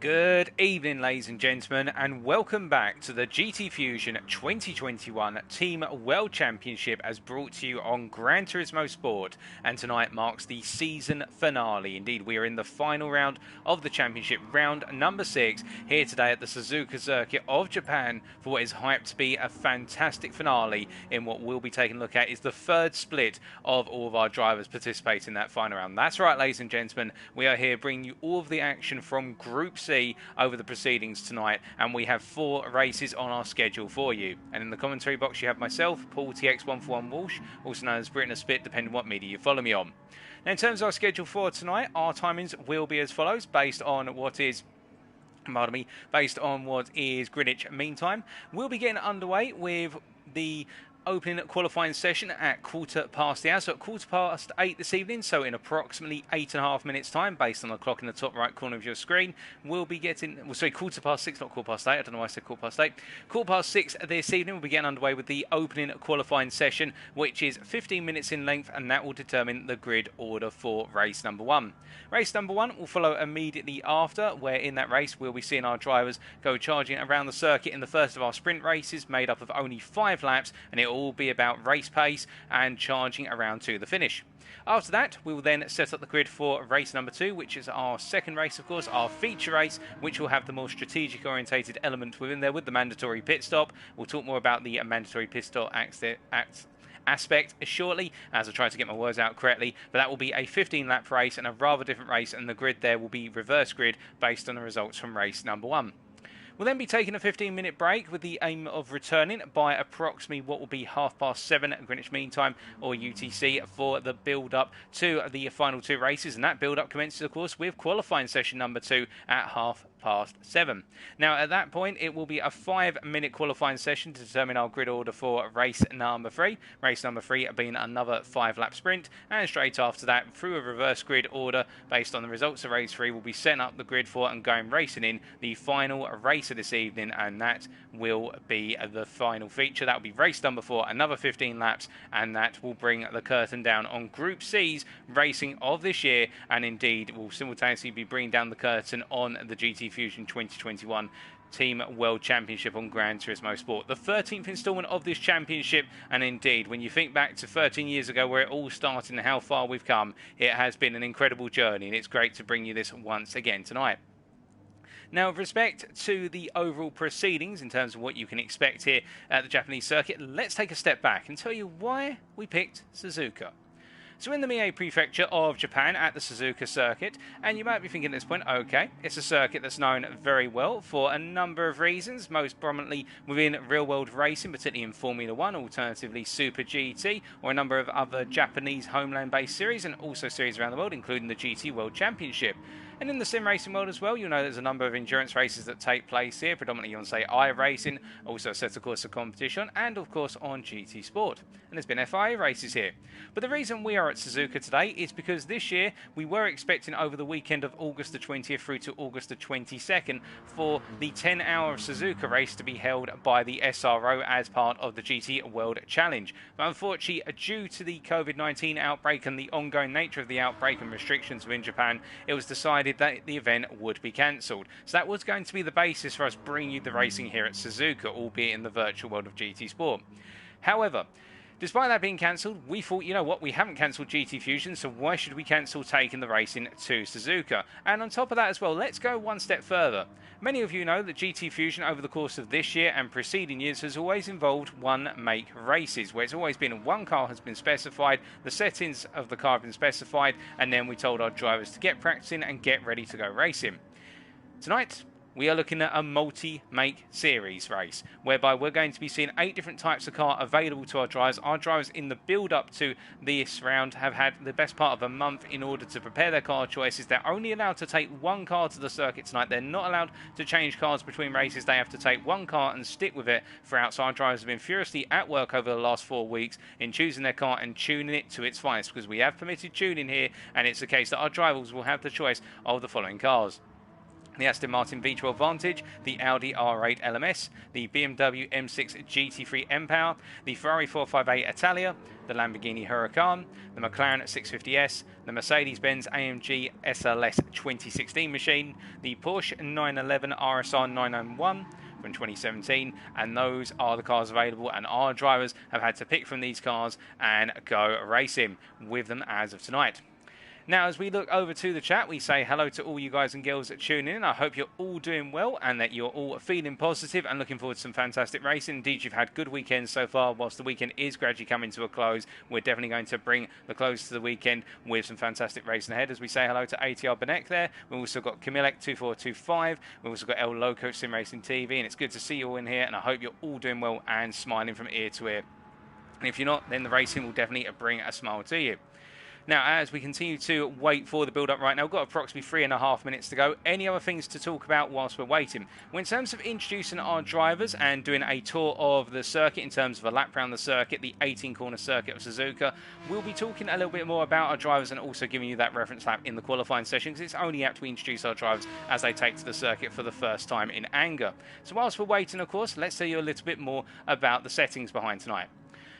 Good evening, ladies and gentlemen, and welcome back to the GTFusiOn 2021 Team World Championship as brought to you on Gran Turismo Sport. And tonight marks the season finale. Indeed, we are in the final round of the championship, round number 6, here today at the Suzuka Circuit of Japan for what is hyped to be a fantastic finale in what we'll be taking a look at is the third split of all of our drivers participating in that final round. That's right, ladies and gentlemen, we are here bringing you all of the action from Group C over the proceedings tonight, and we have 4 races on our schedule for you. And in the commentary box you have myself, Paul TX141 Walsh, also known as Britain of Spit, depending on what media you follow me on. Now, in terms of our schedule for tonight, our timings will be as follows, based on what is Greenwich Mean Time. We'll be getting underway with the opening qualifying session at 8:15 the hour, so at 8:15 this evening, so in approximately 8.5 minutes time, based on the clock in the top right corner of your screen, we'll be getting, well, sorry, 6:15, not 8:15, I don't know why I said 8:15. 6:15 this evening, we'll be getting underway with the opening qualifying session, which is 15 minutes in length, and that will determine the grid order for race number 1. Race number 1 will follow immediately after, where in that race we'll be seeing our drivers go charging around the circuit in the first of our sprint races, made up of only 5 laps, and it will all be about race pace and charging around to the finish. After that, we will then set up the grid for race number 2, which is our second race, of course, our feature race, which will have the more strategic orientated element within there with the mandatory pit stop. We'll talk more about the mandatory pit stop aspect shortly, as I try to get my words out correctly, but that will be a 15-lap race and a rather different race, and the grid there will be reverse grid based on the results from race number 1. We'll then be taking a 15-minute break with the aim of returning by approximately what will be 7:30 Greenwich Mean Time or UTC for the build-up to the final 2 races, and that build-up commences, of course, with qualifying session number 2 at 7:30. Now, at that point, it will be a 5-minute qualifying session to determine our grid order for race number 3. Race number 3 being another 5-lap sprint, and straight after that, through a reverse grid order based on the results of race 3, we'll be setting up the grid for and going racing in the final race of this evening, and that will be the final feature. That will be race number 4, another 15 laps, and that will bring the curtain down on Group C's racing of this year, and indeed will simultaneously be bringing down the curtain on the GTFusiOn 2021 Team World Championship on Gran Turismo Sport. The 13th instalment of this championship, and indeed, when you think back to 13 years ago where it all started and how far we've come, it has been an incredible journey, and it's great to bring you this once again tonight. Now, with respect to the overall proceedings, in terms of what you can expect here at the Japanese circuit, let's take a step back and tell you why we picked Suzuka. So in the Mie Prefecture of Japan at the Suzuka Circuit, and you might be thinking at this point, okay, it's a circuit that's known very well for a number of reasons, most prominently within real-world racing, particularly in Formula 1, alternatively Super GT, or a number of other Japanese homeland-based series, and also series around the world, including the GT World Championship. And in the sim racing world as well, you'll know there's a number of endurance races that take place here, predominantly on, say, iRacing, also a set of course of competition, and of course on GT Sport. And there's been FIA races here. But the reason we are at Suzuka today is because this year we were expecting over the weekend of August the 20th through to August the 22nd for the 10-hour Suzuka race to be held by the SRO as part of the GT World Challenge. But unfortunately, due to the COVID-19 outbreak and the ongoing nature of the outbreak and restrictions within Japan, it was decided that the event would be cancelled. So that was going to be the basis for us bringing you the racing here at Suzuka, albeit in the virtual world of GT Sport. However, despite that being cancelled, we thought, you know what, we haven't cancelled GTFusiOn, so why should we cancel taking the racing to Suzuka? And on top of that as well, let's go one step further. Many of you know that GTFusiOn over the course of this year and preceding years has always involved one-make races, where it's always been one car has been specified, the settings of the car have been specified, and then we told our drivers to get practicing and get ready to go racing. Tonight, we are looking at a multi-make series race, whereby we're going to be seeing 8 different types of car available to our drivers. Our drivers in the build-up to this round have had the best part of a month in order to prepare their car choices. They're only allowed to take one car to the circuit tonight. They're not allowed to change cars between races. They have to take one car and stick with it throughout. So our drivers have been furiously at work over the last 4 weeks in choosing their car and tuning it to its finest, because we have permitted tuning here, and it's the case that our drivers will have the choice of the following cars. the Aston Martin V12 Vantage, the Audi R8 LMS, the BMW M6 GT3 M-Power, the Ferrari 458 Italia, the Lamborghini Huracan, the McLaren 650S, the Mercedes-Benz AMG SLS 2016 machine, the Porsche 911 RSR 991 from 2017, and those are the cars available, and our drivers have had to pick from these cars and go racing with them as of tonight. Now, as we look over to the chat, we say hello to all you guys and girls that tune in. I hope you're all doing well and that you're all feeling positive and looking forward to some fantastic racing. Indeed, you've had good weekends so far. Whilst the weekend is gradually coming to a close, we're definitely going to bring the close to the weekend with some fantastic racing ahead. As we say hello to ATR Benek there. We've also got Camilek 2425. We've also got El Loco Sim Racing TV. And it's good to see you all in here. And I hope you're all doing well and smiling from ear to ear. And if you're not, then the racing will definitely bring a smile to you. Now, as we continue to wait for the build-up right now, we've got approximately 3.5 minutes to go. Any other things to talk about whilst we're waiting? Well, in terms of introducing our drivers and doing a tour of the circuit in terms of a lap around the circuit, the 18-corner circuit of Suzuka, we'll be talking a little bit more about our drivers and also giving you that reference lap in the qualifying session, because it's only after we introduce our drivers as they take to the circuit for the first time in anger. So whilst we're waiting, of course, let's tell you a little bit more about the settings behind tonight.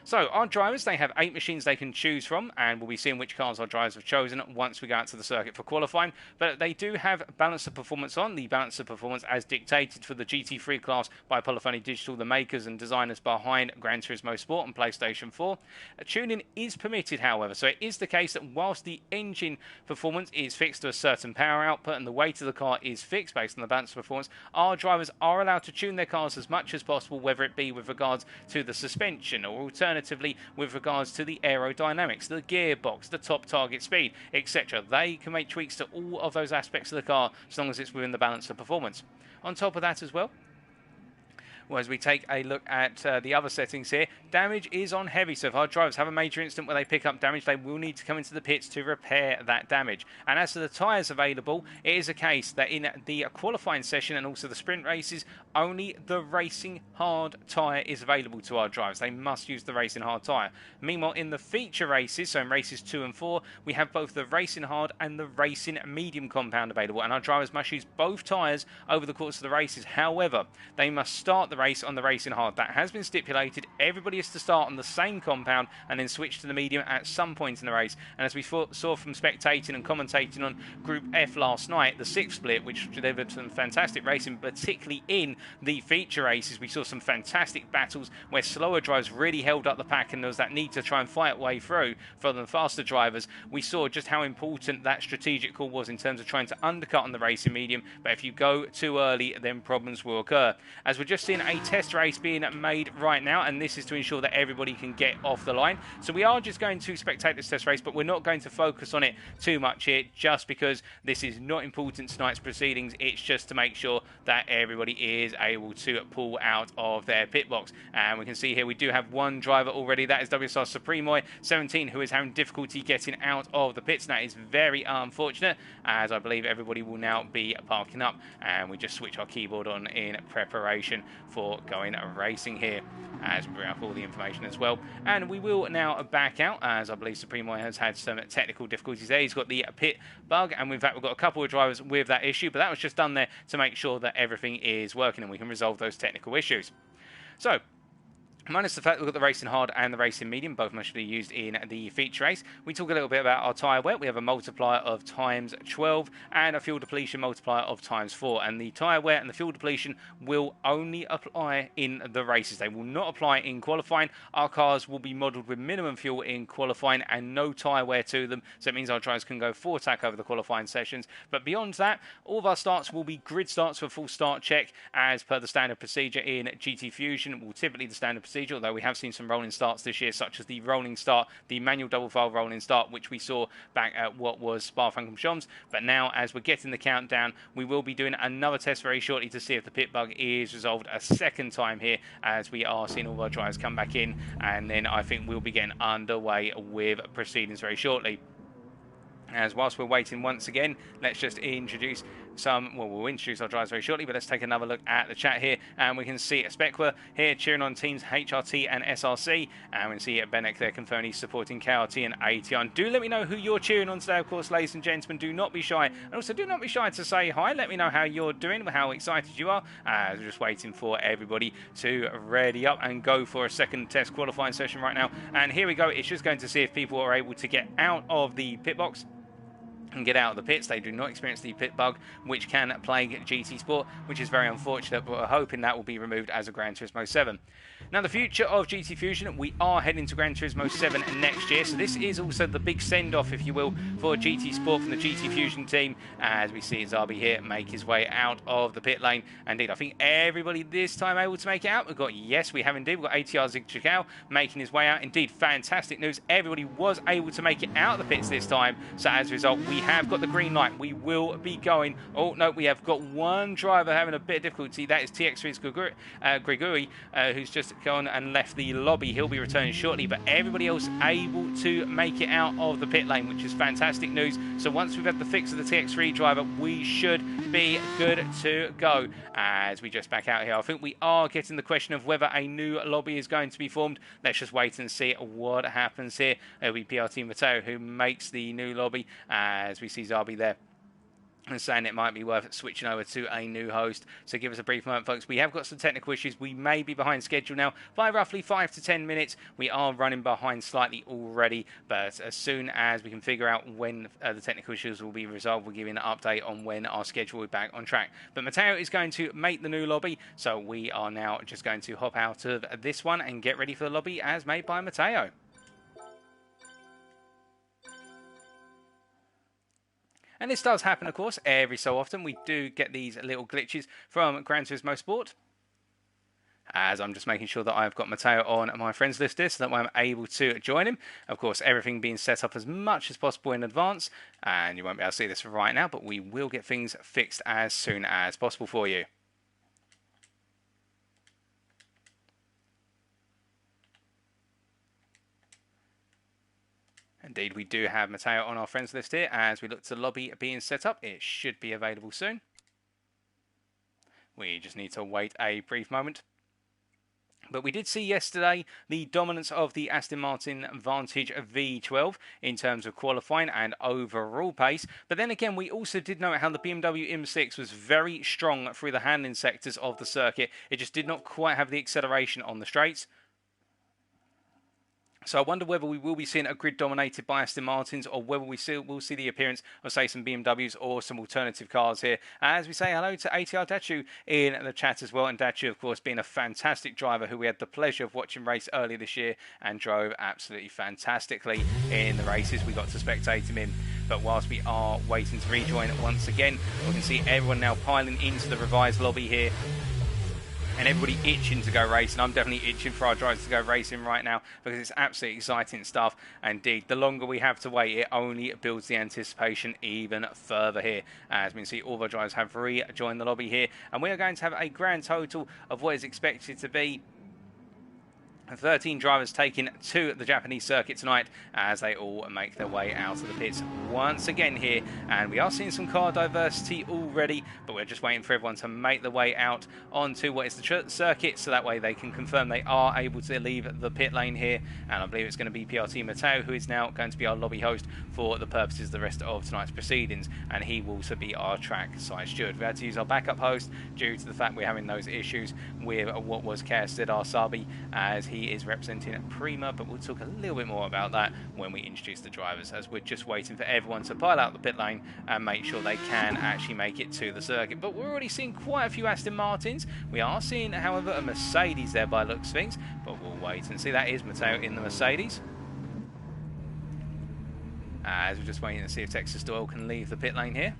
So, our drivers, they have 8 machines they can choose from, and we'll be seeing which cars our drivers have chosen once we go out to the circuit for qualifying. But they do have balance of performance on, the balance of performance as dictated for the GT3 class by Polyphony Digital, the makers and designers behind Gran Turismo Sport and PlayStation 4. Tuning is permitted, however, so it is the case that whilst the engine performance is fixed to a certain power output and the weight of the car is fixed based on the balance of performance, our drivers are allowed to tune their cars as much as possible, whether it be with regards to the suspension or alternatively with regards to the aerodynamics, the gearbox, the top target speed, etc. They can make tweaks to all of those aspects of the car as long as it's within the balance of performance. On top of that as well, as we take a look at the other settings here, damage is on heavy, so if our drivers have a major incident where they pick up damage, they will need to come into the pits to repair that damage. And as to the tyres available, it is a case that in the qualifying session and also the sprint races, only the racing hard tyre is available to our drivers. They must use the racing hard tyre. Meanwhile, in the feature races, so in races 2 and 4, we have both the racing hard and the racing medium compound available, and our drivers must use both tyres over the course of the races. However, they must start the race on the racing hard. That has been stipulated. Everybody is to start on the same compound and then switch to the medium at some point in the race. And as we saw from spectating and commentating on Group F last night, the 6th split, which delivered some fantastic racing, particularly in the feature races, we saw some fantastic battles where slower drivers really held up the pack and there was that need to try and fight way through for the faster drivers. We saw just how important that strategic call was in terms of trying to undercut on the racing medium, but if you go too early, then problems will occur. As we're just seeing a test race being made right now, and this is to ensure that everybody can get off the line. So we are just going to spectate this test race, but we're not going to focus on it too much here, just because this is not important to tonight's proceedings. It's just to make sure that everybody is able to pull out of their pit box. And we can see here we do have one driver already. That is WSR Supremo 17, who is having difficulty getting out of the pits. That is very unfortunate, as I believe everybody will now be parking up, and we just switch our keyboard on in preparation for going racing here as we bring up all the information as well. And we will now back out, as I believe Supremo has had some technical difficulties there. He's got the pit bug, and in fact we've got a couple of drivers with that issue, but that was just done there to make sure that everything is working and we can resolve those technical issues. So, minus the fact that we've got the racing hard and the racing medium, both must be used in the feature race. We talk a little bit about our tyre wear. We have a multiplier of times 12 and a fuel depletion multiplier of times 4. And the tyre wear and the fuel depletion will only apply in the races. They will not apply in qualifying. Our cars will be modelled with minimum fuel in qualifying and no tyre wear to them. So it means our drivers can go full attack over the qualifying sessions. But beyond that, all of our starts will be grid starts for full start check as per the standard procedure in GTFusiOn. Well, typically the standard procedure, although we have seen some rolling starts this year, such as the rolling start, the manual double file rolling start, which we saw back at what was Spa-Francorchamps. But now, as we're getting the countdown, we will be doing another test very shortly to see if the pit bug is resolved a second time here, as we are seeing all of our drivers come back in, and then I think we'll be getting underway with proceedings very shortly. As whilst we're waiting once again, let's just introduce we'll introduce our drivers very shortly, but let's take another look at the chat here, and we can see Speckler here cheering on teams HRT and SRC, and we can see Benek there confirming he's supporting KRT and ATR. Do let me know who you're cheering on today, of course, ladies and gentlemen. Do not be shy, and also do not be shy to say hi. Let me know how you're doing, how excited you are, as we're just waiting for everybody to ready up and go for a second test qualifying session right now. And here we go. It's just going to see if people are able to get out of the pit box and get out of the pits. They do not experience the pit bug, which can plague GT Sport, which is very unfortunate, but we're hoping that will be removed as of Gran Turismo 7. Now, the future of GT Fusion, we are heading to Gran Turismo 7 next year, so this is also the big send-off, if you will, for GT Sport from the GT Fusion team, as we see Zabi here make his way out of the pit lane. Indeed, I think everybody this time able to make it out. We've got, yes, we have indeed, we've got ATR Zigchikao making his way out. Indeed, fantastic news. Everybody was able to make it out of the pits this time, so as a result, we have got the green light. We will be going. Oh, no, we have got one driver having a bit of difficulty. That is TX3's Grigori, who's just gone and left the lobby. He'll be returning shortly, but everybody else able to make it out of the pit lane, which is fantastic news. So once we've had the fix of the TX3 driver, we should be good to go. As we just back out here, I think we are getting the question of whether a new lobby is going to be formed. Let's just wait and see what happens here. It'll be PRT Mateo who makes the new lobby, as we see Zabi there and saying it might be worth switching over to a new host. So give us a brief moment, folks. We have got some technical issues. We may be behind schedule now by roughly 5 to 10 minutes. We are running behind slightly already, but as soon as we can figure out when the technical issues will be resolved, we'll give you an update on when our schedule will be back on track. But Matteo is going to make the new lobby, so we are now just going to hop out of this one and get ready for the lobby as made by Matteo. And this does happen, of course, every so often. We do get these little glitches from Gran Turismo Sport. As I'm just making sure that I've got Matteo on my friends list here, so that way I'm able to join him. Of course, everything being set up as much as possible in advance. And you won't be able to see this right now, but we will get things fixed as soon as possible for you. Indeed, we do have Matteo on our friends list here. As we look to the lobby being set up, it should be available soon. We just need to wait a brief moment. But we did see yesterday the dominance of the Aston Martin Vantage V12 in terms of qualifying and overall pace. But then again, we also did note how the BMW M6 was very strong through the handling sectors of the circuit. It just did not quite have the acceleration on the straights. So I wonder whether we will be seeing a grid dominated by Aston Martins, or whether we will see the appearance of, say, some BMWs or some alternative cars here. As we say hello to ATR Dachu in the chat as well. And Dachu, of course, being a fantastic driver who we had the pleasure of watching race earlier this year and drove absolutely fantastically in the races we got to spectate him in. But whilst we are waiting to rejoin once again, we can see everyone now piling into the revised lobby here. And everybody itching to go racing. I'm definitely itching for our drivers to go racing right now, because it's absolutely exciting stuff. Indeed, the longer we have to wait, it only builds the anticipation even further here. As we can see, all of our drivers have rejoined the lobby here, and we are going to have a grand total of what is expected to be 13 drivers taken to the Japanese circuit tonight, as they all make their way out of the pits once again here. And we are seeing some car diversity already, but we're just waiting for everyone to make their way out onto what is the circuit, so that way they can confirm they are able to leave the pit lane here. And I believe it's going to be PRT Mateo, who is now going to be our lobby host for the purposes of the rest of tonight's proceedings, and he will also be our track side steward. We had to use our backup host due to the fact we're having those issues with what was Kersted Arsabi, as he is representing Prima, but we'll talk a little bit more about that when we introduce the drivers, as we're just waiting for everyone to pile out the pit lane and make sure they can actually make it to the circuit. But we're already seeing quite a few Aston Martins. We are seeing, however, a Mercedes there by looks of things, but we'll wait and see. That is Matteo in the Mercedes. As we're just waiting to see if Texas Doyle can leave the pit lane here.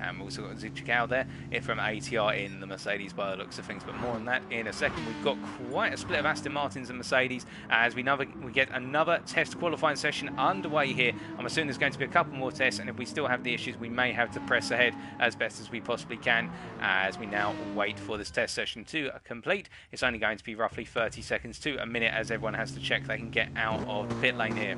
And we've also got Zichikao there from ATR in the Mercedes by the looks of things, but more on that in a second. We've got quite a split of Aston Martins and Mercedes, as we get another test qualifying session underway here. I'm assuming there's going to be a couple more tests, and if we still have the issues, we may have to press ahead as best as we possibly can, as we now wait for this test session to complete. It's only going to be roughly 30 seconds to a minute, as everyone has to check they can get out of the pit lane here.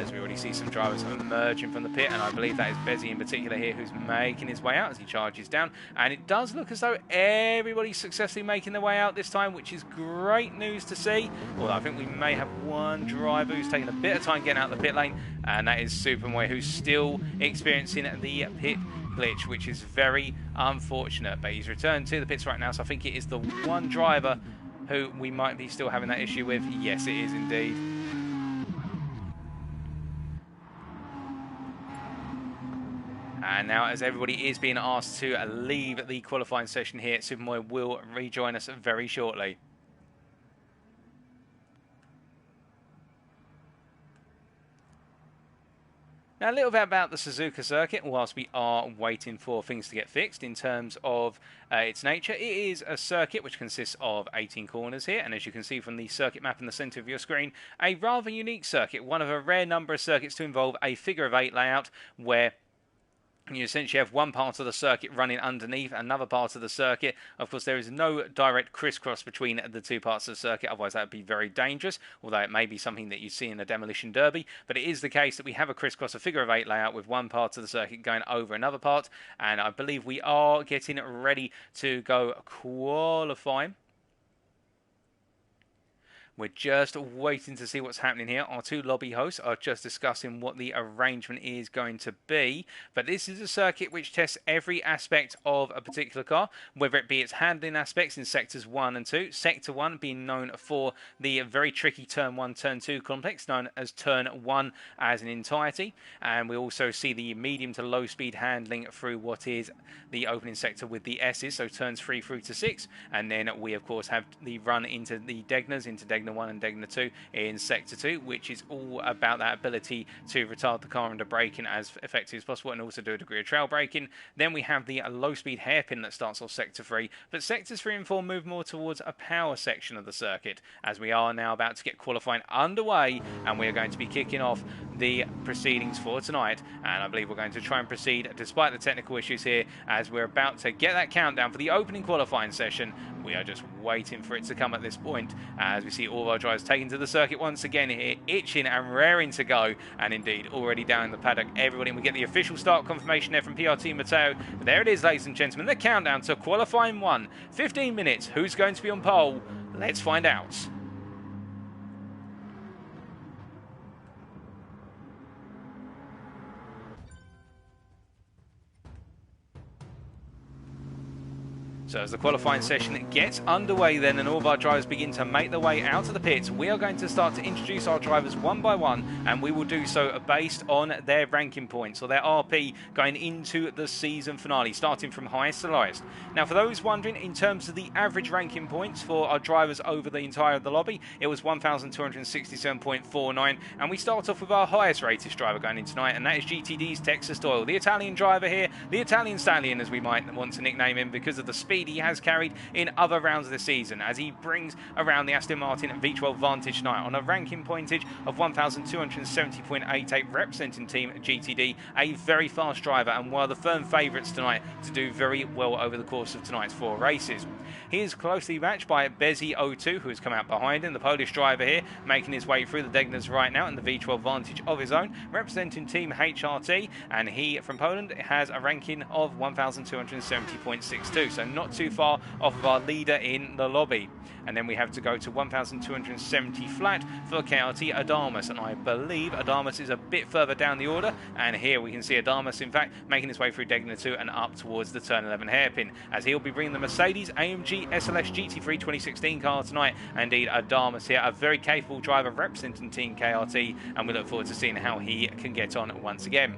as we already see some drivers emerging from the pit, and I believe that is Bezzy in particular here who's making his way out as he charges down. And it does look as though everybody's successfully making their way out this time, which is great news to see. Although I think we may have one driver who's taking a bit of time getting out of the pit lane, and that is Supermoy, who's still experiencing the pit glitch, which is very unfortunate. But he's returned to the pits right now, so I think it is the one driver who we might be still having that issue with. Yes, it is indeed. And now, as everybody is being asked to leave the qualifying session here, Supermoy will rejoin us very shortly. Now, a little bit about the Suzuka Circuit, whilst we are waiting for things to get fixed in terms of its nature. It is a circuit which consists of 18 corners here, and as you can see from the circuit map in the centre of your screen, a rather unique circuit, one of a rare number of circuits to involve a figure of 8 layout, where you essentially have one part of the circuit running underneath another part of the circuit. Of course, there is no direct crisscross between the two parts of the circuit, otherwise that would be very dangerous, although it may be something that you see in a demolition derby. But it is the case that we have a crisscross, a figure of 8 layout with one part of the circuit going over another part, and I believe we are getting ready to go qualifying. We're just waiting to see what's happening here. Our two lobby hosts are just discussing what the arrangement is going to be. But this is a circuit which tests every aspect of a particular car, whether it be its handling aspects in sectors 1 and 2. Sector 1 being known for the very tricky turn 1, turn 2 complex, known as turn 1 as an entirety. And we also see the medium to low speed handling through what is the opening sector with the S's, so turns 3 through to 6. And then we, of course, have the run into the Degners, into Degner 1 and Degner 2 in Sector 2, which is all about that ability to retard the car under braking as effectively as possible and also do a degree of trail braking. Then we have the low-speed hairpin that starts off Sector 3, but Sectors 3 and 4 move more towards a power section of the circuit, as we are now about to get qualifying underway, and we are going to be kicking off the proceedings for tonight. And I believe we're going to try and proceed despite the technical issues here, as we're about to get that countdown for the opening qualifying session. We are just waiting for it to come at this point, as we see all of our drivers taken to the circuit once again here, itching and raring to go, and indeed already down in the paddock, everybody. And we get the official start confirmation there from PRT Matteo. There it is, ladies and gentlemen, the countdown to qualifying 1. 15 minutes. Who's going to be on pole? Let's find out. So as the qualifying session gets underway then, and all of our drivers begin to make their way out of the pits, we are going to start to introduce our drivers one by one, and we will do so based on their ranking points, or their RP, going into the season finale, starting from highest to lowest. Now, for those wondering, in terms of the average ranking points for our drivers over the entire of the lobby, it was 1,267.49, and we start off with our highest rated driver going in tonight, and that is GTD's Texas Doyle, the Italian driver here, the Italian stallion as we might want to nickname him, because of the speed he has carried in other rounds of the season, as he brings around the Aston Martin V12 Vantage tonight on a ranking pointage of 1,270.88, representing Team GTD, a very fast driver and one of the firm favourites tonight to do very well over the course of tonight's 4 races. He is closely matched by Bezzy 02, who has come out behind him, the Polish driver here, making his way through the Degners right now in the V12 Vantage of his own, representing Team HRT, and he from Poland has a ranking of 1,270.62, so not too far off of our leader in the lobby. And then we have to go to 1,270 flat for KRT Adamus, and I believe Adamus is a bit further down the order, and here we can see Adamus in fact making his way through Degner 2 and up towards the turn 11 hairpin, as he'll be bringing the Mercedes AMG SLS GT3 2016 car tonight. Indeed, Adamus here, a very capable driver representing Team KRT, and we look forward to seeing how he can get on once again.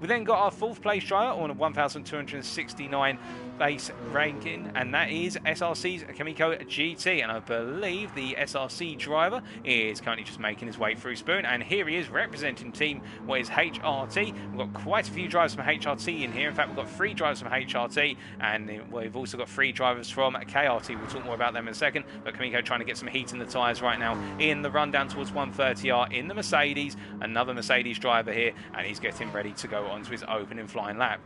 We then got our 4th place driver on a 1,269 base ranking, and that is SRC's Kamiko GT, and I believe the SRC driver is currently just making his way through Spoon, and here he is representing team what is HRT. We've got quite a few drivers from HRT in here. In fact, we've got 3 drivers from HRT, and we've also got 3 drivers from KRT. We'll talk more about them in a second, but Kamiko trying to get some heat in the tyres right now in the run down towards 130R in the Mercedes. Another Mercedes driver here, and he's getting ready to go on to his opening flying lap.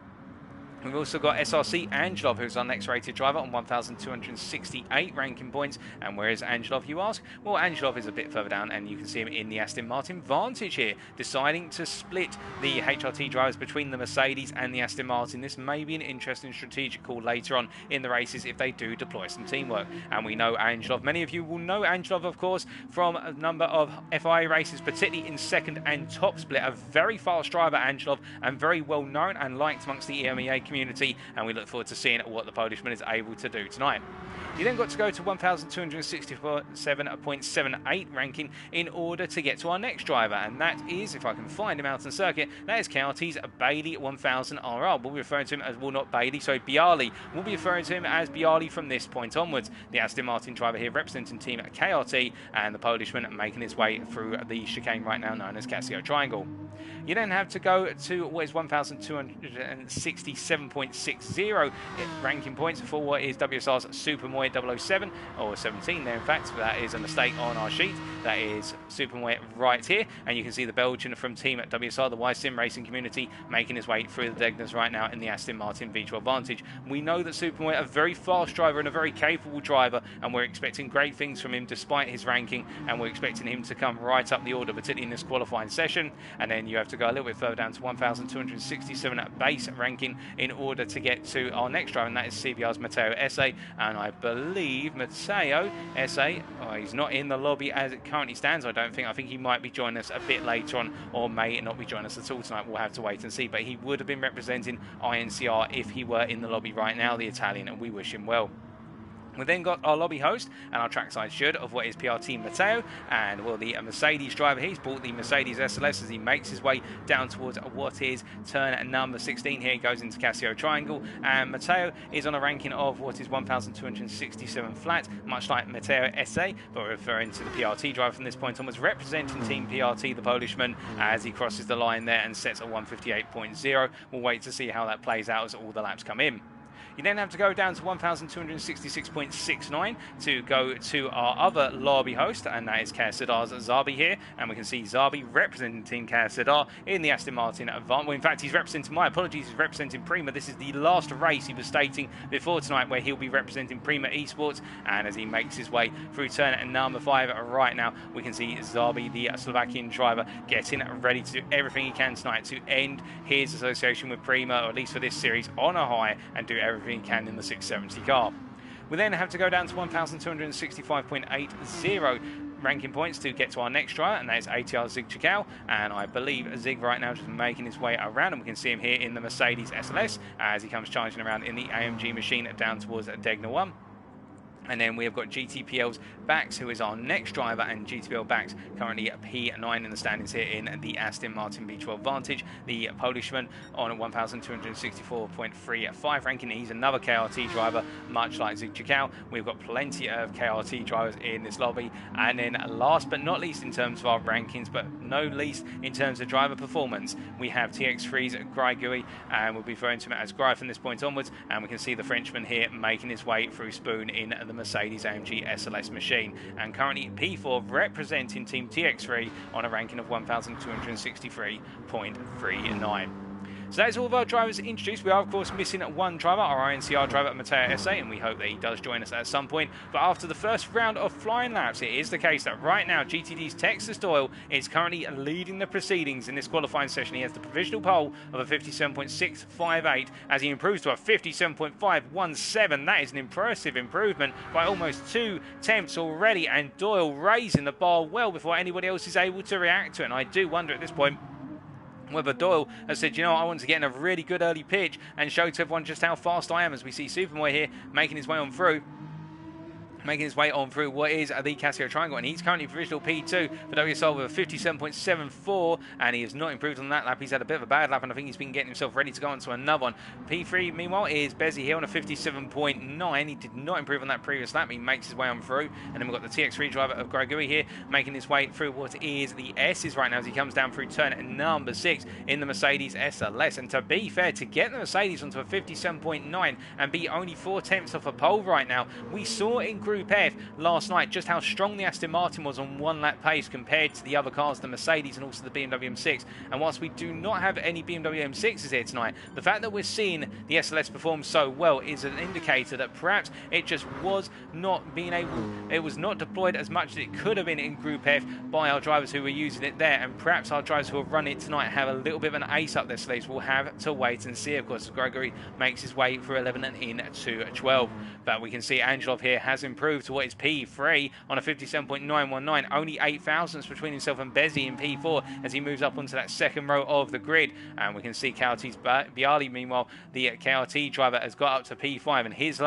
We've also got SRC Angelov, who's our next rated driver on 1,268 ranking points. And where is Angelov, you ask? Well, Angelov is a bit further down, and you can see him in the Aston Martin Vantage here, deciding to split the HRT drivers between the Mercedes and the Aston Martin. This may be an interesting strategic call later on in the races if they do deploy some teamwork. And we know Angelov. Many of you will know Angelov, of course, from a number of FIA races, particularly in second and top split. A very fast driver, Angelov, and very well known and liked amongst the EMEA community, and we look forward to seeing what the Polishman is able to do tonight. You then got to go to 1,267.78 ranking in order to get to our next driver, and that is, if I can find him out on circuit, that is KRT's Bailey 1000 RR. We'll be referring to him as, well, not Bailey, sorry, Bialy. We'll be referring to him as Bialy from this point onwards. The Aston Martin driver here representing team KRT, and the Polishman making his way through the chicane right now known as Casio Triangle. You then have to go to what is 1,267.60 ranking points for what is WSR's Supermoy 007, or 17 there in fact. That is a mistake on our sheet. That is Supermoy right here, and you can see the Belgian from team at WSR, the Y-Sim Racing community, making his way through the Degners right now in the Aston Martin V12 Vantage. We know that Supermoy, a very fast driver and a very capable driver, and we're expecting great things from him despite his ranking, and we're expecting him to come right up the order, particularly in this qualifying session. And then you have to go a little bit further down to 1,267 at base ranking in order to get to our next driver, and that is CBR's Matteo Esse. And I believe Matteo Esse, he's not in the lobby as it currently stands, I don't think. I think he might be joining us a bit later on, or may not be joining us at all tonight. We'll have to wait and see, but he would have been representing INCR if he were in the lobby right now, the Italian, and we wish him well. We then got our lobby host and our trackside steward of what is PRT Matteo, and well, the Mercedes driver, he's bought the Mercedes SLS as he makes his way down towards what is turn number 16. Here he goes into Casio Triangle, and Matteo is on a ranking of what is 1,267 flat, much like Matteo Esse, but referring to the PRT driver from this point onwards, representing Team PRT, the Polishman, as he crosses the line there and sets a 158.0. We'll wait to see how that plays out as all the laps come in. You then have to go down to 1,266.69 to go to our other lobby host, and that is Kasedar's Zabi here. And we can see Zabi representing Team Kasedar in the Aston Martin Avant. Well, in fact, he's representing, my apologies, he's representing Prima. This is the last race he was stating before tonight where he'll be representing Prima Esports. And as he makes his way through turn number 5 right now, we can see Zabi, the Slovakian driver, getting ready to do everything he can tonight to end his association with Prima, or at least for this series, on a high, and do everything he can in the 670 car. We then have to go down to 1,265.80 ranking points to get to our next driver, and that is ATR Zig Chikau. And I believe Zig right now just making his way around, and we can see him here in the Mercedes SLS as he comes charging around in the AMG machine down towards Degner 1. And then we have got GTPL's Bax, who is our next driver, and GTPL Bax currently at P9 in the standings here in the Aston Martin V12 Vantage. The Polishman on 1,264.35 ranking. He's another KRT driver, much like Zig Chikau. We've got plenty of KRT drivers in this lobby. And then last but not least in terms of our rankings, but no least in terms of driver performance, we have TX3's Gry Gui, and we'll be referring to him as Gry from this point onwards. And we can see the Frenchman here making his way through Spoon in the Mercedes AMG SLS machine, and currently P4 representing Team TX3 on a ranking of 1,263.39. So that's all of our drivers introduced. We are, of course, missing one driver, our INCR driver, Matteo Esse, and we hope that he does join us at some point. But after the first round of flying laps, it is the case that right now GTD's Texas Doyle is currently leading the proceedings in this qualifying session. He has the provisional pole of a 57.658 as he improves to a 57.517. That is an impressive improvement by almost 2 tenths already, and Doyle raising the bar well before anybody else is able to react to it. And I do wonder at this point whether Doyle has said, you know, I want to get in a really good early pitch and show to everyone just how fast I am, as we see Supermoy here making his way on through. What is the Casio Triangle, and he's currently provisional P2 for WSL with a 57.74, and he has not improved on that lap. He's had a bit of a bad lap, and I think he's been getting himself ready to go on to another one. P3, meanwhile, is Bezzy here on a 57.9. He did not improve on that previous lap. He makes his way on through, and then we've got the TX3 driver of Grigui here making his way through what is the S's right now as he comes down through turn number 6 in the Mercedes SLS. And to be fair, to get the Mercedes onto a 57.9 and be only 4 tenths off a pole right now, we saw in Group F last night just how strong the Aston Martin was on one lap pace compared to the other cars, the Mercedes and also the BMW M6. And whilst we do not have any BMW M6s here tonight, the fact that we're seeing the SLS perform so well is an indicator that perhaps it just was not being able, it was not deployed as much as it could have been in Group F by our drivers who were using it there, and perhaps our drivers who will run it tonight have a little bit of an ace up their sleeves. We'll have to wait and see, of course, as Gregory makes his way through 11 and into 12. But we can see Angelov here has improved to what is P3 on a 57.919, only 8 thousandths between himself and Bezzi in P4 as he moves up onto that second row of the grid. And we can see KRT's Bialy, meanwhile, the KRT driver has got up to P5, and his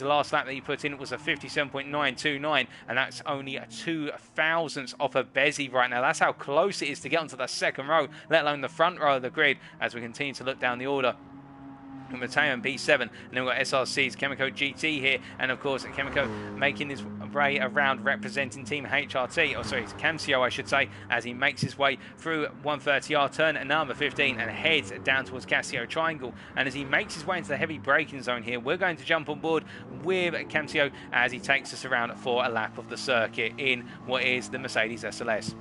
last lap that he put in was a 57.929, and that's only 2 thousandths off of Bezzi right now. That's how close it is to get onto the second row, let alone the front row of the grid, as we continue to look down the order. Matteo in P7, and then we've got SRC's Chemico GT here, and of course Chemico making his way around representing Team HRT, or sorry, Camcio I should say, as he makes his way through 130R turn at number 15 and heads down towards Casio Triangle. And as he makes his way into the heavy braking zone here, we're going to jump on board with Camcio as he takes us around for a lap of the circuit in what is the Mercedes SLS.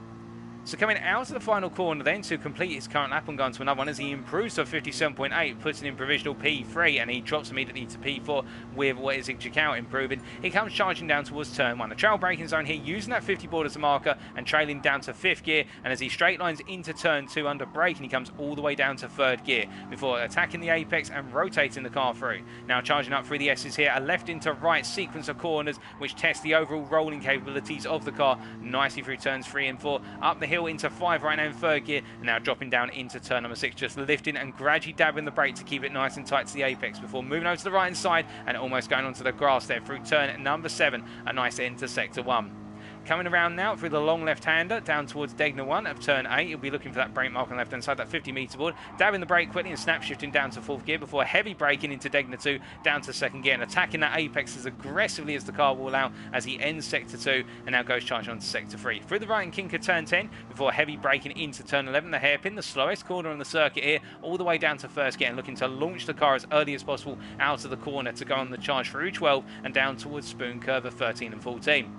So coming out of the final corner then to complete his current lap and go on to another one as he improves to a 57.8, putting in provisional P3, and he drops immediately to P4 with what is Chicao improving. He comes charging down towards turn 1. A trail braking zone here, using that 50 board as a marker and trailing down to 5th gear, and as he straight lines into turn 2 under braking, he comes all the way down to 3rd gear before attacking the apex and rotating the car through. Now charging up through the S's here, a left into right sequence of corners which test the overall rolling capabilities of the car nicely through turns 3 and 4, up the hill into 5 right now in 3rd gear, and now dropping down into turn number 6, just lifting and gradually dabbing the brake to keep it nice and tight to the apex before moving over to the right hand side and almost going onto the grass there through turn number 7, a nice end to sector 1. Coming around now through the long left-hander down towards Degner 1 of turn 8. He'll be looking for that brake mark on the left-hand side, that 50-metre board. Dabbing the brake quickly and snap shifting down to 4th gear before heavy braking into Degner 2 down to 2nd gear and attacking that apex as aggressively as the car will allow as he ends sector 2 and now goes charging on to sector 3. Through the right-hand kink of turn 10 before heavy braking into turn 11. The hairpin, the slowest corner on the circuit here, all the way down to 1st gear and looking to launch the car as early as possible out of the corner to go on the charge through 12 and down towards spoon curve of 13 and 14.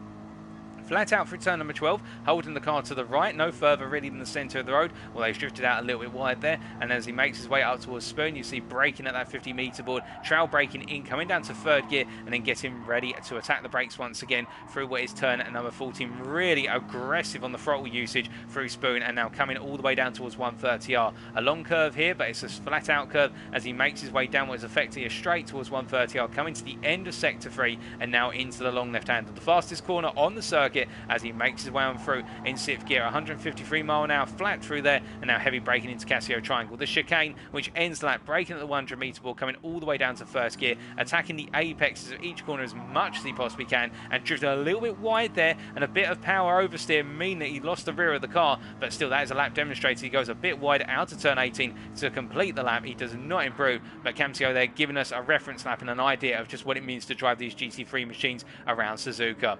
Flat out through turn number 12, holding the car to the right, no further really than the centre of the road, although he's drifted out a little bit wide there. And as he makes his way up towards spoon, you see braking at that 50-metre board, trail braking in, coming down to 3rd gear, and then getting ready to attack the brakes once again through what is turn at number 14. Really aggressive on the throttle usage through spoon, and now coming all the way down towards 130R. A long curve here, but it's a flat out curve as he makes his way down what is effectively a straight towards 130R, coming to the end of sector 3 and now into the long left-hander. The fastest corner on the circuit as he makes his way on through in 6th gear, 153 mile an hour flat through there, and now heavy braking into Casio Triangle. The chicane, which ends the lap, braking at the 100-metre ball, coming all the way down to 1st gear, attacking the apexes of each corner as much as he possibly can, and drifting a little bit wide there, and a bit of power oversteer mean that he lost the rear of the car, but still that is a lap demonstrator. He goes a bit wide out of turn 18 to complete the lap. He does not improve, but Camcio there giving us a reference lap and an idea of just what it means to drive these GT3 machines around Suzuka.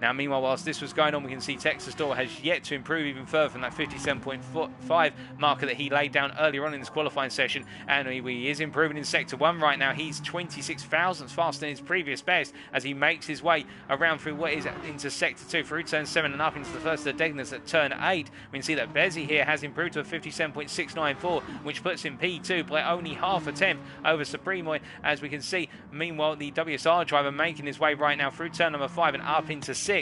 Now, meanwhile, whilst this was going on, we can see Texas Door has yet to improve even further from that 57.5 marker that he laid down earlier on in this qualifying session, and he is improving in sector 1 right now. He's 26 thousandths faster than his previous best as he makes his way around through what is into sector 2 through turn 7 and up into the first of the Degners at turn 8. We can see that Bezzi here has improved to a 57.694, which puts him P2 by only half a tenth over Supremo, as we can see. Meanwhile, the WSR driver making his way right now through turn number 5 and up into 6.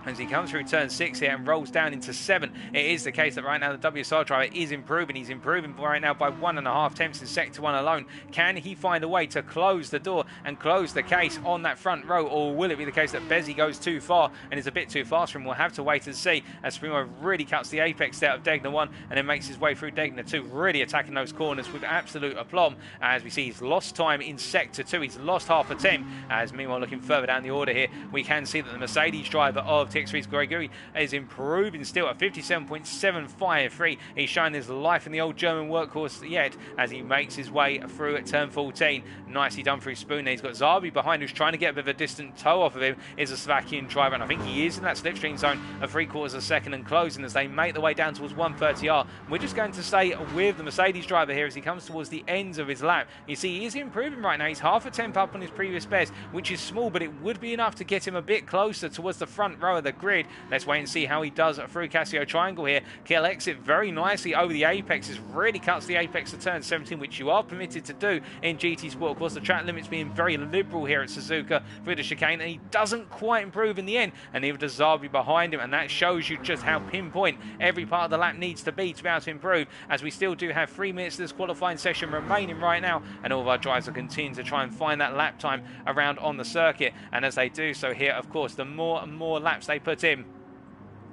As he comes through turn 6 here and rolls down into 7, it is the case that right now the WSR driver is improving. He's improving right now by 1.5 tenths in sector 1 alone. Can he find a way to close the door and close the case on that front row, or will it be the case that Bezzi goes too far and is a bit too fast for him? We'll have to wait and see as Primo really cuts the apex out of Degner 1 and then makes his way through Degner 2, really attacking those corners with absolute aplomb. As we see, he's lost time in sector 2. He's lost half a tenth. As meanwhile, looking further down the order here, we can see that the Mercedes driver of of TX3's Gregory is improving still at 57.753. He's showing his life in the old German workhorse yet as he makes his way through at turn 14. Nicely done through Spoon. He's got Zarbi behind who's trying to get a bit of a distant toe off of him. Is a Slovakian driver, and I think he is in that slipstream zone of 3/4 a second and closing as they make their way down towards 130R. We're just going to stay with the Mercedes driver here as he comes towards the ends of his lap. You see, he is improving right now. He's half a tenth up on his previous best, which is small, but it would be enough to get him a bit closer towards the front row of the grid. Let's wait and see how he does through Casio Triangle here. Kill exit very nicely over the apexes, really cuts the apex to turn 17, which you are permitted to do in GT Sport. Of course, the track limits being very liberal here at Suzuka through the chicane, and he doesn't quite improve in the end, and neither does Zarbi behind him, and that shows you just how pinpoint every part of the lap needs to be able to improve, as we still do have 3 minutes of this qualifying session remaining right now, and all of our drivers are continuing to try and find that lap time around on the circuit. And as they do so here, of course, the more and more laps they put in,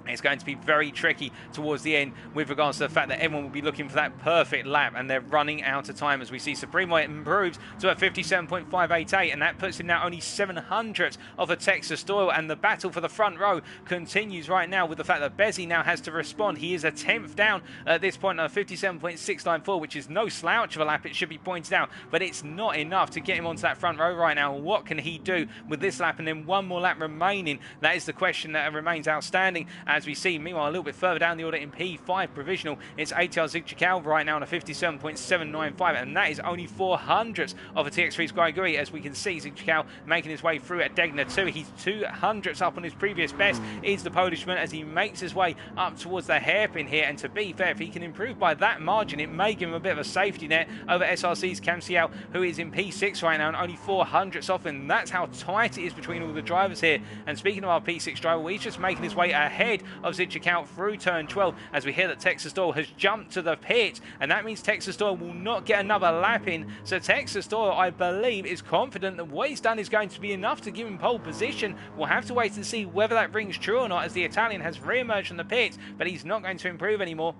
it's going to be very tricky towards the end with regards to the fact that everyone will be looking for that perfect lap, and they're running out of time. As we see, Supremo improves to a 57.588, and that puts him now only 700ths of a Texas Doyle, and the battle for the front row continues right now with the fact that Bezzy now has to respond. He is a 10th down at this point on a 57.694, which is no slouch of a lap, it should be pointed out, but it's not enough to get him onto that front row right now. What can he do with this lap and then one more lap remaining? That is the question that remains outstanding. As we see, meanwhile, a little bit further down the order in P5 provisional, it's ATR Zigchikal right now on a 57.795, and that is only 400ths of a TX3's Gregory. As we can see, Zigchikal making his way through at Degner 2. He's 200ths up on his previous best, is the Polishman, as he makes his way up towards the hairpin here. And to be fair, if he can improve by that margin, it may give him a bit of a safety net over SRC's Cam Siao, who is in P6 right now and only 400ths off, and that's how tight it is between all the drivers here. And speaking of our P6 driver, well, he's just making his way ahead of Zigchikal through turn 12, as we hear that Texas Doyle has jumped to the pit, and that means Texas Doyle will not get another lap in. So Texas Doyle, I believe, is confident that what he's done is going to be enough to give him pole position. We'll have to wait and see whether that rings true or not, as the Italian has re-emerged from the pit, but he's not going to improve anymore.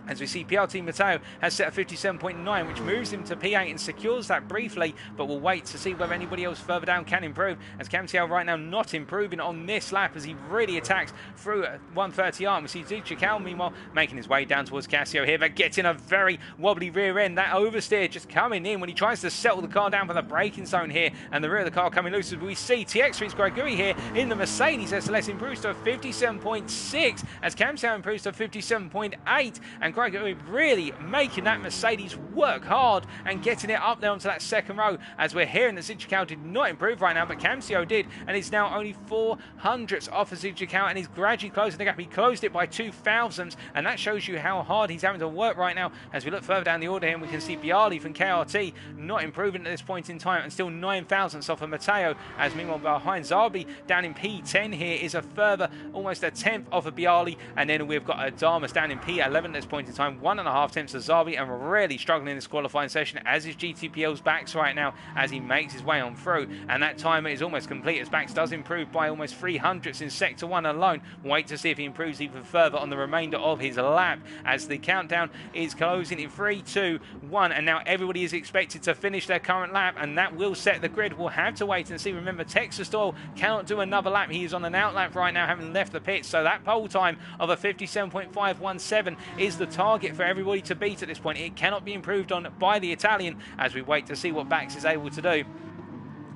As we see, PRT Matteo has set a 57.9, which moves him to P8 and secures that briefly, but we'll wait to see whether anybody else further down can improve, as Cam Siao right now not improving on this lap as he really attacks through 130R. And we see Zigchikal, meanwhile, making his way down towards Casio here, but getting a very wobbly rear end. That oversteer just coming in when he tries to settle the car down for the braking zone here, and the rear of the car coming loose. As we see TX3's Gregory here in the Mercedes SLS improves to a 57.6, as Cam Siao improves to a 57.8, and Gregory really making that Mercedes work hard and getting it up there onto that second row, as we're hearing that Zigchikal did not improve right now, but Cam Siao did, and is now only 400ths off of Zigchikal, and he's gradually closing the gap. He closed it by 2 thousandths, and that shows you how hard he's having to work right now. As we look further down the order here, and we can see Bialy from KRT not improving at this point in time, and still 9 thousandths off of Matteo, as meanwhile behind Zarbi down in P10 here is a further almost a 10th off of Bialy, and then we've got Adamas down in P11 at this point in time, 1.5 tenths of Zarbi, and really struggling in this qualifying session, as is GTPL's Bax right now as he makes his way on through, and that timer is almost complete as Bax does improve by almost 300ths in sector 1 alone. Wait to see if he improves even further on the remainder of his lap, as the countdown is closing in 3, 2, 1, and now everybody is expected to finish their current lap, and that will set the grid. We'll have to wait and see. Remember, Texas Doyle cannot do another lap. He is on an out lap right now, having left the pit, so that pole time of a 57.517 is the target for everybody to beat at this point. It cannot be improved on by the Italian, as we wait to see what Bax is able to do.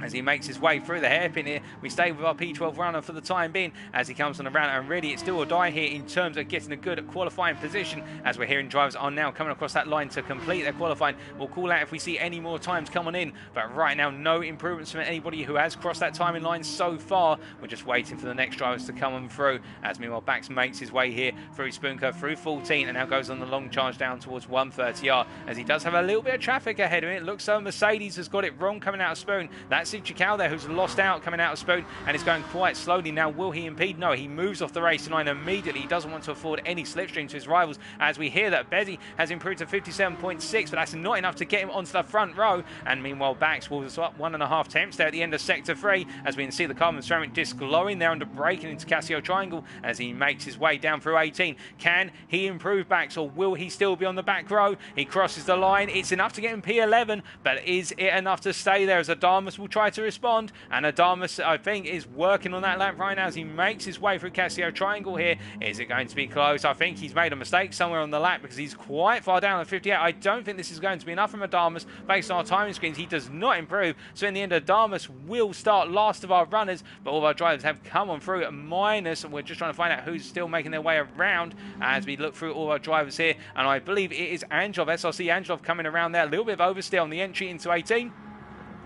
As he makes his way through the hairpin here, we stay with our P12 runner for the time being as he comes on around, and really it's do or die here in terms of getting a good qualifying position, as we're hearing drivers are now coming across that line to complete their qualifying. We'll call out if we see any more times coming in, but right now no improvements from anybody who has crossed that timing line so far. We're just waiting for the next drivers to come on through, as meanwhile Bax makes his way here through Spoon Curve through 14 and now goes on the long charge down towards 130R, as he does have a little bit of traffic ahead of him. It looks so Mercedes has got it wrong coming out of Spoon. That's Zigchikal there who's lost out coming out of Spoon and is going quite slowly now. Will he impede? No, he moves off the racing line immediately. He doesn't want to afford any slipstream to his rivals, as we hear that Bezzy has improved to 57.6, but that's not enough to get him onto the front row. And meanwhile Bax was up 1.5 tenths there at the end of sector 3, as we can see the carbon ceramic disc glowing there under braking into Casio Triangle as he makes his way down through 18. Can he improve Bax, or will he still be on the back row? He crosses the line. It's enough to get him P11, but is it enough to stay there, as Adamas will try try to respond, and Adamus, I think, is working on that lap right now as he makes his way through Casio Triangle here. Is it going to be close? I think he's made a mistake somewhere on the lap because he's quite far down at 58. I don't think this is going to be enough from Adamus based on our timing screens. He does not improve, so in the end Adamus will start last of our runners, but all of our drivers have come on through at minus, and we're just trying to find out who's still making their way around as we look through all our drivers here. And I believe it is Angelov, SRC Angelov, coming around there. A little bit of oversteer on the entry into 18.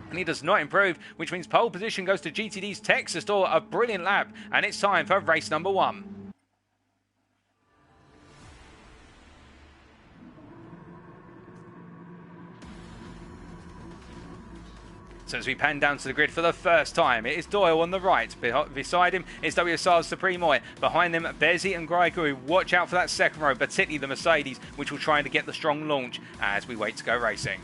And he does not improve, which means pole position goes to GTD's Texas Store. A brilliant lap, and it's time for race number 1. So as we pan down to the grid for the first time, it is Doyle on the right. Beside him is WSR's Supremo. Behind them, Bezzi and Grigori. Watch out for that second row, particularly the Mercedes, which will try to get the strong launch as we wait to go racing.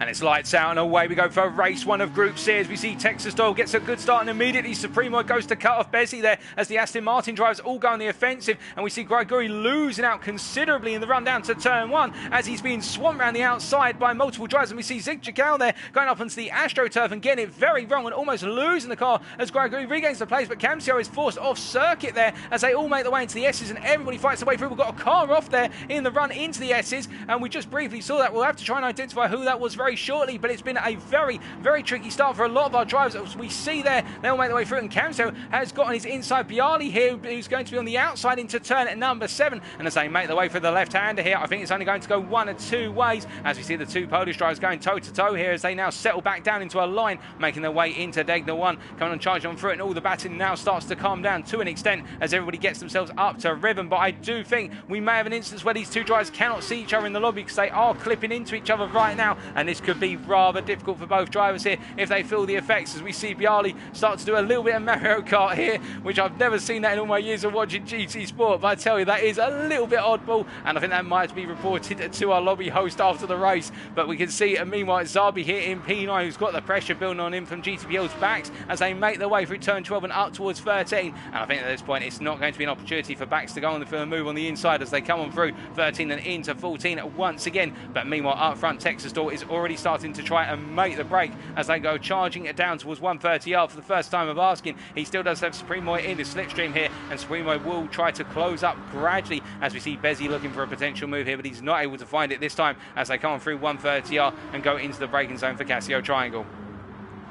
And it's lights out and away we go for race 1 of Group C as we see Texas Doyle gets a good start and immediately Supremo goes to cut off Bezzi there as the Aston Martin drivers all go on the offensive, and we see Grigori losing out considerably in the run down to turn 1 as he's being swamped around the outside by multiple drivers, and we see Zig Chikal there going up onto the AstroTurf and getting it very wrong and almost losing the car as Grigori regains the place, but Camcio is forced off circuit there as they all make their way into the S's and everybody fights their way through. We've got a car off there in the run into the S's, and we just briefly saw that. We'll have to try and identify who that was very shortly, but it's been a very, very tricky start for a lot of our drivers. As we see there, they'll make their way through, and Camso has got on his inside Bialy here, who's going to be on the outside into turn at number 7, and as they make their way through the left-hander here, I think it's only going to go one of two ways, as we see the two Polish drivers going toe-to-toe here as they now settle back down into a line, making their way into Degner 1, coming on charging on through it, and all the batting now starts to calm down to an extent as everybody gets themselves up to rhythm. But I do think we may have an instance where these two drivers cannot see each other in the lobby because they are clipping into each other right now, and this could be rather difficult for both drivers here if they feel the effects, as we see Bialy start to do a little bit of Mario Kart here, which I've never seen that in all my years of watching GT Sport, but I tell you, that is a little bit oddball, and I think that might be reported to our lobby host after the race. But we can see, meanwhile, Zabi here in P9, who's got the pressure building on him from GTPL's backs as they make their way through turn 12 and up towards 13, and I think at this point it's not going to be an opportunity for Bax to go on the move on the inside as they come on through 13 and into 14 once again. But meanwhile, up front, Texas Door is already starting to try and make the break as they go charging it down towards 130R for the first time of asking. He still does have Supremo in his slipstream here, and Supremo will try to close up gradually as we see Bezzi looking for a potential move here, but he's not able to find it this time as they come on through 130R and go into the braking zone for Casio Triangle.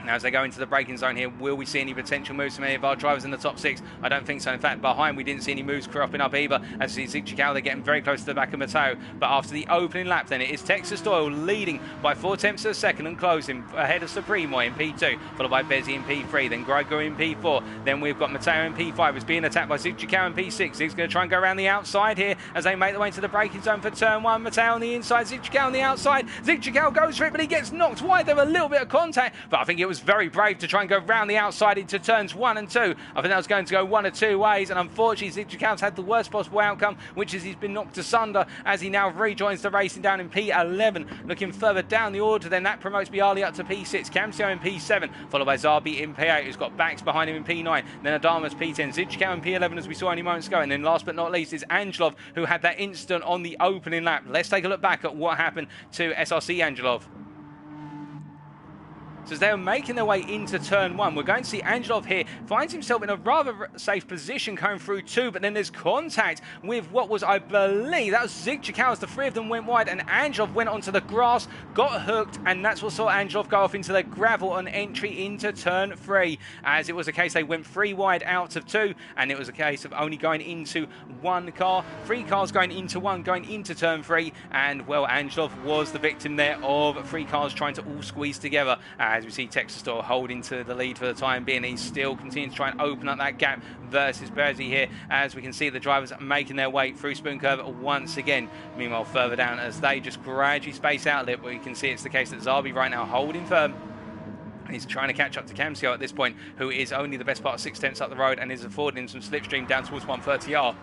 Now, as they go into the braking zone here, will we see any potential moves from any of our drivers in the top 6? I don't think so. In fact, behind we didn't see any moves cropping up either, as we see Zig Chikal, they're getting very close to the back of Mateo. But after the opening lap, then it is Texas Doyle leading by 4/10 of a second and closing ahead of Supremo in P2, followed by Bezzi in P3, then Grigor in P4. Then we've got Mateo in P5, who's being attacked by Zig Chikal in P6. Zig's going to try and go around the outside here as they make their way into the braking zone for turn 1. Mateo on the inside, Zig Chikal on the outside. Zig Chikal goes for it, but he gets knocked wide. There was a little bit of contact, but I think it was very brave to try and go round the outside into turns 1 and 2. I think that was going to go one of two ways, and unfortunately Zig Chikal's had the worst possible outcome, which is he's been knocked asunder as he now rejoins the racing down in P11. Looking further down the order, then that promotes Bialy up to P6, Camcio in P7, followed by Zabi in P8, who's got Bax behind him in P9, then Adamas P10, Zig Chikal in P11 as we saw only moments ago, and then last but not least is Angelov, who had that incident on the opening lap. Let's take a look back at what happened to SRC Angelov. So as they're making their way into turn 1, we're going to see Angelov here finds himself in a rather safe position going through 2, but then there's contact with what was, I believe, that was Zig Chikal as the three of them went wide, and Angelov went onto the grass, got hooked, and that's what saw Angelov go off into the gravel on entry into turn 3, as it was a case they went 3 wide out of 2, and it was a case of only going into 1 car, 3 cars going into 1, going into turn 3, and well, Angelov was the victim there of 3 cars trying to all squeeze together, as we see Texas Store holding to the lead for the time being. He still continues to try and open up that gap versus Bezzi here, as we can see the drivers making their way through Spoon Curve once again. Meanwhile, further down as they just gradually space out a little, but we can see it's the case that Zabi right now holding firm. He's trying to catch up to Camcio at this point, who is only the best part of 6/10 up the road and is affording him some slipstream down towards 130R.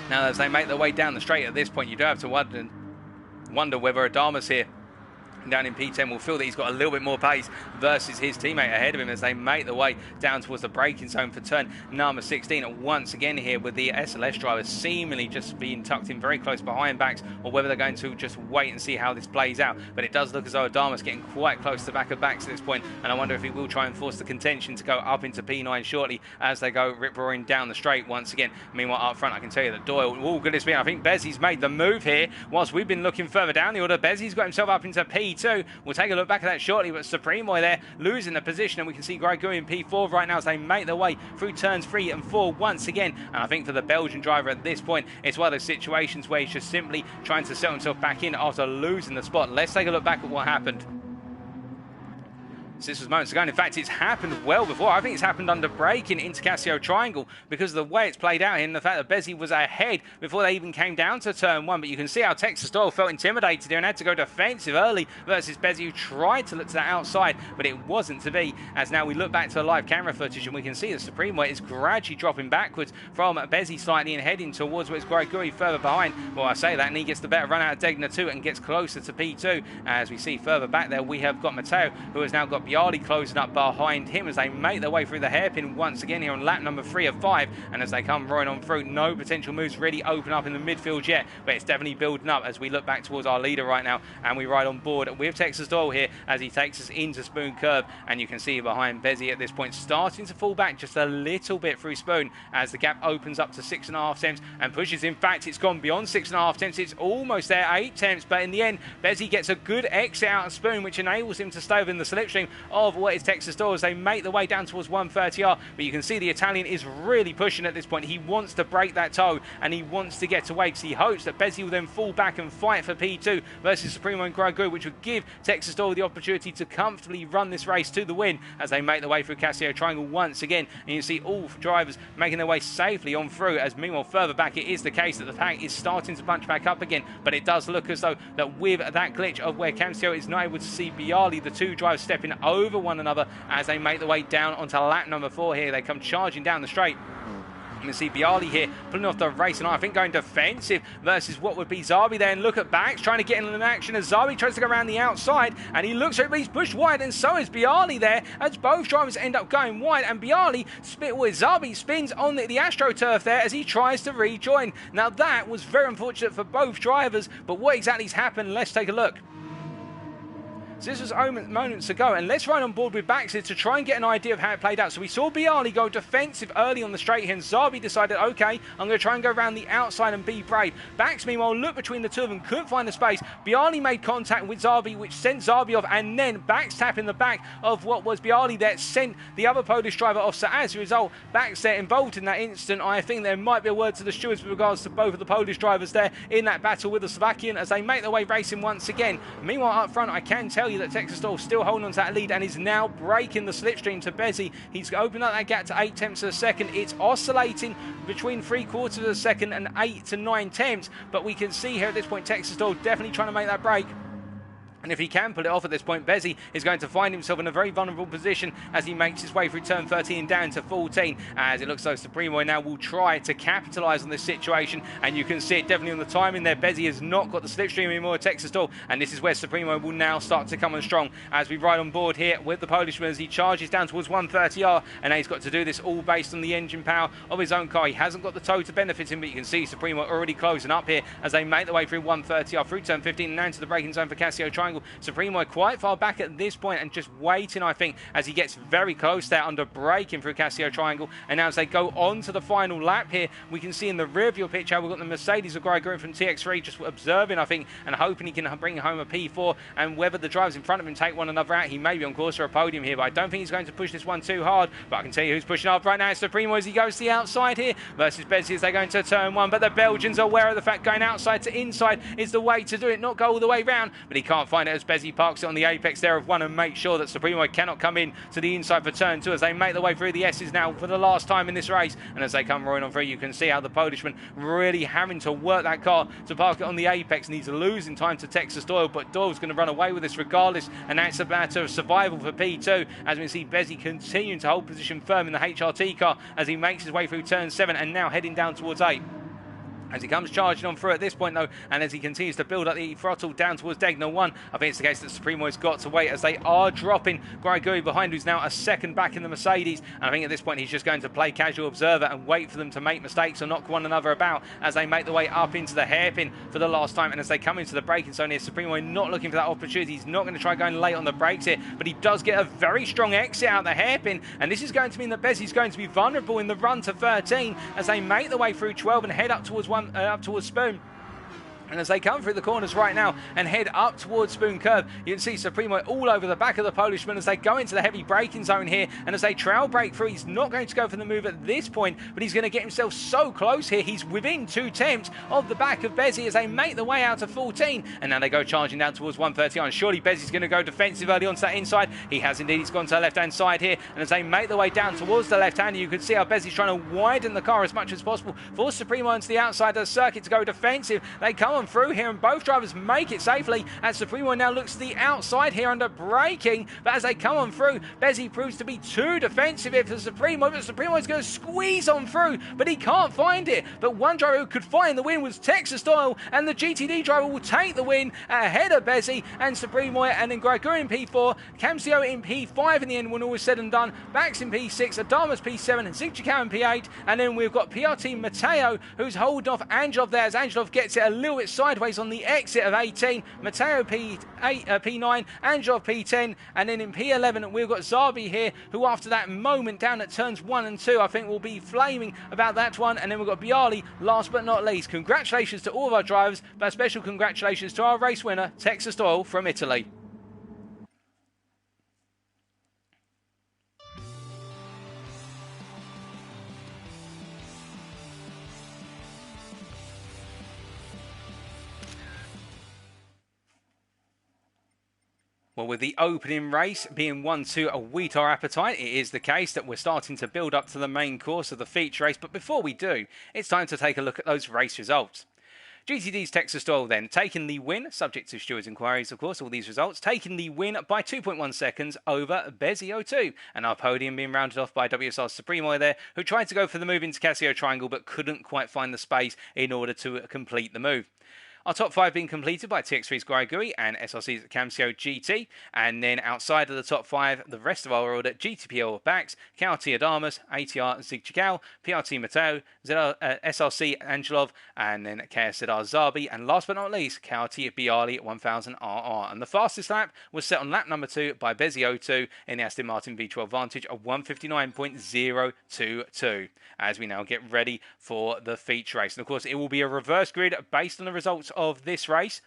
Now, as they make their way down the straight at this point, you do have to wonder whether Adamas here down in P10 will feel that he's got a little bit more pace versus his teammate ahead of him as they make the way down towards the braking zone for turn number 16. Once again here with the SLS drivers seemingly just being tucked in very close behind backs, or whether they're going to just wait and see how this plays out. But it does look as though Adama's getting quite close to the back of backs at this point, and I wonder if he will try and force the contention to go up into P9 shortly as they go rip-roaring down the straight once again. Meanwhile, up front, I can tell you that Doyle, oh goodness me, I think Bezzy's made the move here. Whilst we've been looking further down the order, Bezzy's got himself up into P2. We'll take a look back at that shortly, but Supremo there losing the position, and we can see Grigori in P4 right now as they make their way through turns 3 and 4 once again. And I think for the Belgian driver at this point, it's one of those situations where he's just simply trying to settle himself back in after losing the spot. Let's take a look back at what happened. So this was moments ago, and in fact it's happened well before. I think it's happened under braking into Casio Triangle because of the way it's played out here and the fact that Bezzy was ahead before they even came down to turn 1. But you can see how Texas Doyle felt intimidated here and had to go defensive early versus Bezzy, who tried to look to that outside, but it wasn't to be. As now we look back to the live camera footage and we can see the Supremo is gradually dropping backwards from Bezzy slightly and heading towards where it's Grigori further behind. Well, I say that, and he gets the better run out of Degner too and gets closer to P2. As we see further back there, we have got Matteo, who has now got Bialy closing up behind him as they make their way through the hairpin once again here on lap number 3 of 5. And as they come roaring on through, no potential moves really open up in the midfield yet, but it's definitely building up as we look back towards our leader right now, and we ride on board with Texas Doyle here as he takes us into Spoon Curve. And you can see behind Bezzy at this point starting to fall back just a little bit through Spoon as the gap opens up to 6.5 tenths and pushes. In fact, it's gone beyond 6.5 tenths. It's almost there, 8 tenths, but in the end, Bezzy gets a good exit out of Spoon, which enables him to stay within the slipstream of what is Texas Doyle as they make the way down towards 130R. But you can see the Italian is really pushing at this point. He wants to break that toe and he wants to get away because he hopes that Bezzy will then fall back and fight for P2 versus Supremo and Grigori, which would give Texas Doyle the opportunity to comfortably run this race to the win as they make their way through Casio Triangle once again. And you see all drivers making their way safely on through, as meanwhile further back it is the case that the pack is starting to bunch back up again. But it does look as though that with that glitch of where Camcio is not able to see Bialy, the two drivers stepping over one another as they make their way down onto lap number 4 here. They come charging down the straight. You can see Bialy here pulling off the race, and I think going defensive versus what would be Zabi there. And look at Bax trying to get in action as Zabi tries to go around the outside, and he looks like he's pushed wide, and so is Bialy there as both drivers end up going wide. And Bialy, Zabi spins on the AstroTurf there as he tries to rejoin. Now that was very unfortunate for both drivers, but what exactly has happened? Let's take a look. So this was moments ago, and let's ride on board with Baxter to try and get an idea of how it played out. So we saw Bialy go defensive early on the straight here, and Zabi decided, okay, I'm going to try and go around the outside and be brave. Bax, meanwhile, looked between the two of them, couldn't find the space. Bialy made contact with Zabi, which sent Zabi off, and then Bax tapping the back of what was Bialy there, sent the other Polish driver off. So as a result, Bax there involved in that instant. I think there might be a word to the stewards with regards to both of the Polish drivers there in that battle with the Slovakian as they make their way racing once again. Meanwhile, up front, I can tell you that Texas Doyle still holding on to that lead and is now breaking the slipstream to Bezzy. He's opened up that gap to 8 tenths of a second. It's oscillating between 3/4 of a second and 8 to 9 tenths, but we can see here at this point Texas Doyle definitely trying to make that break. And if he can pull it off at this point, Bezzy is going to find himself in a very vulnerable position as he makes his way through turn 13 down to 14. As it looks like Supremo now will try to capitalise on this situation. And you can see it definitely on the timing there. Bezzy has not got the slipstream anymore, Texas Doyle. And this is where Supremo will now start to come on strong as we ride on board here with the Polishman as he charges down towards 130R. And now he's got to do this all based on the engine power of his own car. He hasn't got the toe to benefit him, but you can see Supremo already closing up here as they make their way through 130R through turn 15 and now into the braking zone for Casio Triangle. Supremo quite far back at this point and just waiting, I think, as he gets very close there under braking through Casio Triangle. And now as they go on to the final lap here, we can see in the rear view picture we've got the Mercedes of Grigori from TX3 just observing, I think, and hoping he can bring home a P4. And whether the drivers in front of him take one another out, he may be on course for a podium here, but I don't think he's going to push this one too hard. But I can tell you who's pushing up right now. It's Supremo as he goes to the outside here versus Bezzy as they go into turn 1. But the Belgians are aware of the fact going outside to inside is the way to do it, not go all the way round. But he can't find it as Bezzy parks it on the apex there of 1 and make sure that Supremo cannot come in to the inside for turn 2 as they make their way through the S's now for the last time in this race. And as they come roaring on through, you can see how the Polishman really having to work that car to park it on the apex, and he's losing time to Texas Doyle, but Doyle's going to run away with this regardless, and that's a matter of survival for P2 as we see Bezzy continuing to hold position firm in the HRT car as he makes his way through turn 7 and now heading down towards 8. as he comes charging on through at this point, though, and as he continues to build up the throttle down towards Degner 1, I think it's the case that Supremo's got to wait as they are dropping Grigui behind, who's now a second back in the Mercedes. And I think at this point he's just going to play casual observer and wait for them to make mistakes or knock one another about as they make their way up into the hairpin for the last time. And as they come into the braking zone here, Supremo not looking for that opportunity. He's not going to try going late on the brakes here, but he does get a very strong exit out the hairpin. And this is going to mean that Bezzy's going to be vulnerable in the run to 13 as they make their way through 12 and head up towards Spoon. And as they come through the corners right now and head up towards Spoon Curve, you can see Supremo all over the back of the Polishman as they go into the heavy braking zone here. And as they trail brake through, he's not going to go for the move at this point, but he's going to get himself so close here. He's within 2 tenths of the back of Bezzy as they make their way out to 14. And now they go charging down towards 139. Surely Bezzy's going to go defensive early onto that inside. He has indeed. He's gone to the left-hand side here. And as they make their way down towards the left-hand, you can see how Bezzy's trying to widen the car as much as possible for Supremo into the outside of the circuit to go defensive. They come on through here and both drivers make it safely as Supremo now looks to the outside here under braking, but as they come on through, Bezzy proves to be too defensive here for Supremo, but Supremo is going to squeeze on through, but he can't find it. But one driver who could find the win was Texas Oil, and the GTD driver will take the win ahead of Bezzy and Supremo, and then Grigui in P4, Camcio in P5 in the end when all is said and done, Bax in P6, Adama's P7, Zigchikau in P8, and then we've got PRT Mateo who's holding off Angelov there as Angelov gets it a little bit sideways on the exit of 18, Mateo P8, P9, Angelov P10, and then in P11 we've got Zabi here, who after that moment down at turns 1 and 2, I think will be flaming about that one, and then we've got Bialy last but not least. Congratulations to all of our drivers, but a special congratulations to our race winner, Texas Oil from Italy. Well, with the opening race being one to a wheat our appetite, it is the case that we're starting to build up to the main course of the feature race. But before we do, it's time to take a look at those race results. GTD's Texas Oil then taking the win, subject to stewards' inquiries, of course, all these results, taking the win by 2.1 seconds over Bezzy 02. And our podium being rounded off by WSR Supremo there, who tried to go for the move into Casio Triangle but couldn't quite find the space in order to complete the move. Our top 5 being completed by TX3's Grigui and SRC's Camcio GT. And then outside of the top 5, the rest of our order, GTPL Bax, KRT Adamas, ATR Zigchikau, PRT Mateo, SRC Angelov, and then KSZR Zabi. And last but not least, KRT Bialy 1000RR. And the fastest lap was set on lap number 2 by Bezzy 02 in the Aston Martin V12 Vantage of 159.022. As we now get ready for the feature race. And of course, it will be a reverse grid based on the results of this race.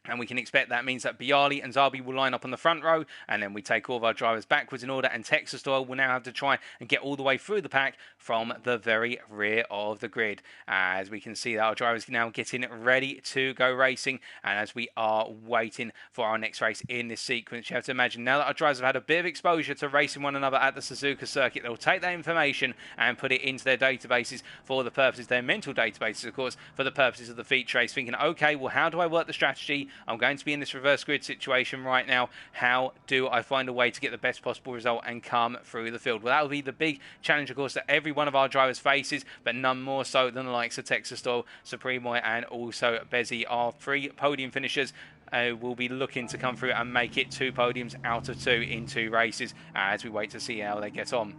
And we can expect that means that Bialy and Zabi will line up on the front row, and then we take all of our drivers backwards in order, and Texas Oil will now have to try and get all the way through the pack from the very rear of the grid. As we can see that our drivers now getting ready to go racing, and as we are waiting for our next race in this sequence, you have to imagine now that our drivers have had a bit of exposure to racing one another at the Suzuka Circuit, they'll take that information and put it into their databases for the purposes, their mental databases, of course, for the purposes of the feature race, thinking, okay, well, how do I work the strategy? I'm going to be in this reverse grid situation right now. How do I find a way to get the best possible result and come through the field? Well, that will be the big challenge, of course, that every one of our drivers faces, but none more so than the likes of Texas Oil, Supremo, and also Bezzy. Our 3 podium finishers will be looking to come through and make it 2 podiums out of 2 in 2 races as we wait to see how they get on.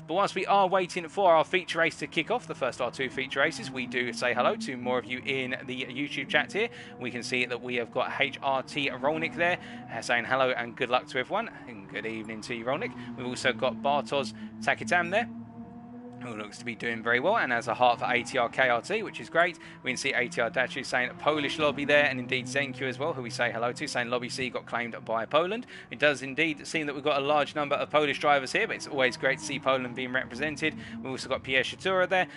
But whilst we are waiting for our feature race to kick off, the first of our 2 feature races, we do say hello to more of you in the YouTube chat here. We can see that we have got HRT Rolnik there saying hello and good luck to everyone. And good evening to you, Rolnik. We've also got Bartosz Takitam there, who looks to be doing very well and has a heart for ATR KRT, which is great. We can see ATR Dachu saying Polish lobby there, and indeed Zenkyu as well, who we say hello to, saying Lobby C got claimed by Poland. It does indeed seem that we've got a large number of Polish drivers here, but it's always great to see Poland being represented. We've also got Pierre Chatura there,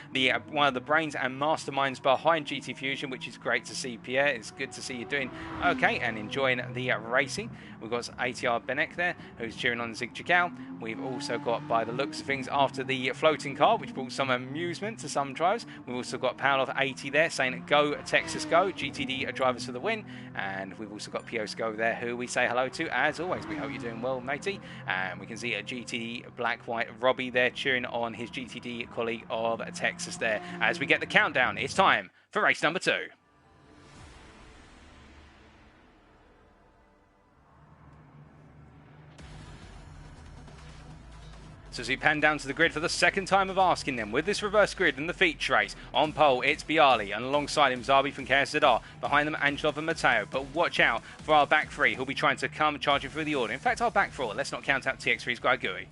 one of the brains and masterminds behind GTFusiOn, which is great to see, Pierre. It's good to see you doing okay and enjoying the racing. We've got ATR Benek there, who's cheering on Zigchikau. We've also got, by the looks of things, after the floating car, car, which brought some amusement to some drivers. We've also got Paolo 80 there saying go Texas go, GTD drivers for the win. And we've also got Pios Go there, who we say hello to as always. We hope you're doing well, matey. And we can see a GTD Black White Robbie there cheering on his GTD colleague of Texas there. As we get the countdown, it's time for race number 2. So as we pan down to the grid for the second time of asking them, with this reverse grid and the feature race, on pole it's Bialy, and alongside him Zabi from KSZR, behind them Angelov and Matteo. But watch out for our back three, who'll be trying to come charging through the order. In fact, our back four, let's not count out TX3's Guigui.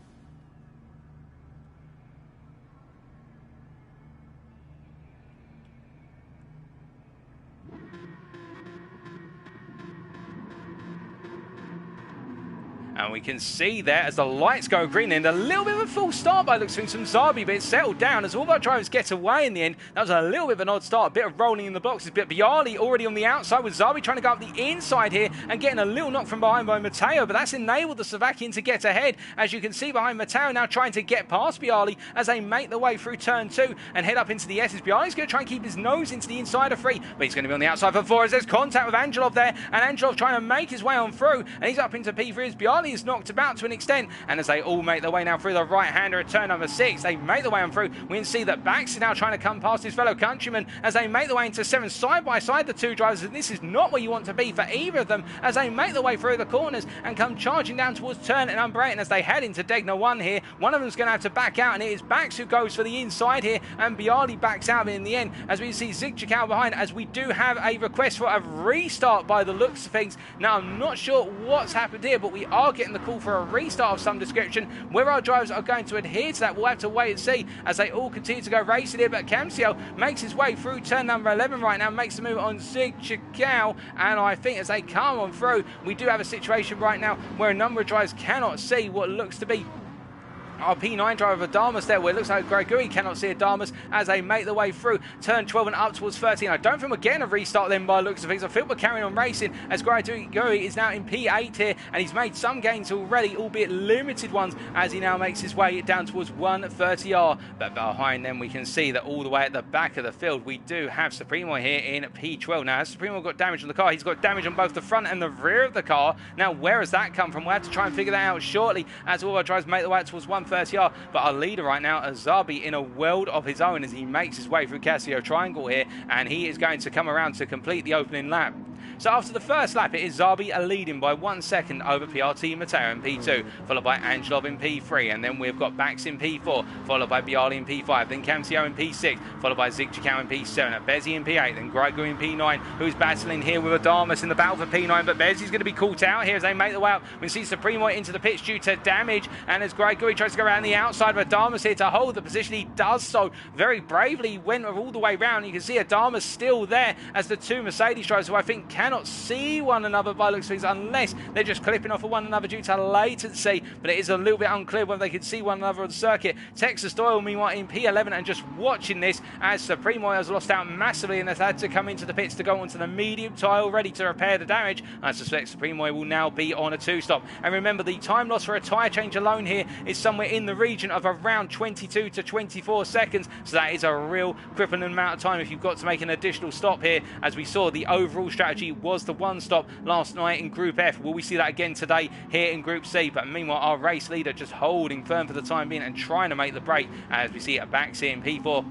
And we can see there as the lights go green and a little bit of a false start by looks of some Zabi, but it's settled down as all of our drivers get away in the end. That was a little bit of an odd start, a bit of rolling in the boxes. But Bialy already on the outside with Zabi trying to go up the inside here and getting a little knock from behind by Matteo, but that's enabled the Slovakian to get ahead. As you can see behind Matteo now trying to get past Bialy as they make their way through turn 2 and head up into the S's. Bialy's going to try and keep his nose into the inside of 3, but he's going to be on the outside for 4 as there's contact with Angelov there, and Angelov trying to make his way on through, and he's up into P3 as Bialy is knocked about to an extent, and as they all make their way now through the right-hander at turn number 6, they make their way on through. We can see that Bax is now trying to come past his fellow countryman as they make their way into 7 side by side, the two drivers, and this is not where you want to be for either of them as they make their way through the corners and come charging down towards turn number 8. And as they head into Degner 1 here, one of them's going to have to back out, and it is Bax who goes for the inside here, and Bialy backs out in the end as we see Zigchikau behind, as we do have a request for a restart by the looks of things. Now I'm not sure what's happened here, but we are getting the call for a restart of some description. Where our drivers are going to adhere to that, we'll have to wait and see as they all continue to go racing here. But Camcio makes his way through turn number 11 right now, makes the move on Zigchikau, and I think as they come on through, we do have a situation right now where a number of drivers cannot see what looks to be our P9 driver Adamas there, where it looks like Guigui cannot see Adamas as they make their way through turn 12 and up towards 13. I don't think we're getting a restart then by the looks of things. I think we're carrying on racing as Guigui is now in P8 here, and he's made some gains already, albeit limited ones, as he now makes his way down towards 130R. But behind them we can see that all the way at the back of the field we do have Supremo here in P12. Now has Supremo got damage on the car? He's got damage on both the front and the rear of the car. Now where has that come from? We'll have to try and figure that out shortly as all our drivers make their way towards 130R. But our leader right now, Azabi, in a world of his own as he makes his way through Casio Triangle here, and he is going to come around to complete the opening lap. So after the first lap, it is Zabi leading by 1 second over PRT Matteo in P2, followed by Angelov in P3, and then we've got Bax in P4, followed by Bialy in P5, then Camcio in P6, followed by Zigchikau in P7, Bezzi in P8, then Guigui in P9, who's battling here with Adamas in the battle for P9, but Bezzi's going to be caught out here as they make their way up. We see Supremo into the pits due to damage, and as Guigui tries to go around the outside of Adamas here to hold the position, he does so very bravely. He went all the way round. You can see Adamas still there as the two Mercedes drivers, who I think cannot see one another by looks of things, unless they're just clipping off of one another due to latency, but it is a little bit unclear whether they can see one another on the circuit. Texas Doyle meanwhile in P11 and just watching this as Supremo has lost out massively and has had to come into the pits to go onto the medium tile ready to repair the damage. I suspect Supremo will now be on a 2-stop, and remember the time loss for a tyre change alone here is somewhere in the region of around 22 to 24 seconds, so that is a real crippling amount of time if you've got to make an additional stop here. As we saw, the overall strategy was the 1-stop last night in Group F. Will we see that again today here in Group C? But meanwhile our race leader just holding firm for the time being and trying to make the break, as we see it back here in P4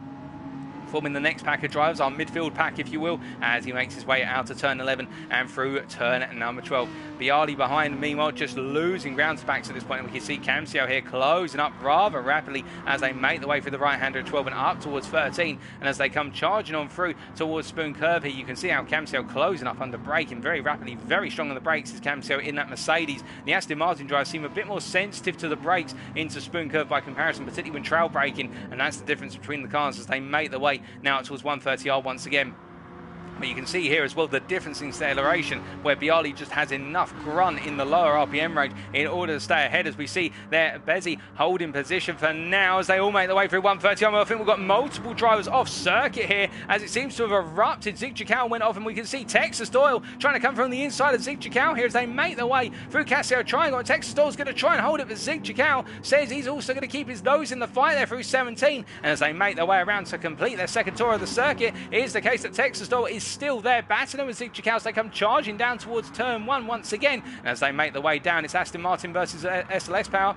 forming the next pack of drivers, our midfield pack if you will, as he makes his way out to turn 11 and through turn number 12. Bialy behind, meanwhile, just losing ground to Bax at this point, and we can see Camcio here closing up rather rapidly as they make the way through the right-hander at 12 and up towards 13, and as they come charging on through towards Spoon Curve here, you can see how Camcio closing up under braking very rapidly, very strong on the brakes is Camcio in that Mercedes. The Aston Martin drivers seem a bit more sensitive to the brakes into Spoon Curve by comparison, particularly when trail braking, and that's the difference between the cars as they make their way now towards 130R once again. But you can see here as well the difference in acceleration, where Bialy just has enough grunt in the lower RPM range in order to stay ahead, as we see there Bezzi holding position for now as they all make their way through 130. I think we've got multiple drivers off circuit here as it seems to have erupted. Zigchikau went off, and we can see Texas Doyle trying to come from the inside of Zigchikau here as they make their way through Casio Triangle. And Texas Doyle's going to try and hold it, but Zigchikau says he's also going to keep his nose in the fight there through 17. And as they make their way around to complete their second tour of the circuit, it is the case that Texas Doyle is still there, battling with Zigchikau as they come charging down towards turn 1 once again. And as they make their way down, it's Aston Martin versus SLS Power.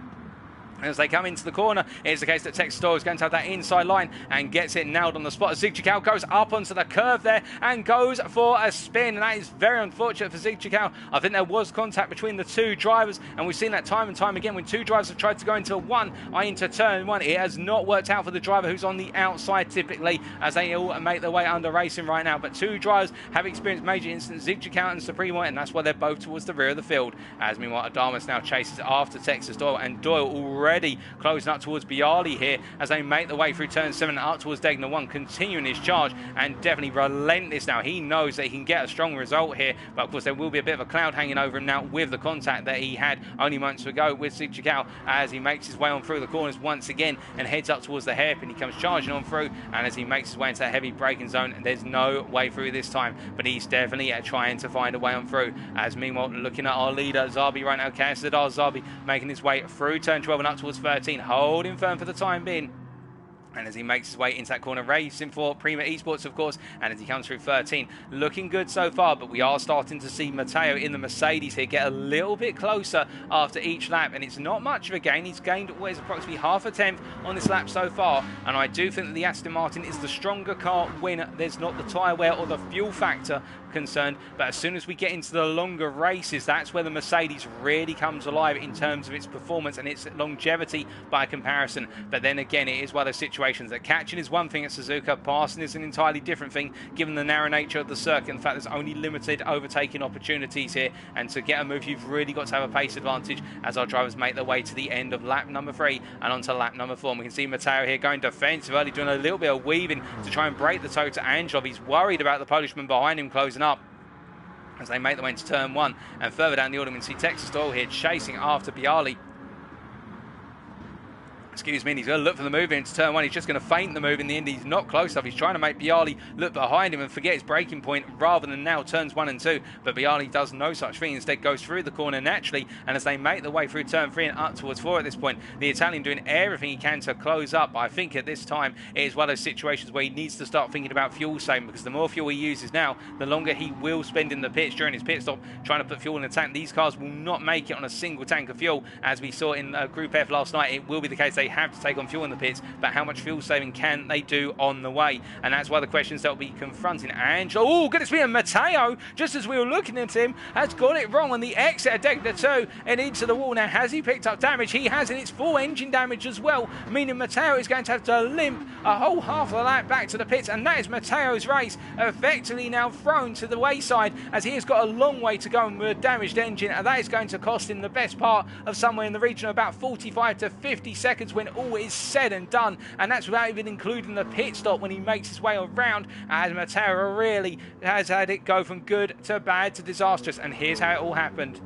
As they come into the corner, it's the case that Texas Doyle is going to have that inside line and gets it nailed on the spot. Zigchikau goes up onto the curve there and goes for a spin, and that is very unfortunate for Zigchikau. I think there was contact between the two drivers, and we've seen that time and time again when two drivers have tried to go into turn 1. It has not worked out for the driver who's on the outside typically, as they all make their way under racing right now. But two drivers have experienced major incidents, Zigchikau and Supremo, and that's why they're both towards the rear of the field. As meanwhile, Adamas now chases after Texas Doyle, and Doyle already closing up towards Bialy here as they make their way through turn 7 up towards Degner 1, continuing his charge and definitely relentless now. He knows that he can get a strong result here, but of course there will be a bit of a cloud hanging over him now with the contact that he had only moments ago with Zigchikau as he makes his way on through the corners once again and heads up towards the hairpin. He comes charging on through, and as he makes his way into that heavy braking zone, there's no way through this time, but he's definitely trying to find a way on through. As meanwhile, looking at our leader Zabi right now, Kasadar Zabi making his way through turn 12 and up towards 13, holding firm for the time being. And as he makes his way into that corner, racing for Prima Esports, of course, and as he comes through 13, looking good so far, but we are starting to see Matteo in the Mercedes here get a little bit closer after each lap, and it's not much of a gain. He's gained what is approximately half a tenth on this lap so far, and I do think that the Aston Martin is the stronger car when there's not the tyre wear or the fuel factor concerned. But as soon as we get into the longer races, that's where the Mercedes really comes alive in terms of its performance and its longevity by comparison. But then again, it is one of those situations that catching is one thing at Suzuka, passing is an entirely different thing given the narrow nature of the circuit and the fact there's only limited overtaking opportunities here, and to get a move you've really got to have a pace advantage as our drivers make their way to the end of lap number 3 and onto lap number 4. And we can see Matteo here going defensive early, doing a little bit of weaving to try and break the toe to Angelov. He's worried about the Polishman behind him closing up as they make their way into turn 1, and further down the order we can see Texas Doyle here chasing after Bialy. Excuse me, and he's going to look for the move into turn 1. He's just going to feint the move in the end. He's not close enough. He's trying to make Bialy look behind him and forget his braking point rather than now turns 1 and 2. But Bialy does no such thing. Instead goes through the corner naturally, and as they make their way through turn 3 and up towards 4 at this point, the Italian doing everything he can to close up. But I think at this time it is one of those situations where he needs to start thinking about fuel saving, because the more fuel he uses now, the longer he will spend in the pits during his pit stop trying to put fuel in the tank. These cars will not make it on a single tank of fuel, as we saw in Group F last night. It will be the case they have to take on fuel in the pits, but how much fuel saving can they do on the way? And that's why the questions that will be confronting Angelo. Oh, goodness me, and Matteo, just as we were looking at him, has got it wrong on the exit of Degner 2 and into the wall. Now, has he picked up damage? He has, and it's full engine damage as well, meaning Matteo is going to have to limp a whole half of the lap back to the pits, and that is Matteo's race effectively now thrown to the wayside, as he has got a long way to go with a damaged engine, and that is going to cost him the best part of somewhere in the region of about 45 to 50 seconds when all is said and done, and that's without even including the pit stop when he makes his way around, as Matteo really has had it go from good to bad to disastrous. And here's how it all happened.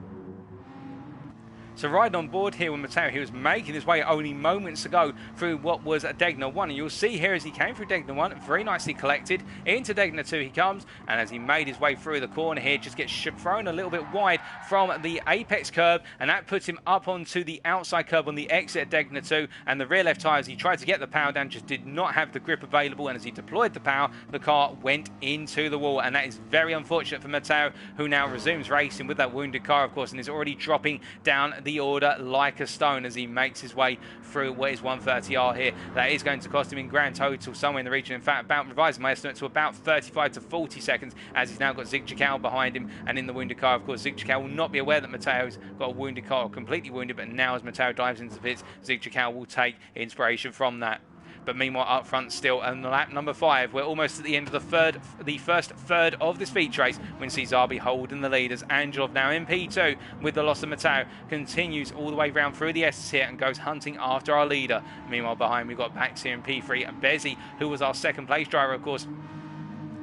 So riding on board here with Matteo, he was making his way only moments ago through what was a Degner 1. And you'll see here as he came through Degner 1, very nicely collected, into Degner 2 he comes, and as he made his way through the corner here, just gets thrown a little bit wide from the apex curb, and that puts him up onto the outside curb on the exit of Degner 2, and the rear left tyre, as he tried to get the power down, just did not have the grip available, and as he deployed the power, the car went into the wall, and that is very unfortunate for Matteo, who now resumes racing with that wounded car, of course, and is already dropping down the order like a stone as he makes his way through what is 130R here. That is going to cost him in grand total somewhere in the region, in fact, about revising my estimate to about 35 to 40 seconds, as he's now got Zigchikau behind him, and in the wounded car, of course, Zigchikau will not be aware that Matteo's got a wounded car, or completely wounded, but now as Matteo dives into the pits, Zigchikau will take inspiration from that. But meanwhile, up front still, on lap number 5, we're almost at the end of the first third of this feature race, when Zabi holding the lead, as Angelov, now in P2 with the loss of Matteo, continues all the way round through the S's here and goes hunting after our leader. Meanwhile, behind we've got Pax here in P3, and Bezzi, who was our second place driver, of course,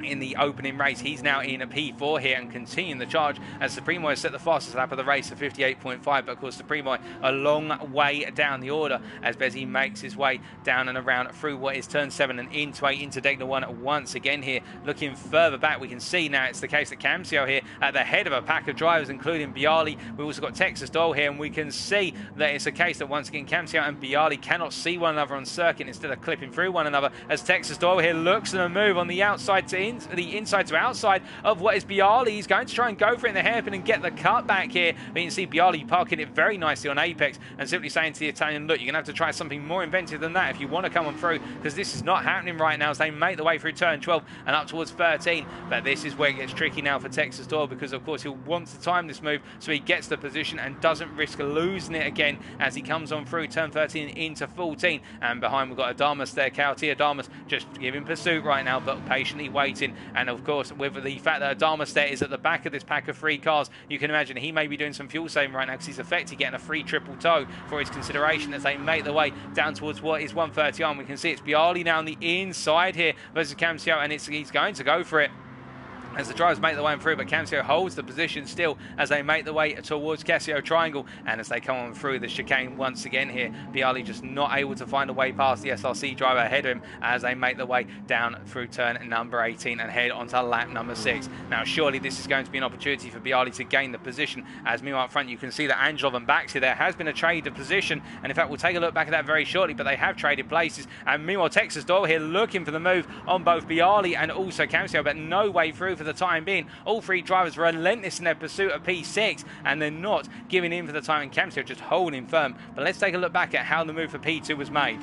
in the opening race. He's now in a P4 here and continuing the charge as Supremo has set the fastest lap of the race of 58.5. But of course, Supremo a long way down the order as Bezzy makes his way down and around through what is turn 7 and into 8 into Degner 1 once again here. Looking further back, we can see now it's the case that Camcio here at the head of a pack of drivers, including Bialy. We've also got Texas Doyle here, and we can see that it's a case that once again Camcio and Bialy cannot see one another on circuit instead of clipping through one another, as Texas Doyle here looks at a move on the outside to the inside to outside of what is Bialy. He's going to try and go for it in the hairpin and get the cut back here. But you can see Bialy parking it very nicely on apex and simply saying to the Italian, look, you're going to have to try something more inventive than that if you want to come on through, because this is not happening right now as they make the way through turn 12 and up towards 13. But this is where it gets tricky now for Texas Doyle, because of course he'll want to time this move so he gets the position and doesn't risk losing it again as he comes on through turn 13 into 14. And behind we've got Adamas there, Kautia Adamas just giving pursuit right now but patiently waiting. And of course with the fact that Adamas there is at the back of this pack of 3 cars, you can imagine he may be doing some fuel saving right now because he's effectively getting a free triple toe for his consideration as they make the way down towards what is 130 on. We can see it's Bialy now on the inside here versus Camcio, and he's going to go for it as the drivers make the way through, but Camcio holds the position still as they make the way towards Casio Triangle, and as they come on through the chicane once again here, Bialy just not able to find a way past the SRC driver ahead of him as they make the way down through turn number 18 and head onto lap number 6. Now surely this is going to be an opportunity for Bialy to gain the position, as meanwhile up front you can see that Angelov and Baxi there has been a trade of position, and in fact we'll take a look back at that very shortly, but they have traded places. And meanwhile Texas Doyle here looking for the move on both Bialy and also Camcio, but no way through for the time being. All 3 drivers relentless in their pursuit of P6 and they're not giving in for the time, and Camcio just holding firm. But let's take a look back at how the move for P2 was made.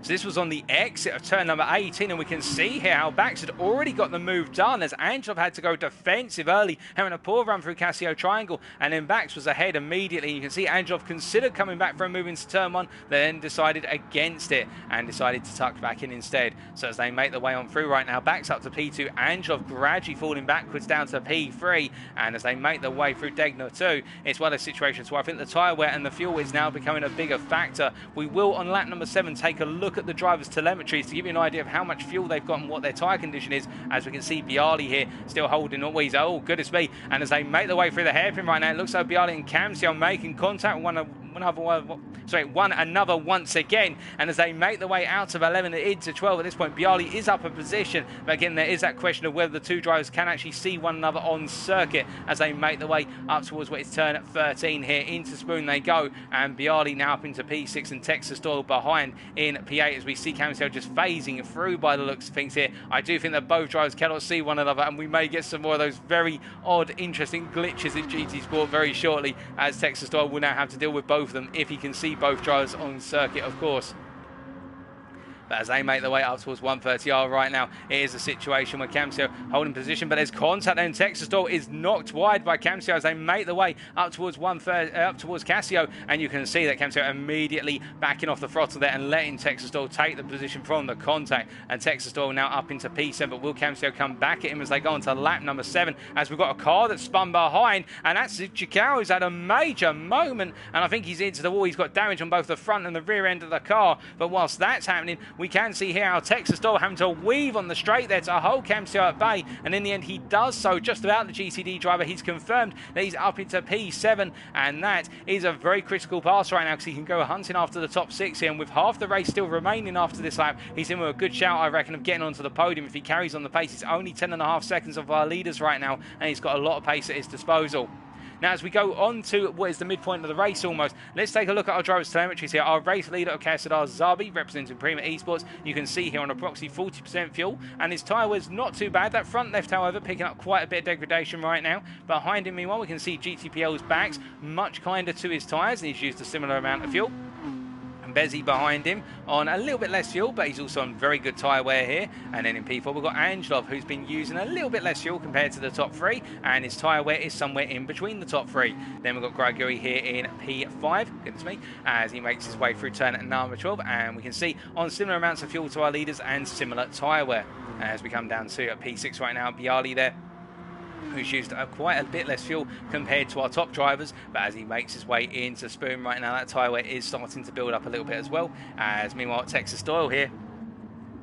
So this was on the exit of turn number 18, and we can see here how Bax had already got the move done as Angelov had to go defensive early, having a poor run through Casio Triangle, and then Bax was ahead immediately. You can see Angelov considered coming back for a move into turn 1, then decided against it and decided to tuck back in instead. So as they make the way on through right now, Bax up to P2, Angelov gradually falling backwards down to P3, and as they make their way through Degner 2, it's one of those situations where I think the tyre wear and the fuel is now becoming a bigger factor. We will on lap number 7 take a look at the driver's telemetry to give you an idea of how much fuel they've got and what their tyre condition is, as we can see Bialy here still holding always. Oh goodness me, and as they make their way through the hairpin right now, it looks like Bialy and Camcio making contact with one another once again, and as they make their way out of 11 and into 12 at this point, Bialy is up a position, but again there is that question of whether the 2 drivers can actually see one another on circuit as they make their way up towards what is turn 13 here. Into Spoon they go, and Bialy now up into P6 and Texas Doyle behind in P8 as we see Camcio just phasing through by the looks of things here. I do think that both drivers cannot see one another, and we may get some more of those very odd, interesting glitches in GT Sport very shortly, as Texas Doyle will now have to deal with both of them if he can see both drivers on circuit, of course. But as they make their way up towards 130R right now, it is a situation where Camcio holding position, but there's contact there, and Texas Doyle is knocked wide by Camcio as they make their way up towards Casio, and you can see that Camcio immediately backing off the throttle there and letting Texas Doyle take the position from the contact, and Texas Doyle now up into P7, but will Camcio come back at him as they go into lap number 7, as we've got a car that's spun behind, and that's Chicao, who's had a major moment, and I think he's into the wall. He's got damage on both the front and the rear end of the car, but whilst that's happening, we can see here how Texas Doyle having to weave on the straight there to hold Camcio at bay, and in the end he does so just about the GCD driver. He's confirmed that he's up into P7, and that is a very critical pass right now because he can go hunting after the top 6 here, and with half the race still remaining after this lap, he's in with a good shout, I reckon, of getting onto the podium if he carries on the pace. It's only 10.5 seconds of our leaders right now, and he's got a lot of pace at his disposal. Now, as we go on to what is the midpoint of the race almost, let's take a look at our driver's telemetries here. Our race leader, Okasadar Zabi, representing Prima Esports, you can see here on approximately 40% fuel, and his tyre was not too bad. That front left, however, picking up quite a bit of degradation right now. Behind him, meanwhile, we can see GTPL's backs, much kinder to his tyres, and he's used a similar amount of fuel. Bezzy behind him on a little bit less fuel, but he's also on very good tyre wear here. And then in P4 we've got Angelov, who's been using a little bit less fuel compared to the top 3, and his tyre wear is somewhere in between the top 3. Then we've got Gregory here in P5, goodness me, as he makes his way through turn number 12, and we can see on similar amounts of fuel to our leaders and similar tyre wear. As we come down to P6 right now, Bialy there, who's used quite a bit less fuel compared to our top drivers, but as he makes his way into Spoon right now, that tyre wear is starting to build up a little bit as well. As meanwhile Texas Doyle here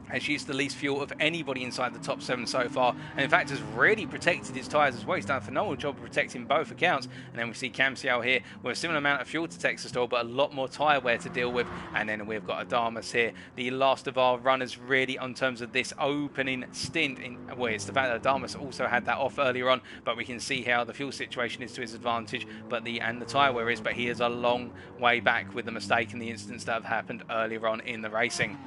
has used the least fuel of anybody inside the top 7 so far, and in fact has really protected his tyres as well. He's done a phenomenal job of protecting both accounts. And then we see Camciel here with a similar amount of fuel to Texas Oil, but a lot more tyre wear to deal with. And then we've got Adamas here, the last of our runners really in terms of this opening stint. Well, it's the fact that Adamas also had that off earlier on, but we can see how the fuel situation is to his advantage, but the tyre wear is, but he is a long way back with the mistake in the incidents that have happened earlier on in the racing.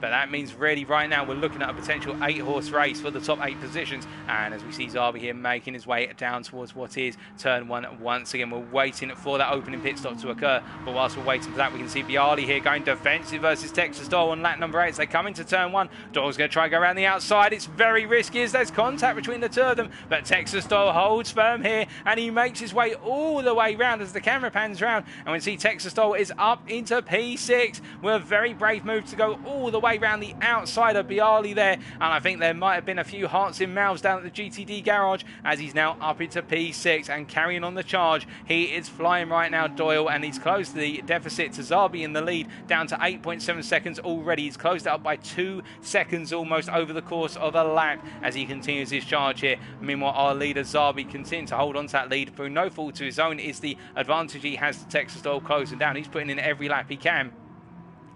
But that means really right now we're looking at a potential 8-horse race for the top 8 positions. And as we see Zabi here making his way down towards what is turn 1 once again. We're waiting for that opening pit stop to occur. But whilst we're waiting for that, we can see Bialy here going defensive versus Texas Doyle on lap number 8 as they come into turn 1. Doyle's going to try to go around the outside. It's very risky as there's contact between the two of them. But Texas Doyle holds firm here and he makes his way all the way round as the camera pans round. And we see Texas Doyle is up into P6 with a very brave move to go all the way round the outside of Bialy there, and I think there might have been a few hearts in mouths down at the GTD garage as he's now up into P6 and carrying on the charge. He is flying right now, Doyle, and he's closed the deficit to Zabi in the lead down to 8.7 seconds already. He's closed it up by 2 seconds almost over the course of a lap as he continues his charge here. Meanwhile, our leader Zabi continues to hold on to that lead through no fault to his own. Is the advantage he has to Texas Doyle closing down. He's putting in every lap he can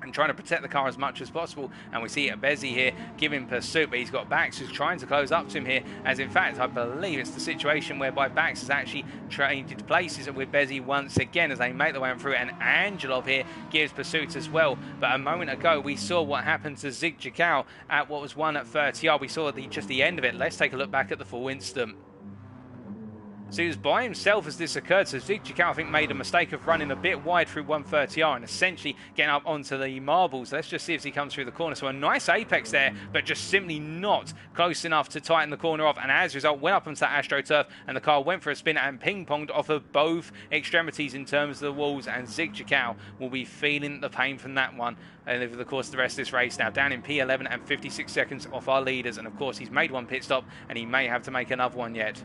and trying to protect the car as much as possible. And we see Bezzi here giving pursuit, but he's got Bax who's trying to close up to him here, as in fact I believe it's the situation whereby Bax has actually traded places with Bezzi once again as they make their way through, and Angelov here gives pursuit as well. But a moment ago we saw what happened to Zig Jakau at what was 1:30. We saw just the end of it. Let's take a look back at the full incident. So he was by himself as this occurred. So Zig Jakau, I think, made a mistake of running a bit wide through 130R and essentially getting up onto the marbles. Let's just see if he comes through the corner. So a nice apex there, but just simply not close enough to tighten the corner off. And as a result, went up onto that AstroTurf and the car went for a spin and ping-ponged off of both extremities in terms of the walls. And Zig Jakau will be feeling the pain from that one over the course of the rest of this race. Now down in P11 and 56 seconds off our leaders. And of course, he's made one pit stop and he may have to make another one yet.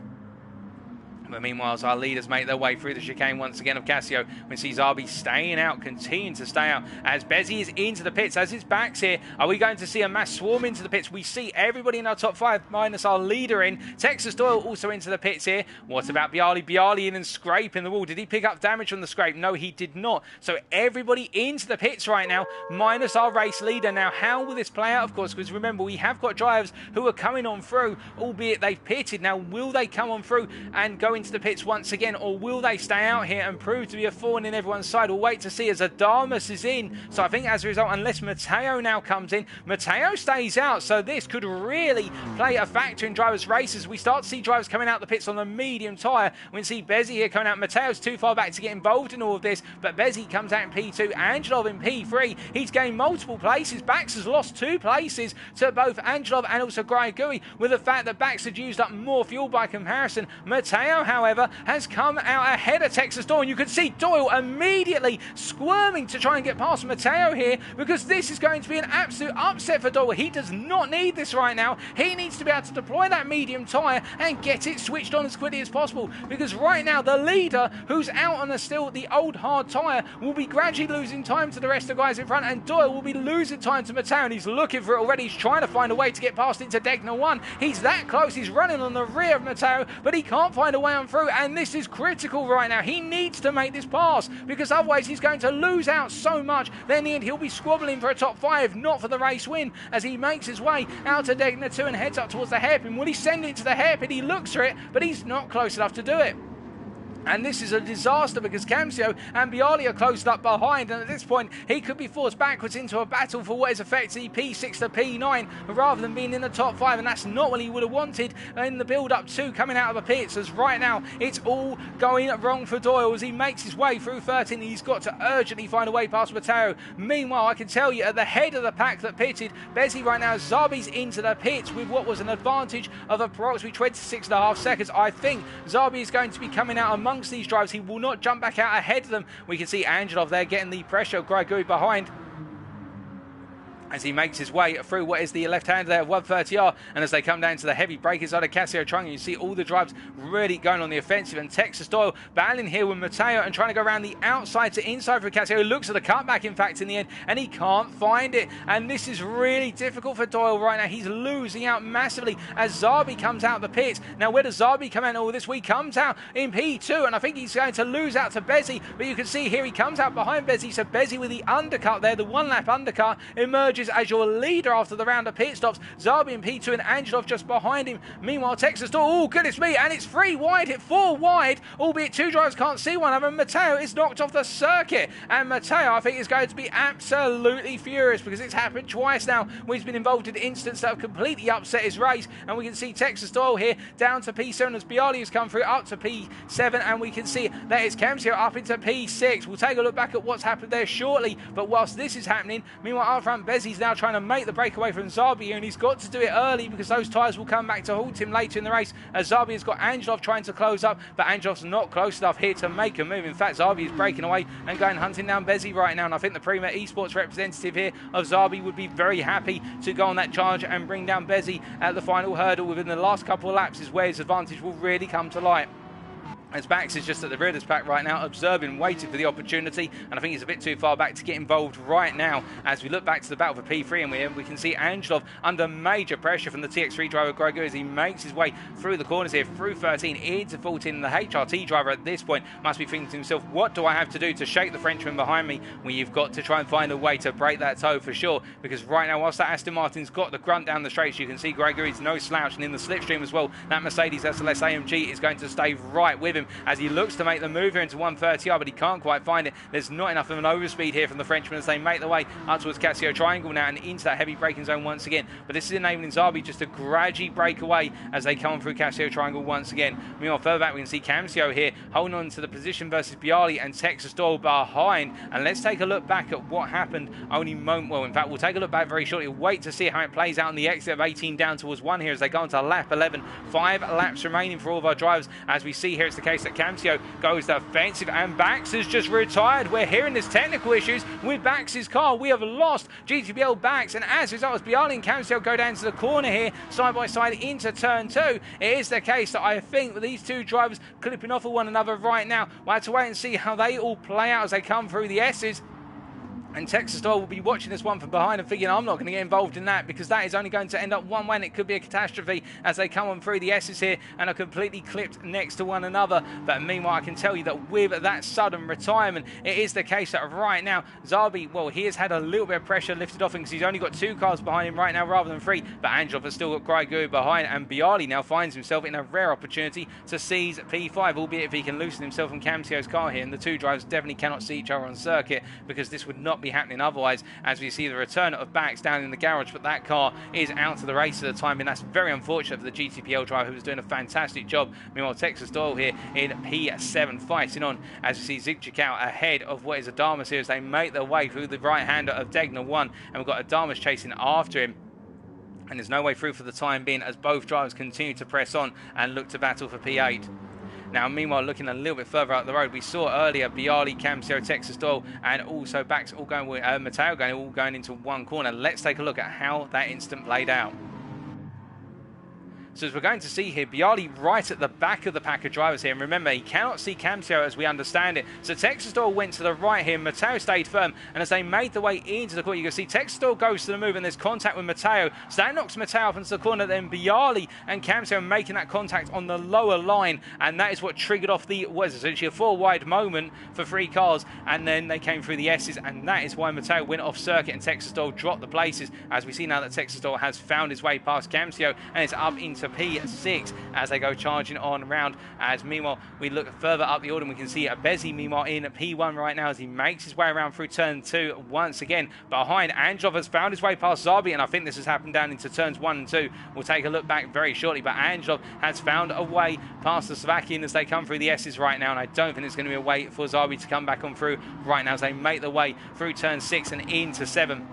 But meanwhile, as our leaders make their way through the chicane once again of Casio, we see Zabi staying out, continuing to stay out, as Bezzi is into the pits, as his back's here. Are we going to see a mass swarm into the pits? We see everybody in our top 5, minus our leader in. Texas Doyle also into the pits here. What about Bialy? Bialy in and scraping the wall. Did he pick up damage on the scrape? No, he did not. So everybody into the pits right now, minus our race leader. Now, how will this play out, of course? Because remember, we have got drivers who are coming on through, albeit they've pitted. Now, will they come on through and go into the pits once again, or will they stay out here and prove to be a thorn in everyone's side? We'll wait to see as Adamas is in. So I think as a result, unless Matteo now comes in, Matteo stays out. So this could really play a factor in drivers' races. We start to see drivers coming out the pits on the medium tyre. We can see Bezzi here coming out. Matteo's too far back to get involved in all of this, but Bezzi comes out in P2. Angelov in P3. He's gained multiple places. Bax has lost 2 places to both Angelov and also Grigui, with the fact that Bax had used up more fuel by comparison. Matteo, however, has come out ahead of Texas Doyle. And you can see Doyle immediately squirming to try and get past Matteo here, because this is going to be an absolute upset for Doyle. He does not need this right now. He needs to be able to deploy that medium tyre and get it switched on as quickly as possible, because right now the leader, who's out on the old hard tyre, will be gradually losing time to the rest of the guys in front, and Doyle will be losing time to Matteo, and he's looking for it already. He's trying to find a way to get past into Degner 1. He's that close. He's running on the rear of Matteo, but he can't find a way on through, and this is critical right now. He needs to make this pass, because otherwise he's going to lose out so much. Then in the end he'll be squabbling for a top 5, not for the race win, as he makes his way out to Degner 2 and heads up towards the hairpin. Will he send it to the hairpin? He looks for it, but he's not close enough to do it. And this is a disaster, because Camcio and Bialy are closed up behind, and at this point he could be forced backwards into a battle for what is effectively P6 to P9 rather than being in the top 5, and that's not what he would have wanted in the build-up to coming out of the pits, as right now it's all going wrong for Doyle as he makes his way through 13. He's got to urgently find a way past Matteo. Meanwhile, I can tell you at the head of the pack that pitted, Bezzi right now, Zabi's into the pits with what was an advantage of approximately 26.5 seconds. I think Zabi is going to be coming out amongst these drivers. He will not jump back out ahead of them. We can see Angelov there getting the pressure, Grigui behind. as he makes his way through what is the left-hander there of 130R, and as they come down to the heavy breakers out of Casio Triangle, you see all the drivers really going on the offensive, and Texas Doyle battling here with Matteo and trying to go around the outside to inside for Casio, who looks at the cutback in fact in the end, and he can't find it, and this is really difficult for Doyle right now. He's losing out massively as Zabi comes out of the pits. Now where does Zabi come out in all this? He comes out in P2, and I think he's going to lose out to Bezzi, but you can see here he comes out behind Bezzi, so Bezzi with the undercut there, the one-lap undercut, emerges as your leader after the round of pit stops. Zabi in P2 and Angelov just behind him. Meanwhile, Texas Doyle, oh goodness me, and it's 3 wide, hit 4 wide, albeit 2 drivers can't see one of them. Matteo is knocked off the circuit, and Matteo, I think, is going to be absolutely furious because it's happened twice now where he's been involved in incidents that have completely upset his race, and we can see Texas Doyle here down to P7 as Bialy has come through up to P7, and we can see that it's Camsio up into P6. We'll take a look back at what's happened there shortly, but whilst this is happening, meanwhile up front Bezzi's now trying to make the breakaway from Zabi, and he's got to do it early because those tyres will come back to halt him later in the race, as Zabi has got Angelov trying to close up, but Angelov's not close enough here to make a move. In fact, Zabi is breaking away and going hunting down Bezzi right now, and I think the Prima Esports representative here of Zabi would be very happy to go on that charge and bring down Bezzi at the final hurdle within the last couple of laps, is where his advantage will really come to light. As Bax is just at the rear of this pack right now, observing, waiting for the opportunity, and I think he's a bit too far back to get involved right now. As we look back to the battle for P3, and we can see Angelov under major pressure from the TX3 driver Gregor as he makes his way through the corners here, through 13 into 14. And the HRT driver at this point must be thinking to himself, what do I have to do to shake the Frenchman behind me? Well, you've got to try and find a way to break that toe for sure, because right now, whilst that Aston Martin's got the grunt down the straights, you can see Gregory's no slouch, and in the slipstream as well, that Mercedes SLS AMG is going to stay right with him as he looks to make the move here into 130R, but he can't quite find it. There's not enough of an overspeed here from the Frenchman as they make their way up towards Casio Triangle now and into that heavy braking zone once again. But this is enabling Zabi just to gradually break away as they come through Casio Triangle once again. Meanwhile, further back we can see Camsio here holding on to the position versus Bialy and Texas Doyle behind. And let's take a look back at what happened only moment. Well, in fact, we'll take a look back very shortly. Wait to see how it plays out on the exit of 18 down towards 1 here as they go into lap 11. 5 laps remaining for all of our drivers. As we see here, it's the case that Camsio goes defensive and Bax has just retired. We're hearing there's technical issues with Bax's car. We have lost GTBL Bax, and as a result, Bialy and Camsio go down to the corner here, side by side into turn 2. It is the case that I think with these two drivers clipping off of one another right now, we'll have to wait and see how they all play out as they come through the S's. And Texas Doyle will be watching this one from behind and thinking, I'm not going to get involved in that because that is only going to end up one way and it could be a catastrophe as they come on through the S's here and are completely clipped next to one another. But meanwhile, I can tell you that with that sudden retirement, it is the case that right now, Zabi, well, he has had a little bit of pressure lifted off him because he's only got 2 cars behind him right now rather than 3. But Angelov has still got Grigou behind, and Bialy now finds himself in a rare opportunity to seize P5, albeit if he can loosen himself from Camsio's car here. And the two drivers definitely cannot see each other on circuit because this would not be happening otherwise, as we see the return of Bax down in the garage, but that car is out of the race at the time, and that's very unfortunate for the GTPL driver who was doing a fantastic job. Meanwhile, Texas Doyle here in P7 fighting on as we see Zigchik out ahead of what is Adamas here as they make their way through the right-hander of Degner 1, and we've got Adamas chasing after him. And there's no way through for the time being as both drivers continue to press on and look to battle for P8. Now, meanwhile, looking a little bit further up the road, we saw earlier Bialy, Camsio, Texas Doyle, and also Bax all going with Matteo all going into one corner. Let's take a look at how that incident played out. So as we're going to see here, Bialy right at the back of the pack of drivers here. And remember, he cannot see Camsio as we understand it. So Texas Doyle went to the right here. Matteo stayed firm. And as they made their way into the corner, you can see Texas Doyle goes to the move and there's contact with Matteo. So that knocks Matteo up into the corner. Then Bialy and Camsio making that contact on the lower line. And that is what triggered off the, what is essentially a 4-wide moment for 3 cars. And then they came through the S's. And that is why Matteo went off circuit and Texas Doyle dropped the places. As we see now that Texas Doyle has found his way past Camsio and it's up into P6 as they go charging on round. As meanwhile, we look further up the order and we can see Bezzi meanwhile in P1 right now as he makes his way around through turn 2 once again. Behind, Angelov has found his way past Zabi, and I think this has happened down into turns 1 and 2. We'll take a look back very shortly, but Angelov has found a way past the Slovakian as they come through the S's right now, and I don't think it's going to be a way for Zabi to come back on through right now as they make their way through turn 6 and into 7.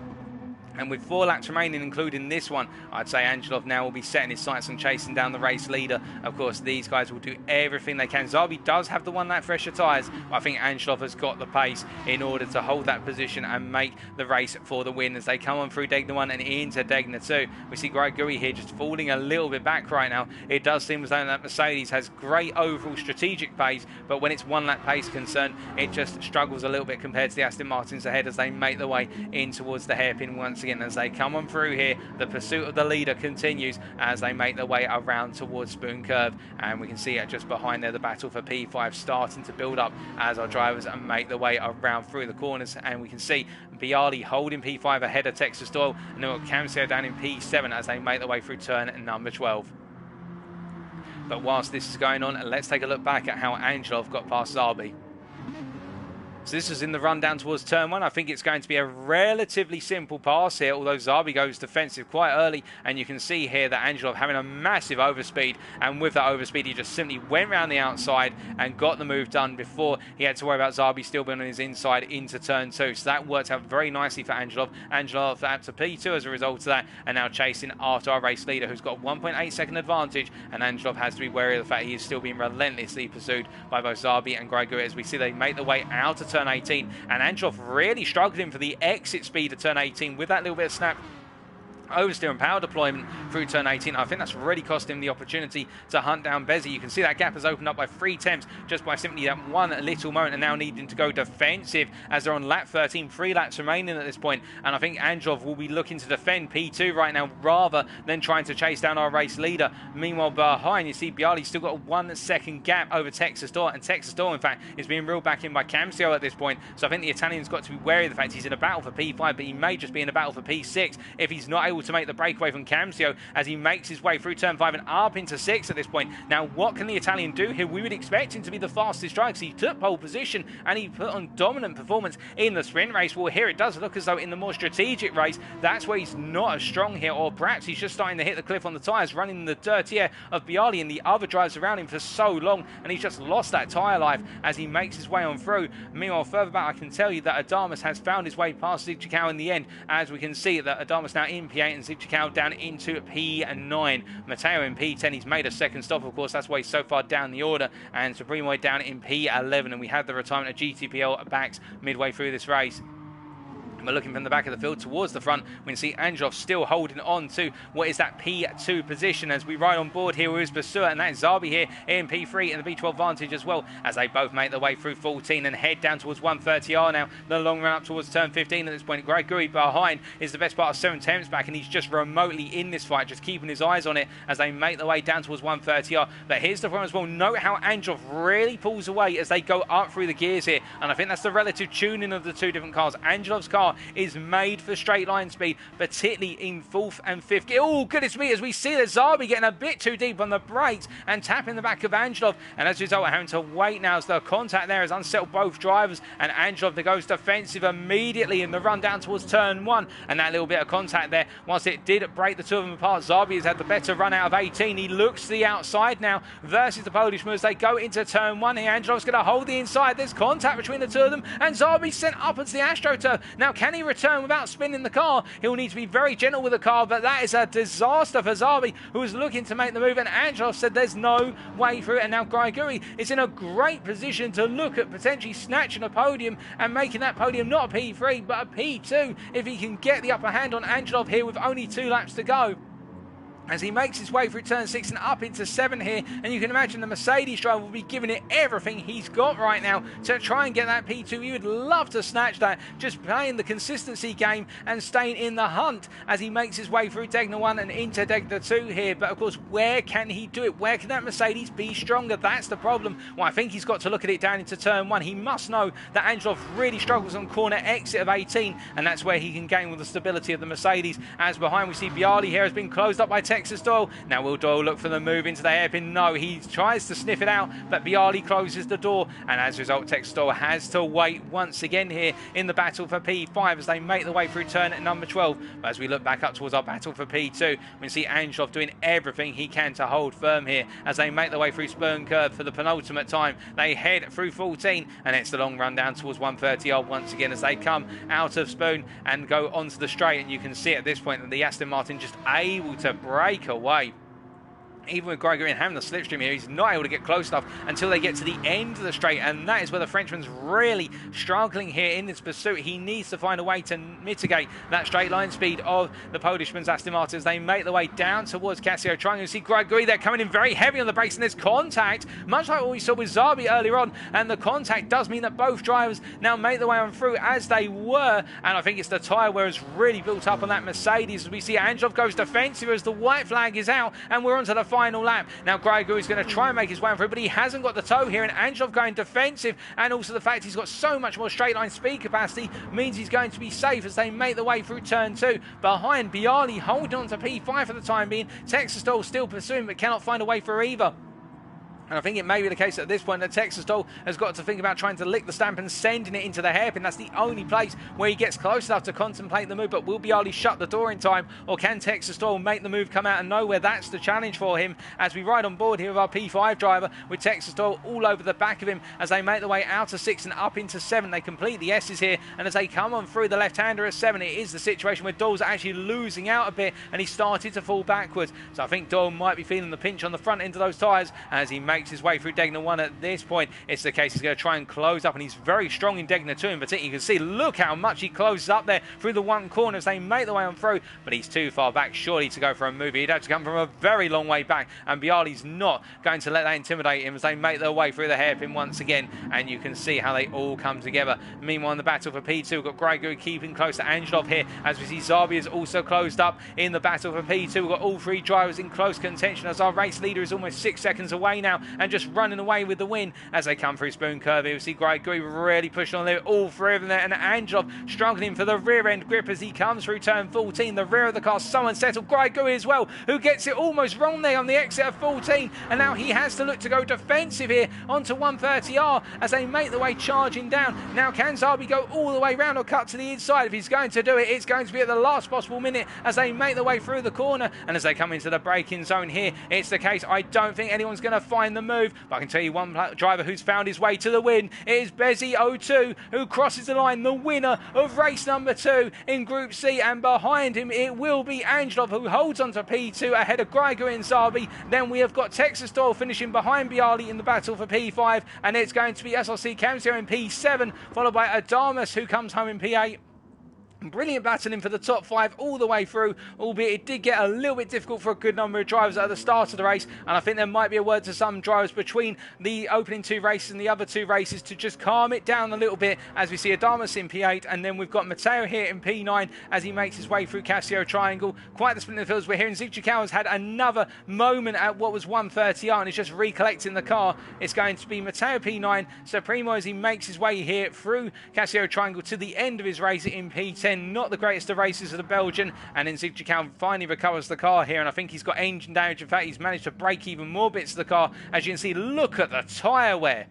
And with 4 laps remaining, including this one, I'd say Angelov now will be setting his sights on chasing down the race leader. Of course, these guys will do everything they can. Zarbi does have the 1 lap fresher tyres, but I think Angelov has got the pace in order to hold that position and make the race for the win as they come on through Degner 1 and into Degner 2. We see Griguri here just falling a little bit back right now. It does seem as though that Mercedes has great overall strategic pace, but when it's 1 lap pace concerned, it just struggles a little bit compared to the Aston Martins ahead as they make their way in towards the hairpin once again. As they come on through here, the pursuit of the leader continues as they make their way around towards Spoon Curve, and we can see it just behind there, the battle for P5 starting to build up as our drivers make their way around through the corners, and we can see Bialy holding P5 ahead of Texas Doyle, and then we've got Camsio down in P7 as they make their way through turn number 12. But whilst this is going on, let's take a look back at how Angelov got past Zarbi. So this is in the run down towards turn 1. I think it's going to be a relatively simple pass here, although Zarbi goes defensive quite early, and you can see here that Angelov having a massive overspeed, and with that overspeed he just simply went around the outside and got the move done before he had to worry about Zarbi still being on his inside into turn 2. So that worked out very nicely for Angelov. Angelov up to P2 as a result of that, and now chasing after our race leader, who's got a 1.8 second advantage, and Angelov has to be wary of the fact he is still being relentlessly pursued by both Zarbi and Griguri as we see they make their way out of turn 18, and Angelov really struggling for the exit speed of turn 18 with that little bit of snap oversteer and power deployment through turn 18. I think that's really cost him the opportunity to hunt down Bezzy. You can see that gap has opened up by 3 tenths just by simply that one little moment, and now needing to go defensive as they're on lap 13, 3 laps remaining at this point, and I think Angelov will be looking to defend P2 right now rather than trying to chase down our race leader. Meanwhile, behind you see Bialy's still got a 1 second gap over Texas Doyle, and Texas Doyle in fact is being reeled back in by Camsio at this point, so I think the Italian's got to be wary of the fact he's in a battle for P5, but he may just be in a battle for P6 if he's not able to make the breakaway from Camsio as he makes his way through turn 5 and up into 6 at this point. Now, what can the Italian do here? We would expect him to be the fastest driver because he took pole position and he put on dominant performance in the sprint race. Well, here it does look as though in the more strategic race, that's where he's not as strong here, or perhaps he's just starting to hit the cliff on the tyres, running in the dirty air of Bialy and the other drivers around him for so long, and he's just lost that tyre life as he makes his way on through. Meanwhile, further back, I can tell you that Adamas has found his way past Zicikau in the end, as we can see that Adamas now in P8 and Zicikau down into P9. Matteo in P10, he's made a second stop, of course, that's why he's so far down the order, and Supremo down in P11, and we have the retirement of GTPL backs midway through this race. We're looking from the back of the field towards the front. We can see Angelov still holding on to what is that P2 position as we ride on board here with Basua, and that is Zarbi here in P3 and the B12 Vantage as well, as they both make their way through 14 and head down towards 130R now. The long run up towards turn 15 at this point. Griguri behind is the best part of 7 tenths back, and he's just remotely in this fight, just keeping his eyes on it as they make their way down towards 130R. But here's the problem as well. Note how Angelov really pulls away as they go up through the gears here, and I think that's the relative tuning of the two different cars. Angelov's car is made for straight line speed, particularly in 4th and 5th gear. Oh, goodness me, as we see that Zarbi getting a bit too deep on the brakes and tapping the back of Angelov, and as a result, having to wait now as the contact there has unsettled both drivers, and Angelov that goes defensive immediately in the run down towards turn 1, and that little bit of contact there, whilst it did break the two of them apart, Zarbi has had the better run out of 18. He looks to the outside now versus the Polishman as they go into turn 1 here. Angelov's going to hold the inside. There's contact between the two of them, and Zarbi sent upwards the AstroTurf. Now, can he return without spinning the car? He'll need to be very gentle with the car, but that is a disaster for Zarbi, who was looking to make the move, and Angelov said there's no way through it, and now Griguri is in a great position to look at potentially snatching a podium and making that podium not a P3 but a P2 if he can get the upper hand on Angelov here with only 2 laps to go, as he makes his way through turn 6 and up into 7 here. And you can imagine the Mercedes driver will be giving it everything he's got right now to try and get that P2. He would love to snatch that, just playing the consistency game and staying in the hunt as he makes his way through Degner 1 and into Degner 2 here. But of course, where can he do it? Where can that Mercedes be stronger? That's the problem. Well, I think he's got to look at it down into turn 1. He must know that Angelov really struggles on corner exit of 18, and that's where he can gain with the stability of the Mercedes. As behind we see Bialy here has been closed up by Texas Texas Doyle. Now will Doyle look for the move into the hairpin? No, he tries to sniff it out, but Bialy closes the door, and as a result, Texas Doyle has to wait once again here in the battle for P5 as they make the way through turn at number 12. But as we look back up towards our battle for P2, we see Angelov doing everything he can to hold firm here as they make their way through Spurn Curve for the penultimate time. They head through 14, and it's the long run down towards 130 odd once again as they come out of Spoon and go onto the straight, and you can see at this point that the Aston Martin just able to break away. Even with Gregory having the slipstream here, he's not able to get close enough until they get to the end of the straight, and that is where the Frenchman's really struggling here in this pursuit. He needs to find a way to mitigate that straight line speed of the Polishman's Aston Martin as they make their way down towards Casio Triangle. You see Gregory there coming in very heavy on the brakes, and there's contact, much like what we saw with Zabi earlier on, and the contact does mean that both drivers now make their way on through as they were, and I think it's the tyre wear has really built up on that Mercedes as we see Angelov goes defensive as the white flag is out, and we're onto the final lap. Now Gregory is going to try and make his way through, but he hasn't got the toe here, and Angelov going defensive, and also the fact he's got so much more straight line speed capacity means he's going to be safe as they make the way through turn 2. Behind, Bialy holding on to P5 for the time being. Texas Doyle still pursuing but cannot find a way through either. And I think it may be the case at this point that Texas Doyle has got to think about trying to lick the stamp and sending it into the hairpin. That's the only place where he gets close enough to contemplate the move. But will Bialy shut the door in time, or can Texas Doyle make the move come out and nowhere? That's the challenge for him as we ride on board here with our P5 driver, with Texas Doyle all over the back of him as they make their way out of 6 and up into 7. They complete the S's here, and as they come on through the left-hander at 7, it is the situation where Doyle's actually losing out a bit, and he started to fall backwards. So I think Doyle might be feeling the pinch on the front end of those tyres as he makes his way through Degner 1 at this point. It's the case he's going to try and close up, and he's very strong in Degner 2 in particular. You can see, look how much he closes up there through the one corner as they make their way on through, but he's too far back surely to go for a move. He'd have to come from a very long way back, and Bialy's not going to let that intimidate him as they make their way through the hairpin once again, and you can see how they all come together. Meanwhile, in the battle for P2, we've got Gregory keeping close to Angelov here as we see Zabi is also closed up in the battle for P2. We've got all three drivers in close contention as our race leader is almost 6 seconds away now and just running away with the win as they come through Spoon Curve. You see Gregory really pushing on there, all three of them there, and Angelov struggling for the rear end grip as he comes through turn 14. The rear of the car so unsettled. Gregory as well, who gets it almost wrong there on the exit of 14, and now he has to look to go defensive here onto 130R as they make the way charging down. Now can Zabi go all the way round or cut to the inside? If he's going to do it, it's going to be at the last possible minute as they make their way through the corner, and as they come into the braking zone here, it's the case I don't think anyone's going to find the move, but I can tell you one driver who's found his way to the win. It is Bezzy02 who crosses the line, the winner of race number 2 in Group C, and behind him it will be Angelov who holds on to P2 ahead of Gregory and Zabi. Then we have got Texas Doyle finishing behind Bialy in the battle for P5, and it's going to be SRC Camsio in P7, followed by Adamus who comes home in P8. Brilliant battling for the top 5 all the way through, albeit it did get a little bit difficult for a good number of drivers at the start of the race, and I think there might be a word to some drivers between the opening 2 races and the other 2 races to just calm it down a little bit as we see Adamus in P8, and then we've got Matteo here in P9 as he makes his way through Casio Triangle. Quite the split in the fields. We're hearing Zicchikau has had another moment at what was 130R and is just recollecting the car. It's going to be Matteo P9, Supremo as he makes his way here through Casio Triangle to the end of his race in P10. Not the greatest of races of the Belgian, and then Zicchikau finally recovers the car here, and I think he's got engine damage. In fact, he's managed to break even more bits of the car. As you can see, look at the tyre wear.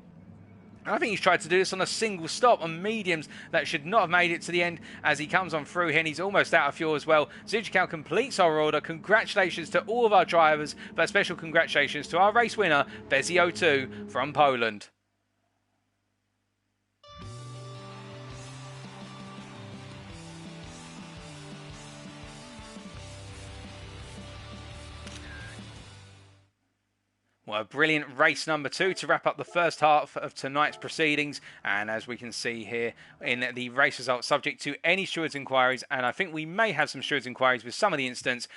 I think he's tried to do this on a single stop on mediums that should not have made it to the end as he comes on through here, and he's almost out of fuel as well. Zicchikau completes our order. Congratulations to all of our drivers, but special congratulations to our race winner, Bezzy02 from Poland. Well, a brilliant race number 2 to wrap up the first half of tonight's proceedings. And as we can see here in the race results, subject to any stewards' inquiries, and I think we may have some stewards' inquiries with some of the incidents,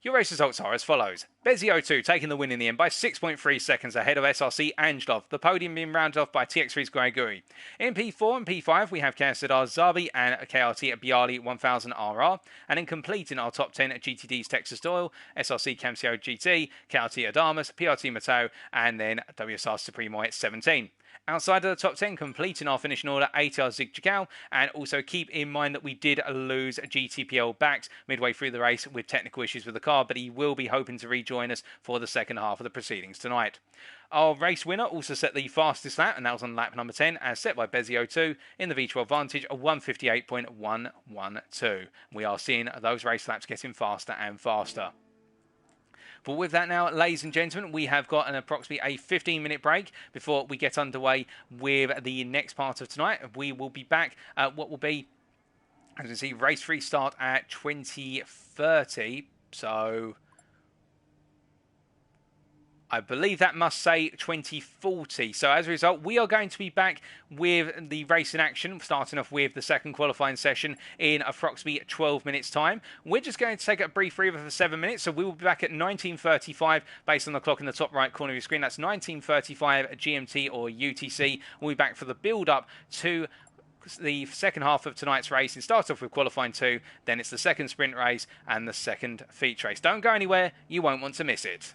your race results are as follows. Bezzy02 taking the win in the end by 6.3 seconds ahead of SRC Angelov, the podium being rounded off by TX3's Gregory. In P4 and P5 we have Kasadar Zabi and KRT at Bialy 1000RR, and in completing our top 10 at GTD's Texas Doyle, SRC Camsio GT, KRT Adamus, PRT Mateo, and then WSR Supremo at 17. Outside of the top 10, completing our finishing order, ATR Zicchikau, and also keep in mind that we did lose GTPL backs midway through the race with technical issues with the car. car, but he will be hoping to rejoin us for the second half of the proceedings tonight. Our race winner also set the fastest lap, and that was on lap number 10, as set by Bezio2 in the V12 Vantage, a 158.112. We are seeing those race laps getting faster and faster. But with that now, ladies and gentlemen, we have got approximately a 15-minute break before we get underway with the next part of tonight. We will be back at what will be, as you can see, race 3 start at 20:30. So I believe that must say 2040. So as a result, we are going to be back with the race in action, starting off with the second qualifying session in approximately 12 minutes' time. We're just going to take a brief breather for 7 minutes, so we will be back at 19:35 based on the clock in the top right corner of your screen. That's 19:35 GMT or UTC. We'll be back for the build-up to the second half of tonight's race. It starts off with qualifying 2, then it's the second sprint race and the second feature race. Don't go anywhere, you won't want to miss it.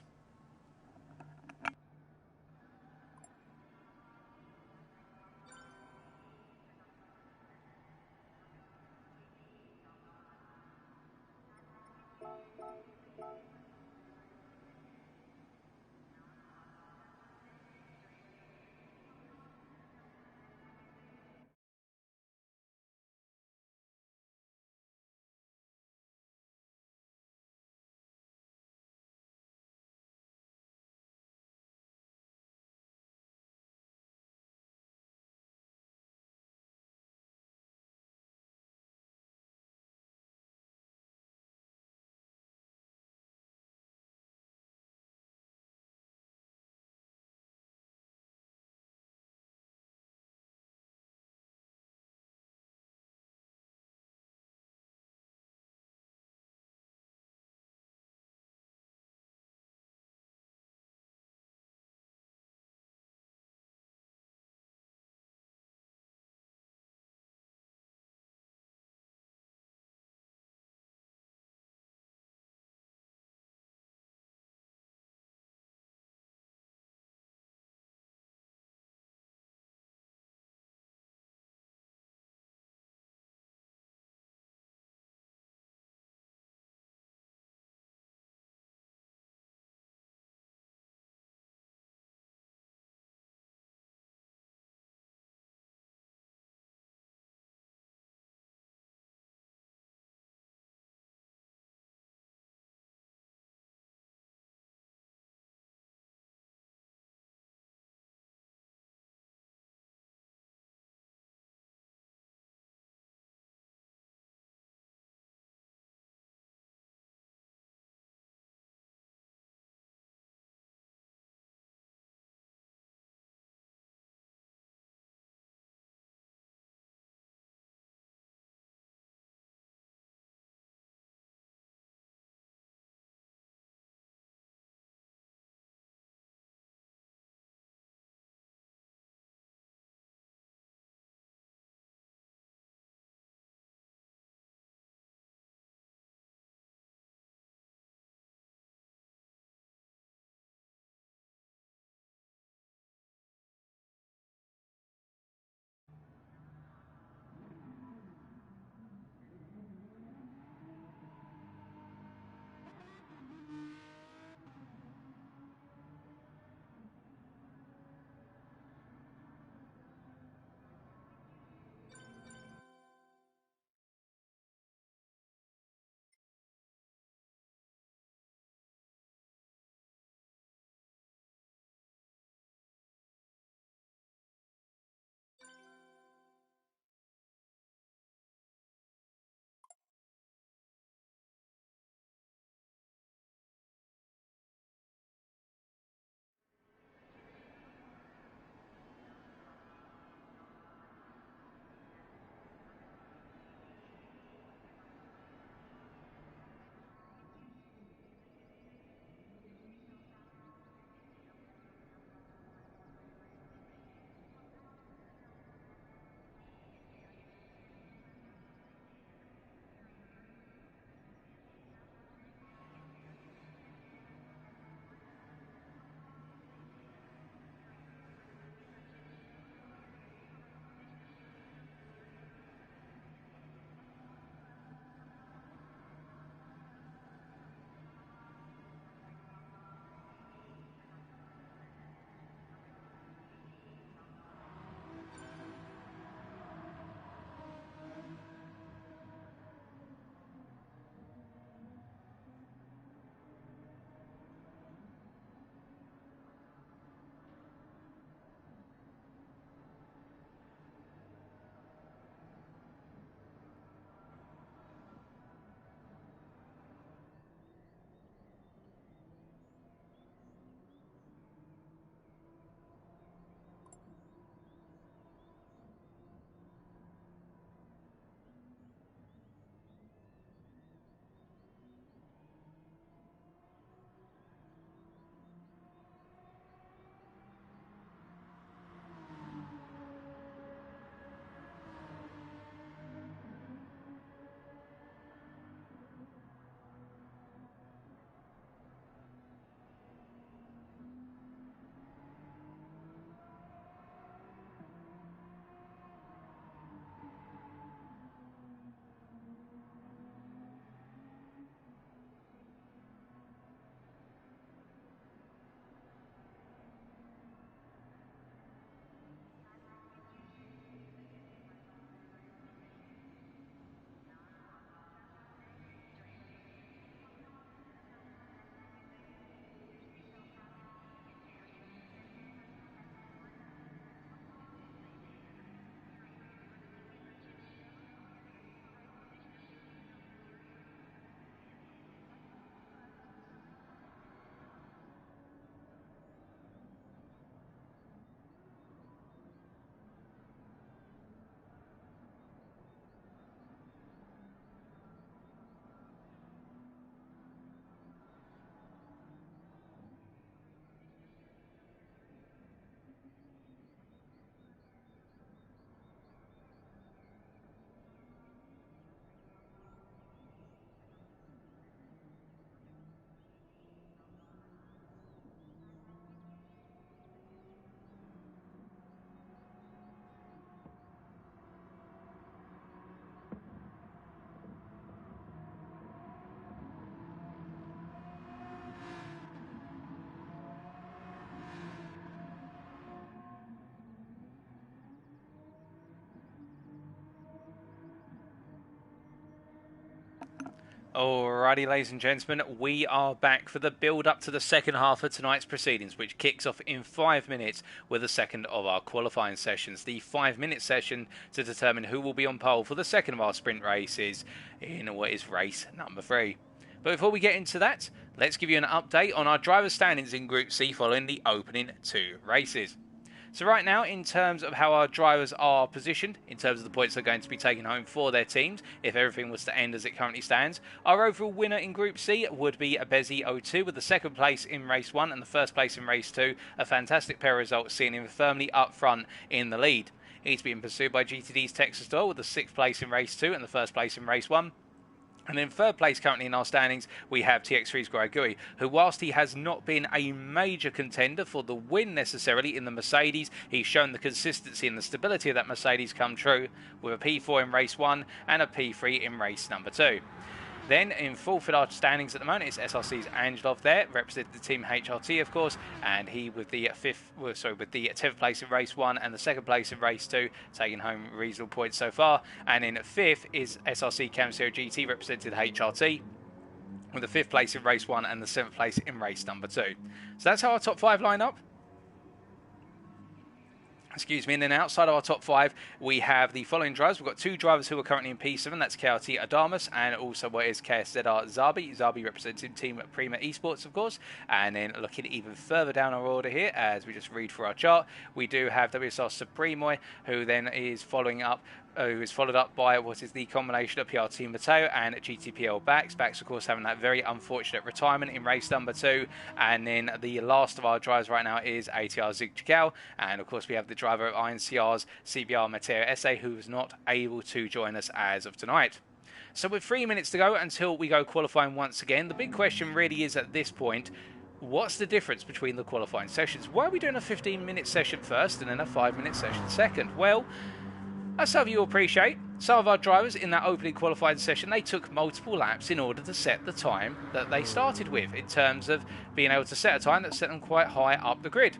Alrighty, ladies and gentlemen, we are back for the build-up to the second half of tonight's proceedings, which kicks off in 5 minutes with the second of our qualifying sessions. The 5-minute session to determine who will be on pole for the second of our sprint races in what is race number 3. But before we get into that, let's give you an update on our driver standings in Group C following the opening 2 races. So right now, in terms of how our drivers are positioned, in terms of the points they're going to be taking home for their teams, if everything was to end as it currently stands, our overall winner in Group C would be Abezi02 with the second place in Race 1 and the first place in Race 2. A fantastic pair of results, seeing him firmly up front in the lead. He's being pursued by GTD's Texas Doyle with the 6th place in Race 2 and the first place in Race 1. And in third place currently in our standings, we have TX3's Guayagui, who whilst he has not been a major contender for the win necessarily in the Mercedes, he's shown the consistency and the stability of that Mercedes come true with a P4 in race 1 and a P3 in race number 2. Then in fourth in our standings at the moment is SRC's Angelov there, representing the team HRT of course, and he with the 10th place in race 1 and the 2nd place in race 2, taking home reasonable points so far. And in 5th is SRC Camsio GT, representing HRT, with the 5th place in race 1 and the 7th place in race number 2. So that's how our top 5 line up. Excuse me, and then outside of our top 5, we have the following drivers. We've got 2 drivers who are currently in P7, that's KRT Adamus, and also what is KSZR Zabi. Zabi representing Team Prima Esports, of course. And then looking even further down our order here, as we just read through our chart, we do have WSR Supremo, who then is followed up by what is the combination of PRT Mateo and GTPL Bax. Bax, of course, having that very unfortunate retirement in race number 2. And then the last of our drivers right now is ATR Zigchikal. And, of course, we have the driver of INCR's CBR Mateo Esse, who is not able to join us as of tonight. So with 3 minutes to go until we go qualifying once again, the big question really is at this point, what's the difference between the qualifying sessions? Why are we doing a 15-minute session first and then a 5-minute session second? Well, as some of you appreciate, some of our drivers in that opening qualifying session, they took multiple laps in order to set the time that they started with, in terms of being able to set a time that set them quite high up the grid.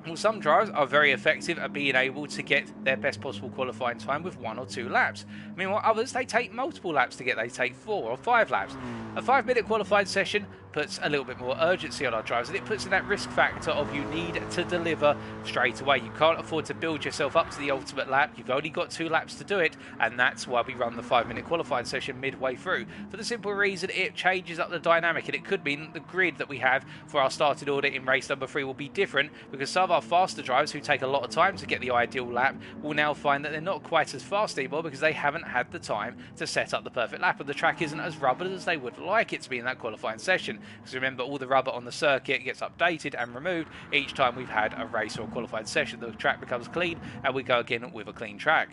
Well, some drivers are very effective at being able to get their best possible qualifying time with 1 or 2 laps. Meanwhile, others, they take multiple laps to get, they take 4 or 5 laps. A 5-minute qualifying session puts a little bit more urgency on our drivers, and it puts in that risk factor of you need to deliver straight away. You can't afford to build yourself up to the ultimate lap. You've only got 2 laps to do it, and that's why we run the 5-minute qualifying session midway through. For the simple reason it changes up the dynamic, and it could mean that the grid that we have for our starting order in race number 3 will be different, because some of our faster drivers who take a lot of time to get the ideal lap will now find that they're not quite as fast anymore because they haven't had the time to set up the perfect lap, and the track isn't as rubbered as they would like it to be in that qualifying session. Because remember, all the rubber on the circuit gets updated and removed each time we've had a race or a qualifying session. The track becomes clean and we go again with a clean track.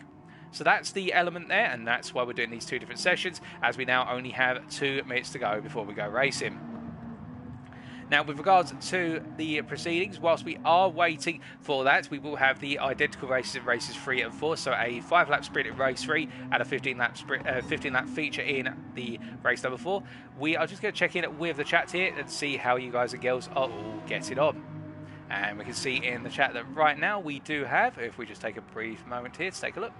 So that's the element there, and that's why we're doing these 2 different sessions, as we now only have 2 minutes to go before we go racing. Now, with regards to the proceedings, whilst we are waiting for that, we will have the identical races in races 3 and 4. So a 5-lap sprint in race 3 and a 15-lap feature in the race number 4. We are just going to check in with the chat here and see how you guys and girls are all getting on. And we can see in the chat that right now we do have, if we just take a brief moment here to take a look,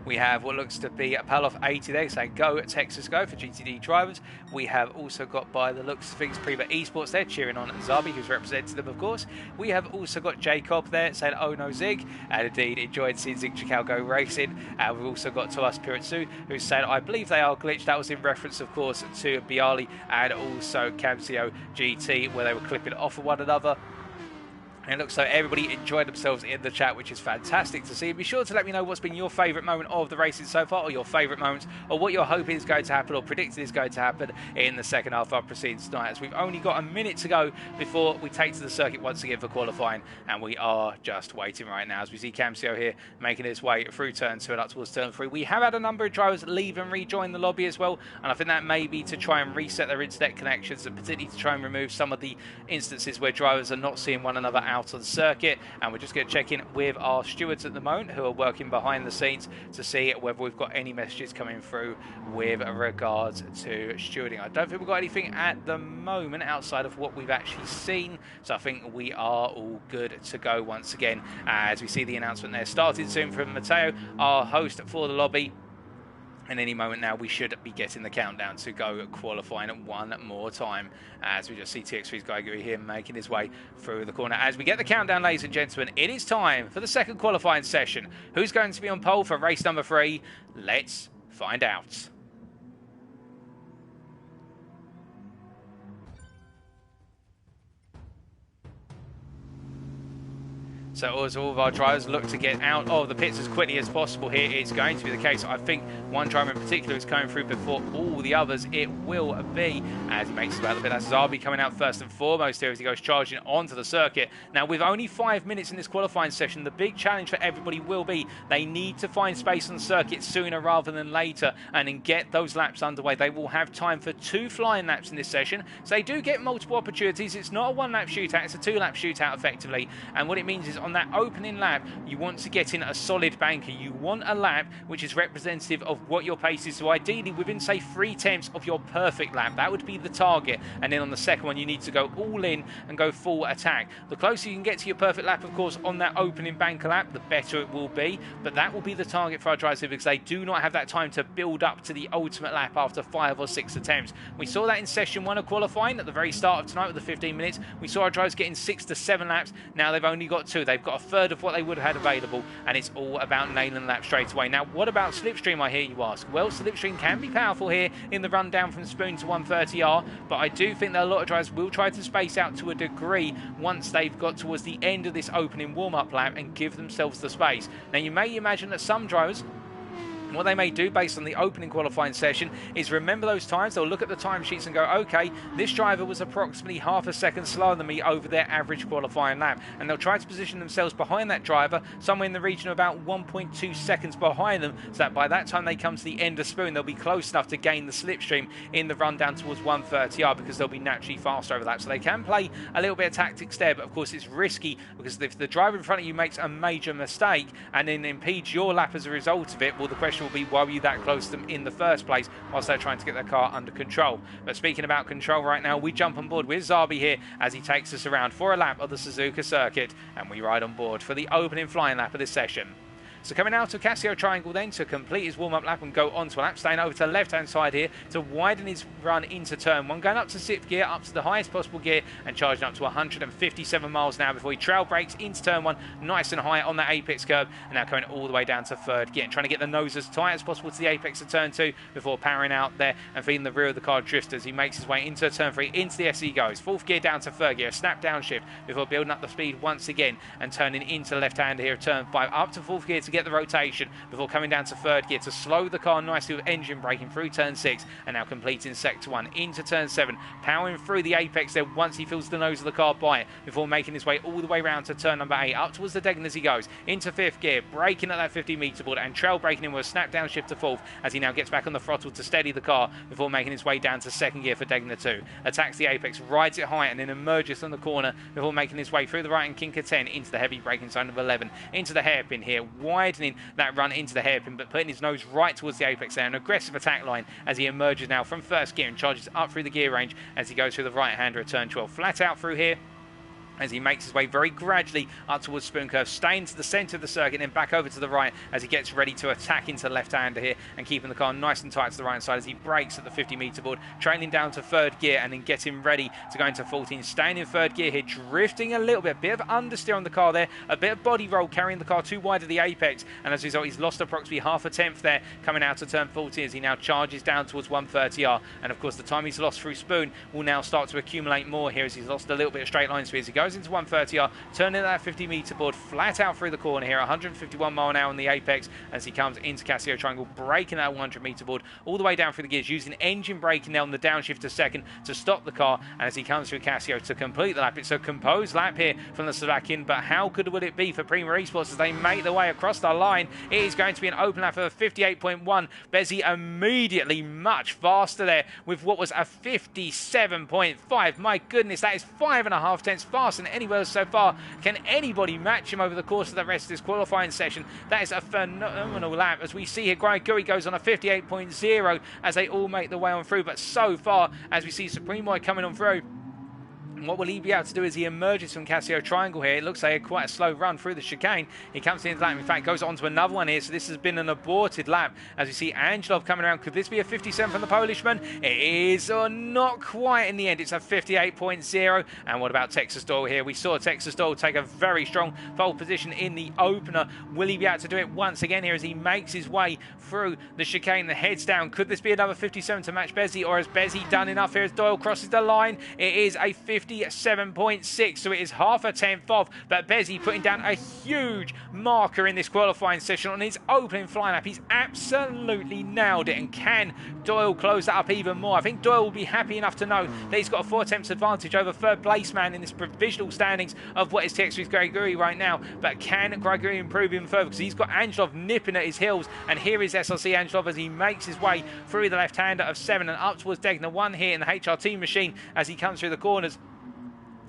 we have what looks to be a Paloff80 there saying go Texas go for GTD drivers. We have also got, by the looks of things, Prima Esports there cheering on Zabi, who's representing them, of course. We have also got Jacob there saying oh no Zig, and indeed enjoyed seeing Zig Chikal go racing. And we've also got Tomas Piritsu, who's saying I believe they are glitched. That was in reference, of course, to Bialy and also Camsio GT, where they were clipping off of one another. And it looks like everybody enjoyed themselves in the chat, which is fantastic to see. Be sure to let me know what's been your favourite moment of the racing so far, or your favourite moments, or what you're hoping is going to happen or predicting is going to happen in the second half of our proceedings tonight, as we've only got a minute to go before we take to the circuit once again for qualifying, and we are just waiting right now as we see Camsio here making his way through turn 2 and up towards turn 3. We have had a number of drivers leave and rejoin the lobby as well, and I think that may be to try and reset their internet connections, and particularly to try and remove some of the instances where drivers are not seeing one another out on the circuit. And we're just going to check in with our stewards at the moment, who are working behind the scenes, to see whether we've got any messages coming through with regards to stewarding. I don't think we've got anything at the moment outside of what we've actually seen, so I think we are all good to go once again, as we see the announcement there starting soon from Mateo, our host for the lobby. And any moment now, we should be getting the countdown to go qualifying one more time. As we just see TX3's Geiger here making his way through the corner. As we get the countdown, ladies and gentlemen, it is time for the second qualifying session. Who's going to be on pole for race number 3? Let's find out. So as all of our drivers look to get out of the pits as quickly as possible here, it's going to be the case. I think one driver in particular is coming through before all the others. It will be, as he makes his way out of the pit. That's Zarbi coming out first and foremost here as he goes charging onto the circuit. Now, with only 5 minutes in this qualifying session, the big challenge for everybody will be they need to find space on the circuit sooner rather than later and then get those laps underway. They will have time for 2 flying laps in this session, so they do get multiple opportunities. It's not a 1-lap shootout, it's a 2-lap shootout effectively. And what it means is on that opening lap, you want to get in a solid banker. You want a lap which is representative of what your pace is. So ideally within, say, 3/10 of your perfect lap, that would be the target. And then on the second one, you need to go all in and go full attack. The closer you can get to your perfect lap, of course, on that opening banker lap, the better it will be. But that will be the target for our drivers because they do not have that time to build up to the ultimate lap after 5 or 6 attempts. We saw that in session 1 of qualifying at the very start of tonight with the 15 minutes. We saw our drivers getting 6 to 7 laps. Now they've only got 2. They've got a third of what they would have had available, and it's all about nailing the lap straight away. Now, what about slipstream, I hear you ask? Well, slipstream can be powerful here in the run down from Spoon to 130R, but I do think that a lot of drivers will try to space out to a degree once they've got towards the end of this opening warm-up lap and give themselves the space. Now, you may imagine that some drivers, what they may do based on the opening qualifying session is remember those times. They'll look at the timesheets and go, okay, this driver was approximately half a second slower than me over their average qualifying lap. And they'll try to position themselves behind that driver, somewhere in the region of about 1.2 seconds behind them, so that by that time they come to the end of Spoon, they'll be close enough to gain the slipstream in the run down towards 130R because they'll be naturally faster over that. So they can play a little bit of tactics there, but of course it's risky because if the driver in front of you makes a major mistake and then impedes your lap as a result of it, well, the question will be, why were you that close to them in the first place whilst they're trying to get their car under control? But speaking about control right now, we jump on board with Zarbi here as he takes us around for a lap of the Suzuka Circuit, and we ride on board for the opening flying lap of this session. So coming out of Casio Triangle then to complete his warm-up lap and go onto a lap, staying over to the left-hand side here to widen his run into turn 1, going up to 6th gear, up to the highest possible gear and charging up to 157 miles an hour before he trail brakes into turn 1, nice and high on that apex curve, and now coming all the way down to 3rd gear and trying to get the nose as tight as possible to the apex of turn 2 before powering out there and feeding the rear of the car drift as he makes his way into turn 3, into the SE goes, 4th gear down to 3rd gear, a snap downshift before building up the speed once again and turning into the left-hander here of turn 5, up to 4th gear to get the rotation before coming down to 3rd gear to slow the car nicely with engine braking through turn 6 and now completing sector 1 into turn 7, powering through the apex there once he feels the nose of the car by it before making his way all the way round to turn number 8, up towards the Degnan as he goes, into 5th gear, braking at that 50 metre board and trail braking in with a snap down shift to 4th as he now gets back on the throttle to steady the car before making his way down to 2nd gear for Degnan 2, attacks the apex, rides it high and then emerges on the corner before making his way through the right and kink of 10 into the heavy braking zone of 11, into the hairpin here, widening that run into the hairpin but putting his nose right towards the apex there, an aggressive attack line as he emerges now from 1st gear and charges up through the gear range as he goes through the right hander at turn 12, flat out through here as he makes his way very gradually up towards Spoon Curve, staying to the centre of the circuit and then back over to the right as he gets ready to attack into the left-hander here and keeping the car nice and tight to the right side as he brakes at the 50 metre board, trailing down to 3rd gear and then getting ready to go into 14, staying in 3rd gear here, drifting a little bit of understeer on the car there, a bit of body roll carrying the car too wide of the apex, and as a result he's lost approximately half a tenth there coming out to turn 14 as he now charges down towards 130R, and of course the time he's lost through Spoon will now start to accumulate more here as he's lost a little bit of straight line speed as he goes into 130R, turning that 50 metre board flat out through the corner here, 151 mile an hour on the apex as he comes into Casio Triangle, breaking that 100 metre board all the way down through the gears, using engine braking now on the downshift to 2nd to stop the car, and as he comes through Casio to complete the lap. It's a composed lap here from the Slovakian, but how good would it be for Prima Esports as they make their way across the line? It is going to be an open lap of 58.1. Bezzi immediately much faster there with what was a 57.5. My goodness, that is 5.5 tenths faster than anywhere else so far. Can anybody match him over the course of the rest of this qualifying session? That is a phenomenal lap as we see here. Guri goes on a 58.0 as they all make their way on through, but so far as we see Supreme Boy coming on through, And what will he be able to do as he emerges from Casio Triangle here? It looks like quite a slow run through the chicane. He comes into that, in fact, goes on to another one here. So this has been an aborted lap. As we see Angelov coming around. Could this be a 57 from the Polishman? It is, or not quite in the end. It's a 58.0. And what about Texas Doyle here? We saw Texas Doyle take a very strong pole position in the opener. Will he be able to do it once again here as he makes his way through the chicane, the heads down? Could this be another 57 to match Bezzy, or has Bezzy done enough here as Doyle crosses the line? It is a 57.6, so it is half a tenth off, but Bezzy putting down a huge marker in this qualifying session on his opening fly lap. He's absolutely nailed it, and can Doyle close that up even more? I think Doyle will be happy enough to know that he's got a 4 tenths advantage over third place man in this provisional standings of what is TX3's Gregory right now, but can Gregory improve even further, because he's got Angelov nipping at his heels, and here is SLC Angelov as he makes his way through the left-hander of 7 and up towards Degner. One here in the HRT machine as he comes through the corners.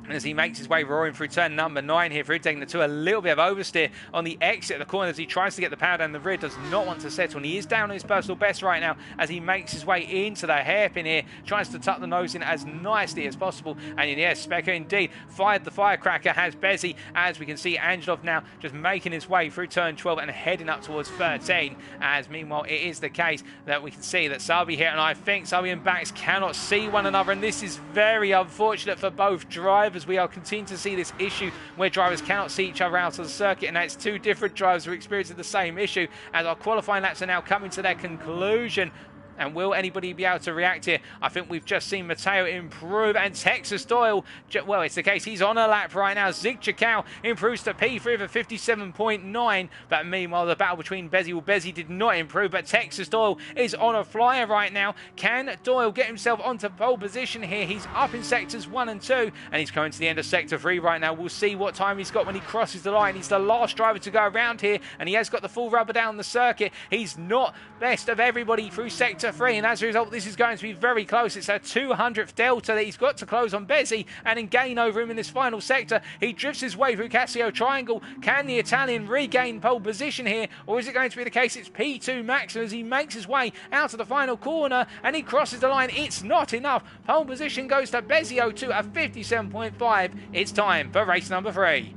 And as he makes his way roaring through turn number 9 here through Degner 2, a little bit of oversteer on the exit of the corner as he tries to get the power down the rear, does not want to settle, and he is down on his personal best right now as he makes his way into the hairpin here, tries to tuck the nose in as nicely as possible. And yes, Specker indeed fired the firecracker, has Bezzy, as we can see Angelov now just making his way through turn 12 and heading up towards 13, as meanwhile it is the case that we can see that Sabi here, and I think Sabi and Bax cannot see one another, and this is very unfortunate for both drivers. We are continuing to see this issue where drivers cannot see each other out of the circuit, and that's two different drivers who are experiencing the same issue as our qualifying laps are now coming to their conclusion. And will anybody be able to react here? I think we've just seen Mateo improve, and Texas Doyle, well, it's the case, he's on a lap right now. Zig Chicao improves to P3 for 57.9, but meanwhile the battle between Bezzy, well, Bezzy did not improve, but Texas Doyle is on a flyer right now. Can Doyle get himself onto pole position here? He's up in sectors 1 and 2, and he's coming to the end of sector 3 right now. We'll see what time he's got when he crosses the line. He's the last driver to go around here, and he has got the full rubber down the circuit. He's not best of everybody through sector 3, and as a result this is going to be very close. It's a 200th delta that he's got to close on Bezzy and then gain over him in this final sector. He drifts his way through Casio Triangle. Can the Italian regain pole position here, or is it going to be the case it's P2 max as he makes his way out of the final corner and he crosses the line? It's not enough. Pole position goes to Bezzy 02 at 57.5. It's time for race number 3.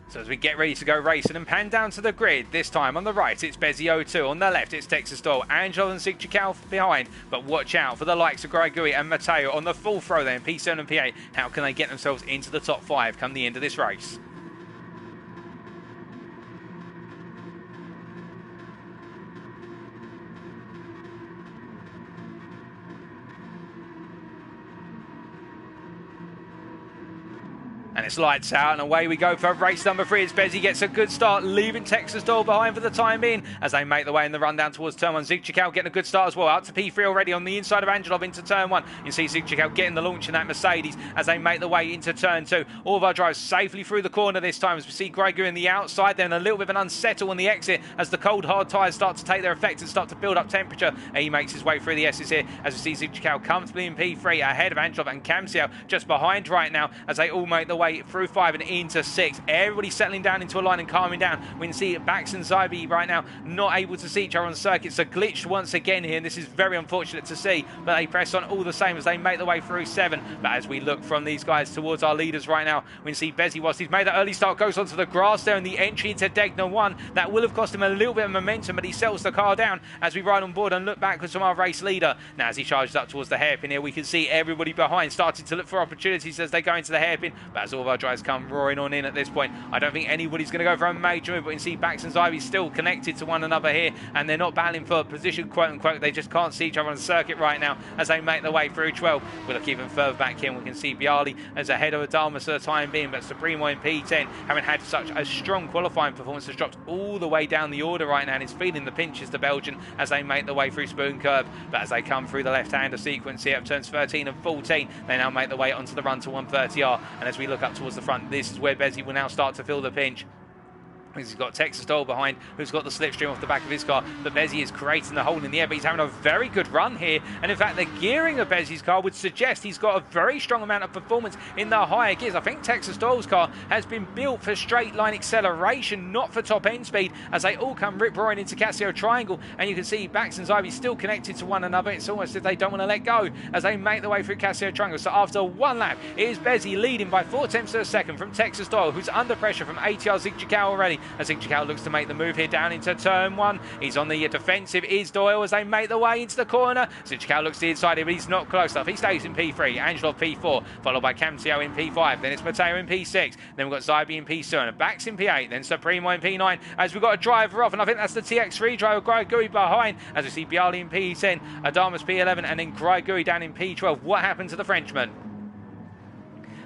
So as we get ready to go racing and pan down to the grid, this time on the right it's Bezzy 02, on the left it's Texas Doyle, Angel and Zig Chicao behind, but watch out for the likes of Gregory and Mateo on the full throw there in P7 and P8. How can they get themselves into the top 5 come the end of this race? And it's lights out, and away we go for race number 3. It's Bezzy gets a good start, leaving Texas Doyle behind for the time being as they make the way in the run down towards turn 1. Zig Chicao getting a good start as well, up to P3 already on the inside of Angelov into turn 1. You can see Zig Chicao getting the launch in that Mercedes as they make the way into turn 2. All of our drivers safely through the corner this time as we see Gregory in the outside, then a little bit of an unsettle on the exit as the cold hard tyres start to take their effect and start to build up temperature. And he makes his way through the S's here as we see Zig Chicao comfortably in P3 ahead of Angelov and Camcio just behind right now as they all make the way through 5 and into 6. Everybody settling down into a line and calming down. We can see Bax and Zybe right now not able to see each other on the circuit. So glitched once again here, and this is very unfortunate to see, but they press on all the same as they make the way through 7. But as we look from these guys towards our leaders right now, we can see Bezzy, whilst he's made that early start, goes onto the grass there in the entry into Degner 1. That will have cost him a little bit of momentum, but he settles the car down as we ride on board and look backwards from our race leader. Now as he charges up towards the hairpin here, we can see everybody behind starting to look for opportunities as they go into the hairpin, but as all of our drivers come roaring on in at this point, I don't think anybody's going to go for a major move, but you can see Bax and Zybe still connected to one another here, and they're not battling for position, quote unquote. They just can't see each other on the circuit right now as they make their way through 12. We look even further back here, and we can see Bialy as ahead of Adamas for the time being, but Supremo in P10, having had such a strong qualifying performance, has dropped all the way down the order right now and is feeling the pinches, the Belgian, as they make their way through Spoon Curve. But as they come through the left-hander sequence here of turns 13 and 14, they now make their way onto the run to 130R, and as we look up towards the front, this is where Bezzy will now start to feel the pinch. He's got Texas Doyle behind, who's got the slipstream off the back of his car, but Bezzy is creating the hole in the air, but he's having a very good run here, and in fact the gearing of Bezzy's car would suggest he's got a very strong amount of performance in the higher gears. I think Texas Doyle's car has been built for straight line acceleration, not for top end speed, as they all come rip-roaring into Casio Triangle, and you can see Bax and Zybe still connected to one another. It's almost as if they don't want to let go as they make their way through Casio Triangle. So after one lap, it is Bezzy leading by 4/10 of a second from Texas Doyle, who's under pressure from ATR Zigjiao already, as Zigjiao looks to make the move here down into turn one. He's on the defensive, is Doyle, as they make their way into the corner. Zigjiao looks to the inside here, but he's not close enough. He stays in P3, Angelov P4, followed by Camtio in P5, then it's Matteo in P6, then we've got Zybe in P7, and Bax in P8, then Supremo in P9, as we've got a driver off, and I think that's the TX3 driver, Graigui behind, as we see Bialy in P10, Adamas P11, and then Graigui down in P12. What happened to the Frenchman?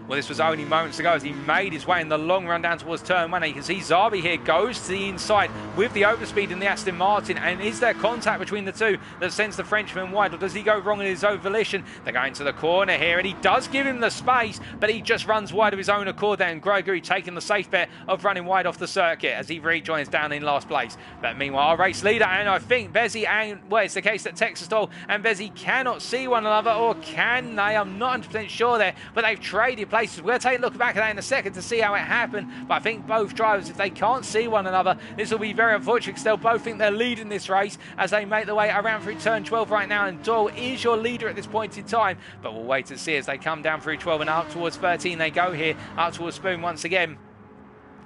Well, this was only moments ago as he made his way in the long run down towards turn one. And you can see Zybe here goes to the inside with the overspeed in the Aston Martin. And is there contact between the two that sends the Frenchman wide, or does he go wrong in his own volition? They're going to the corner here, and he does give him the space, but he just runs wide of his own accord there. And Graigui taking the safe bet of running wide off the circuit as he rejoins down in last place. But meanwhile, our race leader, and I think Bezzy and, well, it's the case that Texas Doyle and Bezzy cannot see one another, or can they? I'm not 100% sure there, but they've traded places. We're going to take a look back at that in a second to see how it happened, but I think both drivers, if they can't see one another, this will be very unfortunate because they'll both think they're leading this race as they make their way around through turn 12 right now, and Doyle is your leader at this point in time, but we'll wait and see as they come down through 12 and up towards 13 they go here, up towards Spoon once again.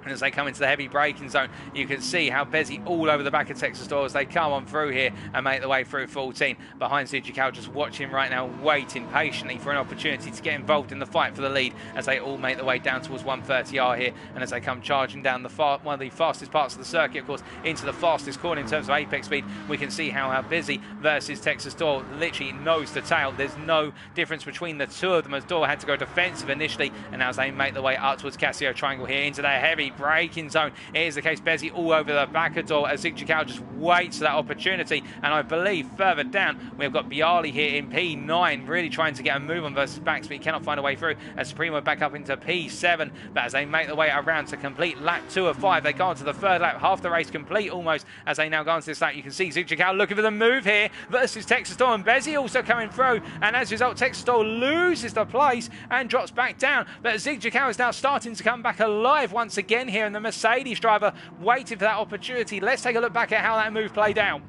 And as they come into the heavy braking zone, you can see how Bezzy all over the back of Texas Doyle as they come on through here and make their way through 14. Behind Zigjiao, just watching right now, waiting patiently for an opportunity to get involved in the fight for the lead as they all make their way down towards 130R here. And as they come charging down one of the fastest parts of the circuit, of course, into the fastest corner in terms of apex speed, we can see how Bezzy versus Texas Doyle literally nose to tail. There's no difference between the two of them as Doyle had to go defensive initially, and as they make their way up towards Casio Triangle here into their heavy braking zone, it is the case Bezzy all over the back of Doyle as Zigjiao just waits for that opportunity. And I believe further down we've got Bialy here in P9 really trying to get a move on versus Bax, but he cannot find a way through as Supremo back up into P7. But as they make their way around to complete lap 2 of 5, they go on to the third lap, half the race complete almost as they now go on to this lap. You can see Zigjiao looking for the move here versus Texas Doyle, and Bezzy also coming through, and as a result Texas Doyle loses the place and drops back down. But Zigjiao is now starting to come back alive once again here, and the Mercedes driver waiting for that opportunity. Let's take a look back at how that move played out.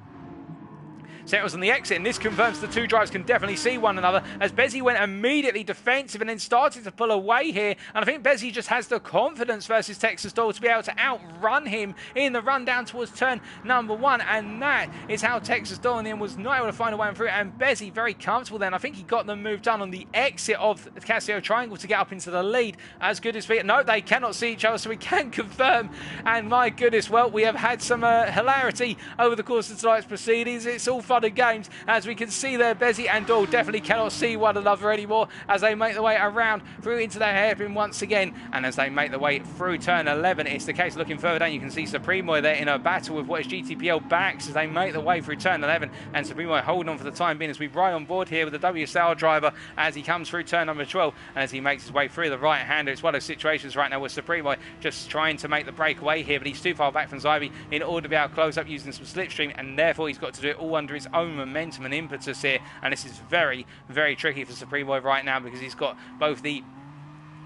So it was on the exit, and this confirms the two drivers can definitely see one another as Bezzy went immediately defensive and then started to pull away here. And I think Bezzy just has the confidence versus Texas Doyle to be able to outrun him in the run down towards turn number 1, and that is how Texas Doyle in the end was not able to find a way through. And Bezzy very comfortable then. I think he got the move done on the exit of the Casio Triangle to get up into the lead. As good as feet. No, they cannot see each other, so we can confirm. And my goodness, well, we have had some hilarity over the course of tonight's proceedings. It's all fun and games, as we can see there Bezzy and Doyle definitely cannot see one another anymore as they make their way around through into their hairpin once again. And as they make their way through turn 11, it's the case looking further down, you can see Supremo there in a battle with what is GTPL Bax as they make their way through turn 11, and Supremo holding on for the time being as we ride on board here with the WSL driver as he comes through turn number 12, and as he makes his way through the right hander. It's one of those situations right now with Supremo just trying to make the breakaway here, but he's too far back from Zybe in order to be able to close up using some slipstream, and therefore he's got to do it all under his own momentum and impetus here. And this is very, very tricky for Supremo right now because he's got both the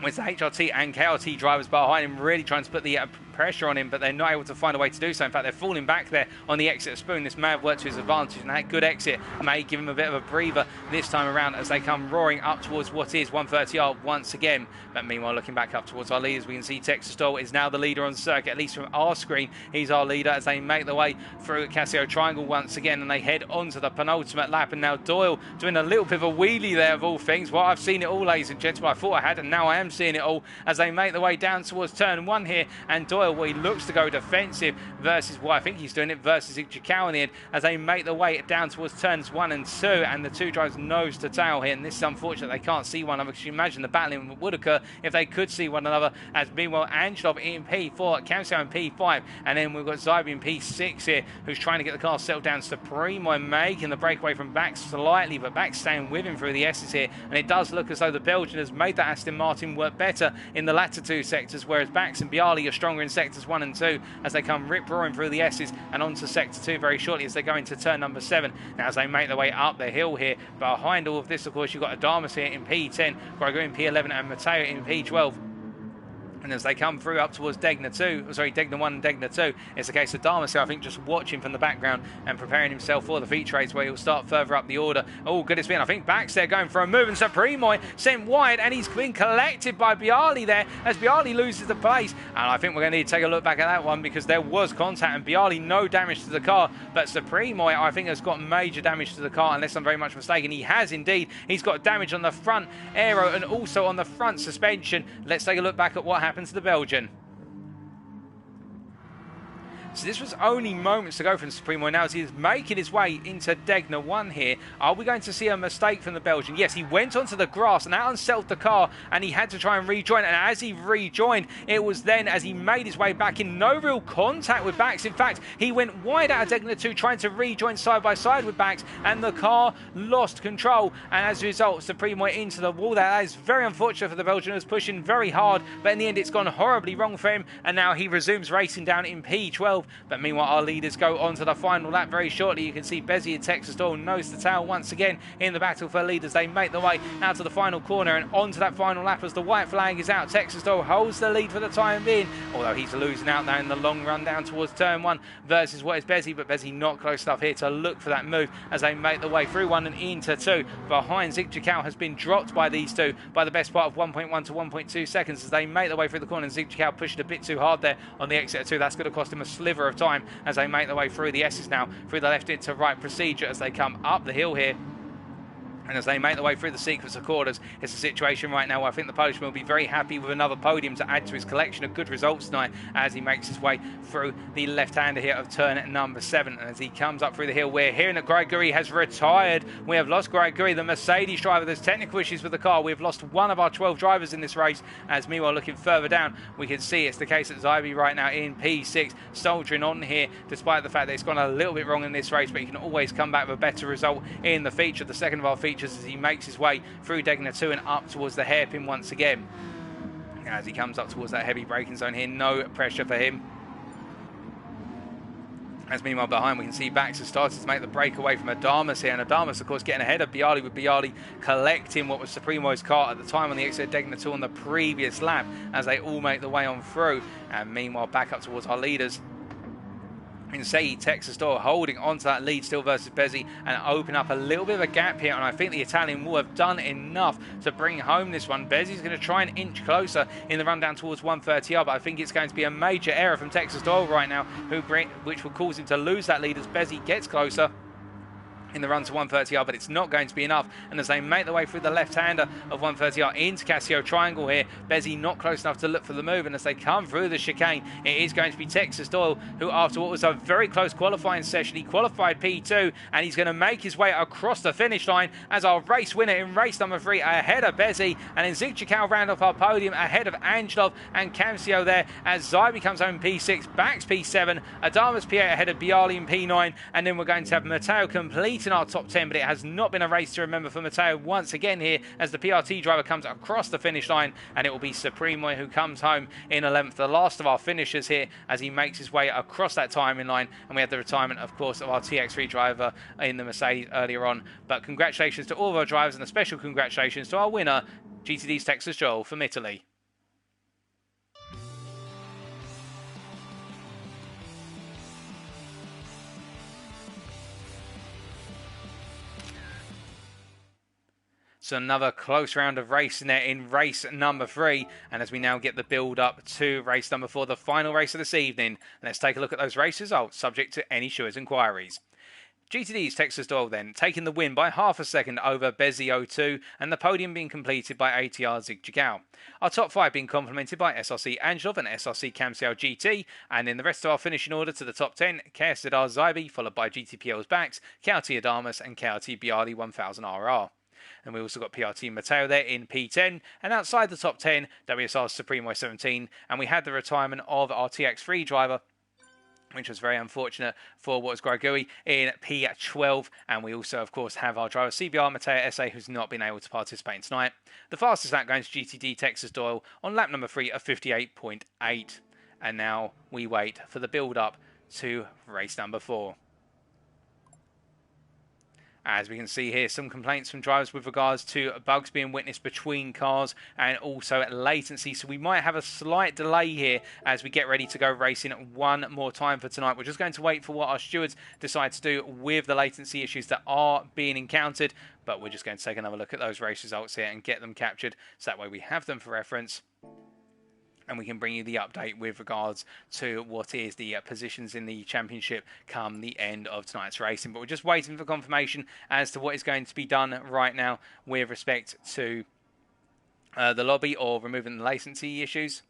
HRT and KRT drivers behind him really trying to put the pressure on him, but they're not able to find a way to do so. In fact, they're falling back there on the exit of Spoon. This may have worked to his advantage, and that good exit may give him a bit of a breather this time around as they come roaring up towards what is 130R once again. But meanwhile, looking back up towards our leaders, we can see Texas Doyle is now the leader on the circuit, at least from our screen. He's our leader as they make their way through Casio Triangle once again, and they head on to the penultimate lap. And now Doyle doing a little bit of a wheelie there of all things. Well, I've seen it all, ladies and gentlemen. I thought I had, and now I am seeing it all as they make their way down towards turn 1 here. And Doyle, well, he looks to go defensive versus, well, I think he's doing it versus Zigjiao in the end as they make their way down towards turns 1 and 2, and the two drivers nose to tail here. And this is unfortunate they can't see one another, because you imagine the battling would occur if they could see one another. As meanwhile, Angelov in P4, Camsao in P5, and then we've got Zybe in P6 here, who's trying to get the car settled down. Supremo making the breakaway from Bax slightly, but Bax staying with him through the S's here, and it does look as though the Belgian has made that Aston Martin work better in the latter two sectors, whereas Bax and Bialy are stronger in sectors 1 and 2 as they come rip-roaring through the S's and onto sector 2 very shortly as they go into turn number 7. Now as they make their way up the hill here, behind all of this, of course, you've got Adamas here in P10, Gregor in P11 and Matteo in P12. And as they come through up towards Degner 1 and Degner 2, it's the case of Adamas here, I think, just watching from the background and preparing himself for the feature race where he'll start further up the order. Oh, good spin. I think Bax there going for a move, and Supremo sent wide, and he's been collected by Bialy there as Bialy loses the place. And I think we're going to need to take a look back at that one because there was contact, and Bialy no damage to the car, but Supremo, I think, has got major damage to the car, unless I'm very much mistaken. He has indeed. He's got damage on the front aero and also on the front suspension. Let's take a look back at what happened to the Belgian. So this was only moments to go from Supremo now as he is making his way into Degner 1 here. Are we going to see a mistake from the Belgian? Yes, he went onto the grass and that unsettled the car and he had to try and rejoin. And as he rejoined, it was then as he made his way back in, no real contact with Bax. In fact, he went wide out of Degner 2 trying to rejoin side by side with Bax and the car lost control. And as a result, Supremo into the wall. That is very unfortunate for the Belgian who was pushing very hard. But in the end, it's gone horribly wrong for him. And now he resumes racing down in P12. But meanwhile, our leaders go on to the final lap very shortly. You can see Bezzy and Texas Doyle nose to tail once again in the battle for leaders. They make their way out to the final corner and onto that final lap as the white flag is out. Texas Doyle holds the lead for the time being, although he's losing out now in the long run down towards turn 1 versus what is Bezzy. But Bezzy not close enough here to look for that move as they make their way through 1 and into 2. Behind, Zigzikau has been dropped by these two by the best part of 1.1 to 1.2 seconds as they make their way through the corner, and Zigzikau pushed a bit too hard there on the exit of 2. That's going to cost him a sliver of time as they make their way through the S's now, through the left into right procedure as they come up the hill here. And as they make their way through the sequence of quarters, it's a situation right now where I think the Polishman will be very happy with another podium to add to his collection of good results tonight as he makes his way through the left-hander here of turn number 7. And as he comes up through the hill, we're hearing that Gregory has retired. We have lost Gregory, the Mercedes driver. There's technical issues with the car. We've lost one of our 12 drivers in this race. As meanwhile, looking further down, we can see it's the case that Zybe right now in P6, soldiering on here, despite the fact that it's gone a little bit wrong in this race, but he can always come back with a better result in the feature, the second of our features, as he makes his way through Degner 2 and up towards the hairpin once again. As he comes up towards that heavy braking zone here, no pressure for him. As meanwhile behind we can see Bax has started to make the breakaway from Adamas here, and Adamas of course getting ahead of Bialy, with Bialy collecting what was Supremo's car at the time on the exit of Degner 2 on the previous lap as they all make the way on through. And meanwhile back up towards our leaders. You can see Texas Doyle holding onto that lead still versus Bezzy and open up a little bit of a gap here, and I think the Italian will have done enough to bring home this one. Bezzy's going to try and inch closer in the run down towards 130R, but I think it's going to be a major error from Texas Doyle right now, which will cause him to lose that lead as Bezzy gets closer in the run to 130R, but it's not going to be enough. And as they make their way through the left-hander of 130R into Casio Triangle here, Bezzy not close enough to look for the move, and as they come through the chicane, it is going to be Texas Doyle, who after what was a very close qualifying session, he qualified P2, and he's going to make his way across the finish line as our race winner in race number 3 ahead of Bezzy, and then Zigzikau round off our podium ahead of Angelov and Camcio there as Zybe comes home in P6, Bax P7, Adamas P8 ahead of Bialy in P9, and then we're going to have Matteo complete in our top 10, but it has not been a race to remember for Matteo once again here as the PRT driver comes across the finish line, and it will be Supremo who comes home in 11th, the last of our finishers here as he makes his way across that timing line. And we had the retirement, of course, of our TX3 driver in the Mercedes earlier on. But congratulations to all of our drivers, and a special congratulations to our winner, GTD's Texas Joel from Italy. So another close round of racing there in race number 3. And as we now get the build up to race number 4, the final race of this evening, let's take a look at those race results subject to any Stewards inquiries. GTD's Texas Doyle then taking the win by half a second over Bezzy 02, and the podium being completed by ATR Zigzikau. Our top 5 being complemented by SRC Angelov and SRC Camcio GT, and in the rest of our finishing order to the top 10, KSZR Zybe, followed by GTPL's Bax, KRT Adamas and KRT Bialy 1000RR. And we also got PRT Matteo there in P10. And outside the top 10, WSR's Supremo 17. And we had the retirement of our TX3 driver, which was very unfortunate for what was Gregory in P12. And we also, of course, have our driver CBR Matteo SA, who's not been able to participate tonight. The fastest lap going to GTD Texas Doyle on lap number 3 of 58.8. And now we wait for the build-up to race number 4. As we can see here, some complaints from drivers with regards to bugs being witnessed between cars and also latency. So we might have a slight delay here as we get ready to go racing one more time for tonight. We're just going to wait for what our stewards decide to do with the latency issues that are being encountered. But we're just going to take another look at those race results here and get them captured. So that way we have them for reference. And we can bring you the update with regards to what is the positions in the championship come the end of tonight's racing. But we're just waiting for confirmation as to what is going to be done right now with respect to the lobby or removing the latency issues.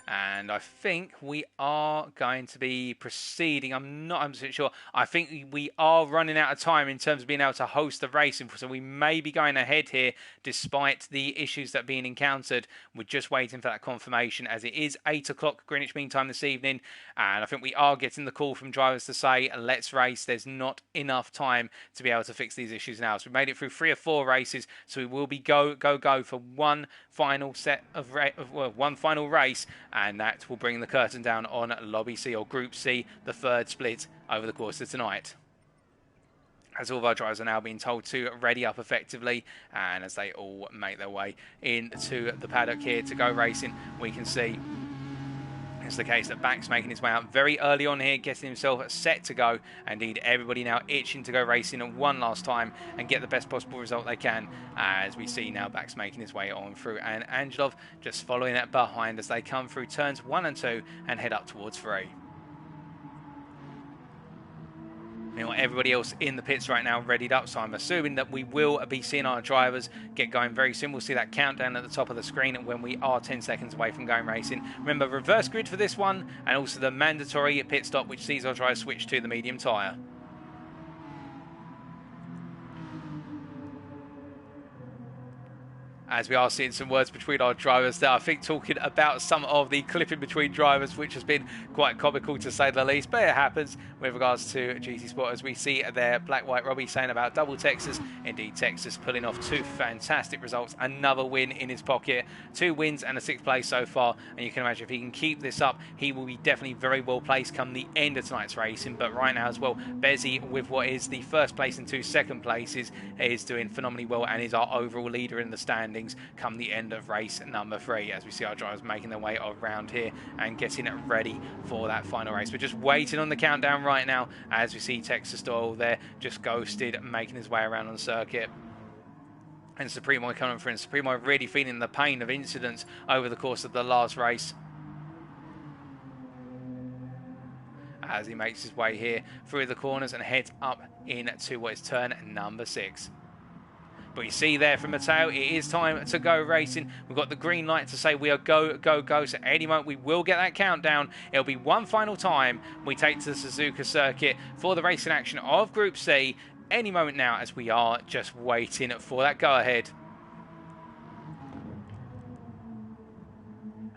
And I think we are going to be proceeding. I'm not 100% sure. I think we are running out of time in terms of being able to host the racing. So we may be going ahead here despite the issues that are being encountered. We're just waiting for that confirmation as it is 8 o'clock Greenwich Mean Time this evening. And I think we are getting the call from drivers to say, let's race. There's not enough time to be able to fix these issues now. So we made it through 3 or 4 races. So we will be go for one final set of one final race. And that will bring the curtain down on Lobby C or Group C, the third split over the course of tonight. As all of our drivers are now being told to ready up effectively, and as they all make their way into the paddock here to go racing, we can see it's the case that Back's making his way out very early on here, getting himself set to go. Indeed, everybody now itching to go racing one last time and get the best possible result they can. As we see now, Back's making his way on through, and Angelov just following that behind as they come through turns 1 and 2 and head up towards 3. Meanwhile, everybody else in the pits right now readied up, so I'm assuming that we will be seeing our drivers get going very soon. We'll see that countdown at the top of the screen when we are 10 seconds away from going racing. Remember, reverse grid for this one, and also the mandatory pit stop, which sees our drivers switch to the medium tyre. As we are seeing some words between our drivers there, I think talking about some of the clipping between drivers, which has been quite comical to say the least, but it happens with regards to GT Sport, as we see there Black White Robbie saying about double Texas. Indeed, Texas pulling off 2 fantastic results, another win in his pocket, 2 wins and a 6th place so far, and you can imagine if he can keep this up, he will be definitely very well placed come the end of tonight's racing. But right now as well, Bezzy, with what is the 1st place and 2 2nd places, is doing phenomenally well and is our overall leader in the standings come the end of race number 3, as we see our drivers making their way around here and getting ready for that final race. We're just waiting on the countdown right now as we see Texas Doyle there just ghosted, making his way around on circuit. And Supremo coming through, and Supremo really feeling the pain of incidents over the course of the last race, as he makes his way here through the corners and heads up into what is turn number 6. But you see there from Matteo, it is time to go racing. We've got the green light to say we are go, go, go. So at any moment we will get that countdown. It'll be one final time we take to the Suzuka Circuit for the racing action of Group C. Any moment now, as we are just waiting for that go-ahead.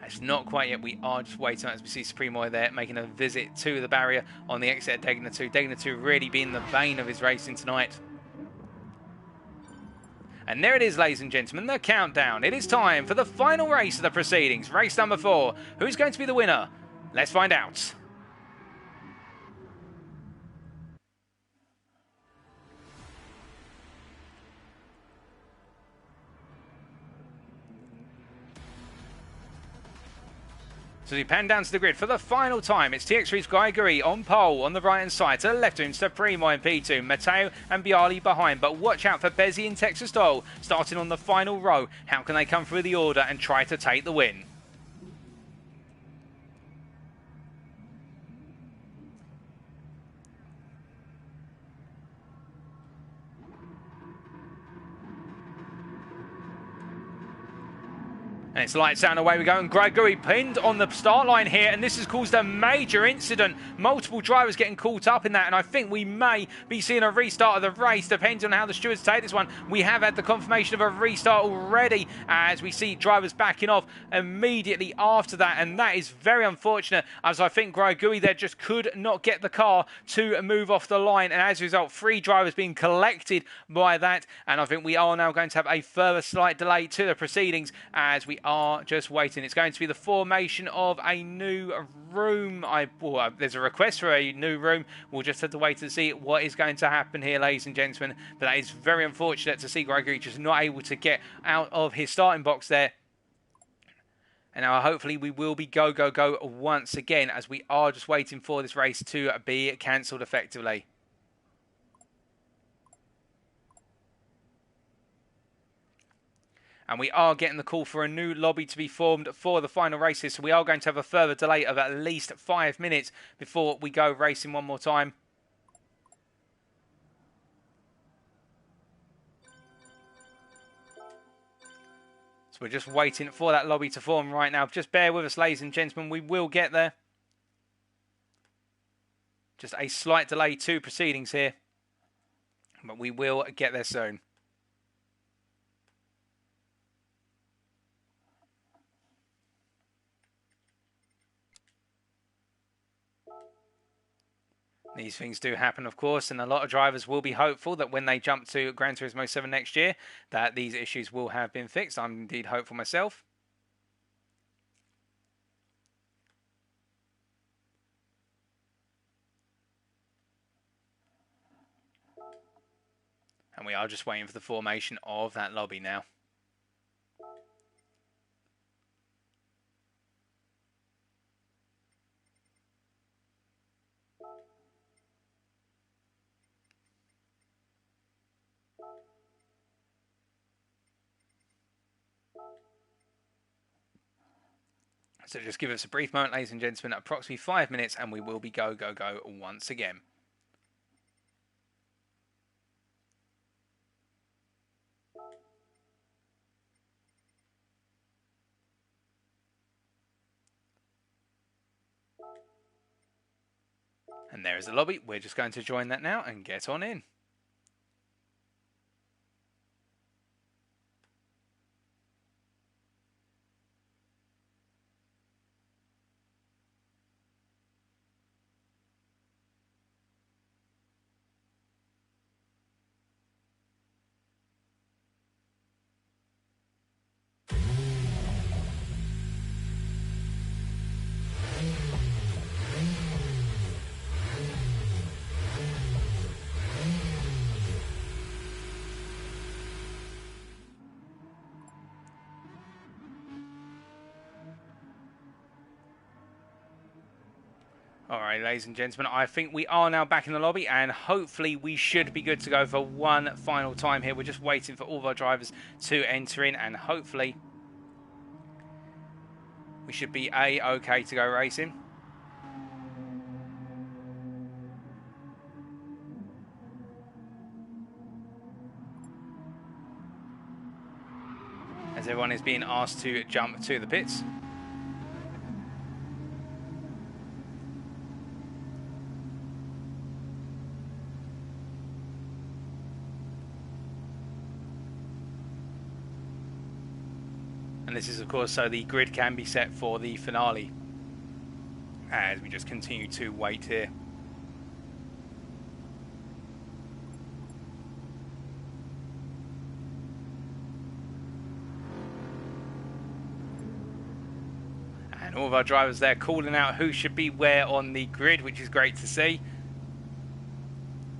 It's not quite yet. We are just waiting as we see Supremo there making a visit to the barrier on the exit of Degner 2. Degner 2 really being the bane of his racing tonight. And there it is, ladies and gentlemen, the countdown. It is time for the final race of the proceedings. Race number 4. Who's going to be the winner? Let's find out. So we pan down to the grid for the final time. It's TX3's Guigari on pole on the right-hand side. To the left of him, Supremo in P2. Matteo and Bialy behind. But watch out for Bezzy and Texas Doyle starting on the final row. How can they come through the order and try to take the win? And it's lights out and away we go, and Gregory pinned on the start line here, and this has caused a major incident. Multiple drivers getting caught up in that, and I think we may be seeing a restart of the race, depending on how the stewards take this one. We have had the confirmation of a restart already, as we see drivers backing off immediately after that, and that is very unfortunate, as I think Gregory there just could not get the car to move off the line, and as a result, 3 drivers being collected by that, and I think we are now going to have a further slight delay to the proceedings, as we are just waiting. It's going to be the formation of a new room. There's a request for a new room. We'll just have to wait to see what is going to happen here, ladies and gentlemen. But that is very unfortunate to see Gregory just not able to get out of his starting box there. And now hopefully we will be go, go, go once again, as we are just waiting for this race to be cancelled effectively. And we are getting the call for a new lobby to be formed for the final races. So we are going to have a further delay of at least 5 minutes before we go racing one more time. So we're just waiting for that lobby to form right now. Just bear with us, ladies and gentlemen. We will get there. Just a slight delay to proceedings here. But we will get there soon. These things do happen, of course, and a lot of drivers will be hopeful that when they jump to Gran Turismo 7 next year, that these issues will have been fixed. I'm indeed hopeful myself. And we are just waiting for the formation of that lobby now. So just give us a brief moment, ladies and gentlemen, approximately 5 minutes, and we will be go, go, go once again. And there is the lobby. We're just going to join that now and get on in. All right, ladies and gentlemen, I think we are now back in the lobby, and hopefully we should be good to go for one final time here. We're just waiting for all of our drivers to enter in, and hopefully we should be okay to go racing. As everyone is being asked to jump to the pits. And this is, of course, so the grid can be set for the finale, as we just continue to wait here. And all of our drivers there calling out who should be where on the grid, which is great to see.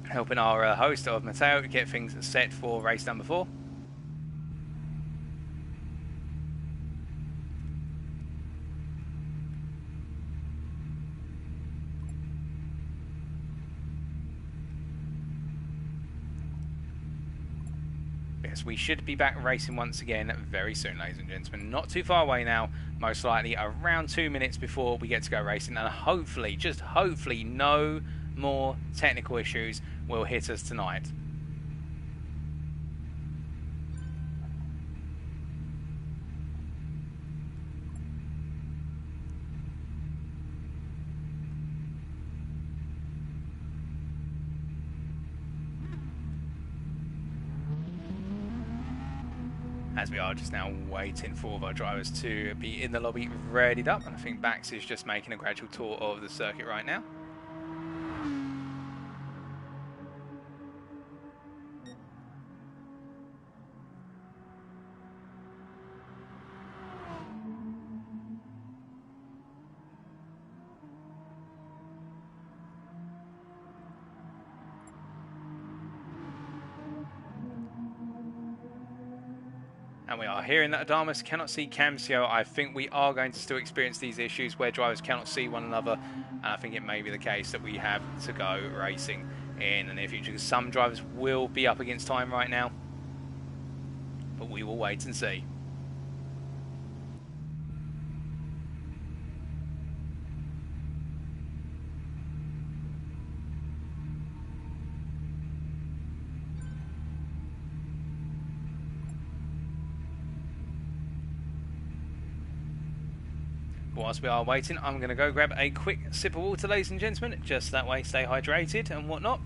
Helping our host of Matteo to get things set for race number 4. We should be back racing once again very soon, ladies and gentlemen. Not too far away now, most likely around 2 minutes before we get to go racing, and hopefully, just hopefully, no more technical issues will hit us tonight. as we are just now waiting for all of our drivers to be in the lobby readied up. And I think Bax is just making a gradual tour of the circuit right now. And we are hearing that Adamus cannot see Camsio. I think we are going to still experience these issues where drivers cannot see one another. And I think it may be the case that we have to go racing in the near future, because some drivers will be up against time right now. But we will wait and see. Whilst we are waiting, I'm going to go grab a quick sip of water, ladies and gentlemen, just that way stay hydrated and whatnot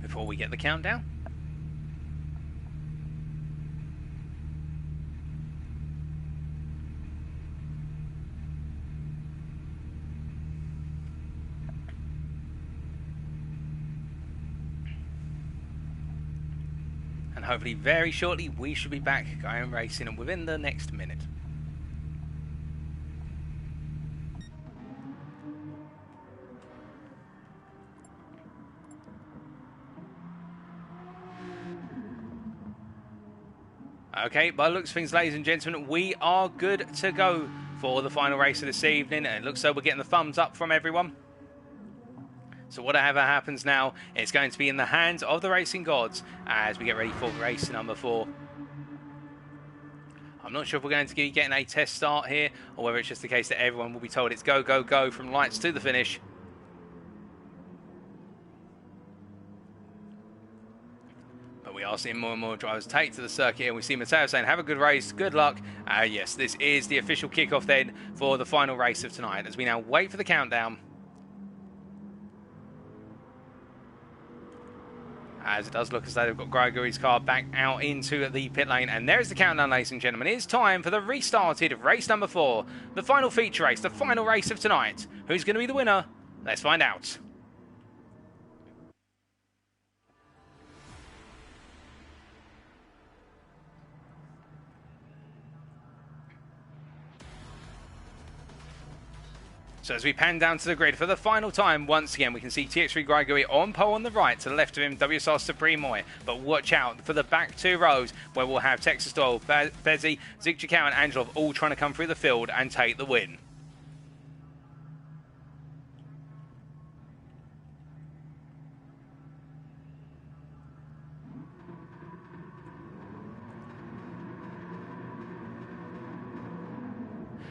before we get the countdown. And hopefully very shortly we should be back going racing within the next minute. Okay, by the looks of things, ladies and gentlemen, we are good to go for the final race of this evening, and it looks like we're getting the thumbs up from everyone. So whatever happens now, it's going to be in the hands of the racing gods as we get ready for race number 4. I'm not sure if we're going to be getting a test start here, or whether it's just the case that everyone will be told it's go, go, go from lights to the finish. We are seeing more and more drivers take to the circuit, and we see Matteo saying, have a good race, good luck. Yes, this is the official kickoff then for the final race of tonight, as we now wait for the countdown. As it does look as though they've got Gregory's car back out into the pit lane, and there's the countdown, ladies and gentlemen. It's time for the restarted race number 4, the final feature race, the final race of tonight. Who's going to be the winner? Let's find out. So as we pan down to the grid for the final time, once again, we can see TX3 Gregory on pole on the right. To the left of him, WSR Supremo. But watch out for the back 2 rows, where we'll have Texas Doyle, Bezzy, Zigchikau and Angelov all trying to come through the field and take the win.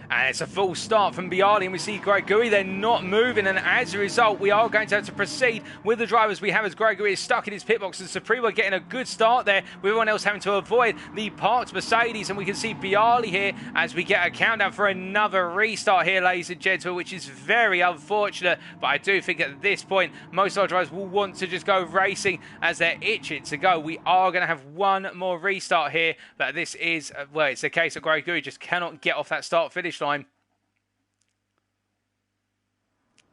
And it's a full start from Bialy, and we see Gregory, they're not moving, and as a result, we are going to have to proceed with the drivers we have, as Gregory is stuck in his pit box, and Supremo getting a good start there, with everyone else having to avoid the parked Mercedes, and we can see Bialy here as we get a countdown for another restart here, ladies and gentlemen, which is very unfortunate, but I do think at this point, most of our drivers will want to just go racing as they're itching to go. We are going to have one more restart here, but this is, well, it's a case that Gregory just cannot get off that start-finish line.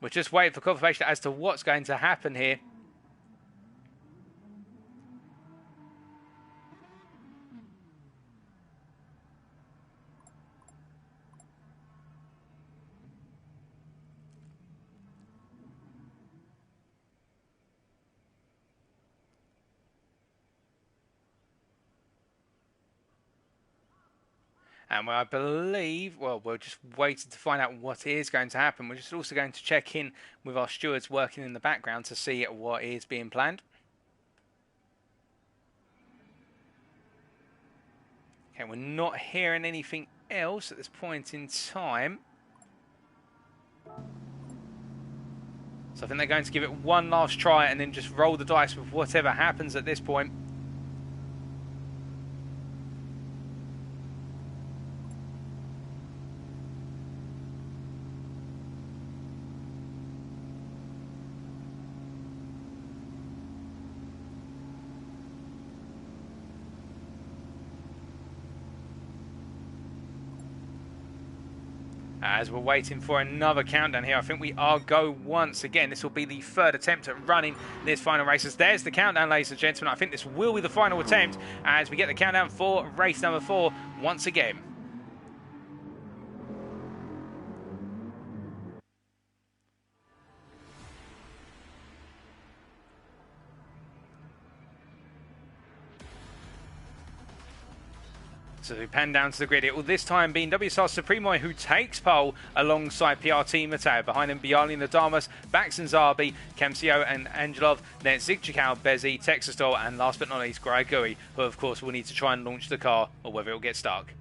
We're just waiting for confirmation as to what's going to happen here. And I believe, well, we're just waiting to find out what is going to happen. We're just also going to check in with our stewards working in the background to see what is being planned. Okay, we're not hearing anything else at this point in time. So I think they're going to give it one last try and then just roll the dice with whatever happens at this point. as we're waiting for another countdown here. I think we are go once again. This will be the third attempt at running this final race. As there's the countdown, ladies and gentlemen. I think this will be the final attempt as we get the countdown for race number 4 once again. So we pan down to the grid. It will this time be WSR Supremo who takes pole alongside PRT Mateo. Behind him, Bialy and Adamas, Bax and Zarbi, Kemsio and Angelov, then Zigchikau, Bezzi, Texas Doll, and last but not least, Grigui, who of course will need to try and launch the car or whether it will get stuck.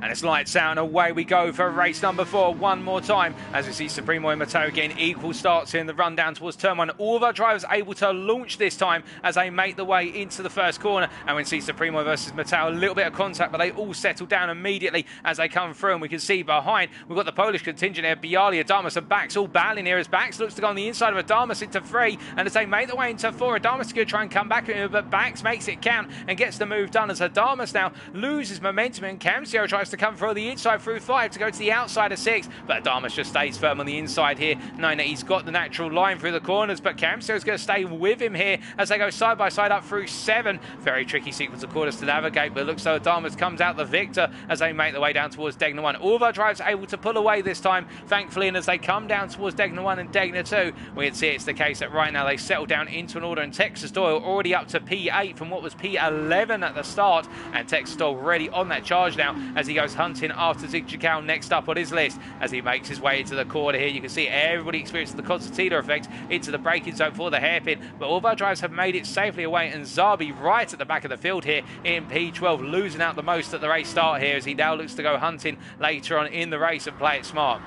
And it's lights out and away we go for race number 4 one more time as we see Supremo and Mateo getting equal starts here in the run down towards turn 1. All of our drivers able to launch this time as they make the way into the first corner. And we see Supremo versus Mateo, a little bit of contact, but they all settle down immediately as they come through. And we can see behind, we've got the Polish contingent here, Bialy, Adamas and Bax all battling here as Bax looks to go on the inside of Adamas into 3. And as they make their way into 4, Adamas is going to try and come back, but Bax makes it count and gets the move done as Adamas now loses momentum and Kemsio tries to come through the inside through 5 to go to the outside of 6, but Adamas just stays firm on the inside here, knowing that he's got the natural line through the corners, but Kemsio is going to stay with him here as they go side by side up through 7. Very tricky sequence of corners to navigate, but it looks like Adamas comes out the victor as they make their way down towards Degner 1. All of our drivers able to pull away this time, thankfully, and as they come down towards Degner 1 and Degner 2, we can see it's the case that right now they settle down into an order, and Texas Doyle already up to P8 from what was P11 at the start, and Texas Doyle ready on that charge now as he goes hunting after Zigchikau next up on his list as he makes his way into the corner here. You can see everybody experiencing the concertina effect into the braking zone for the hairpin, but all of our drivers have made it safely away, and Zarbi right at the back of the field here in P12, losing out the most at the race start here as he now looks to go hunting later on in the race and play it smart.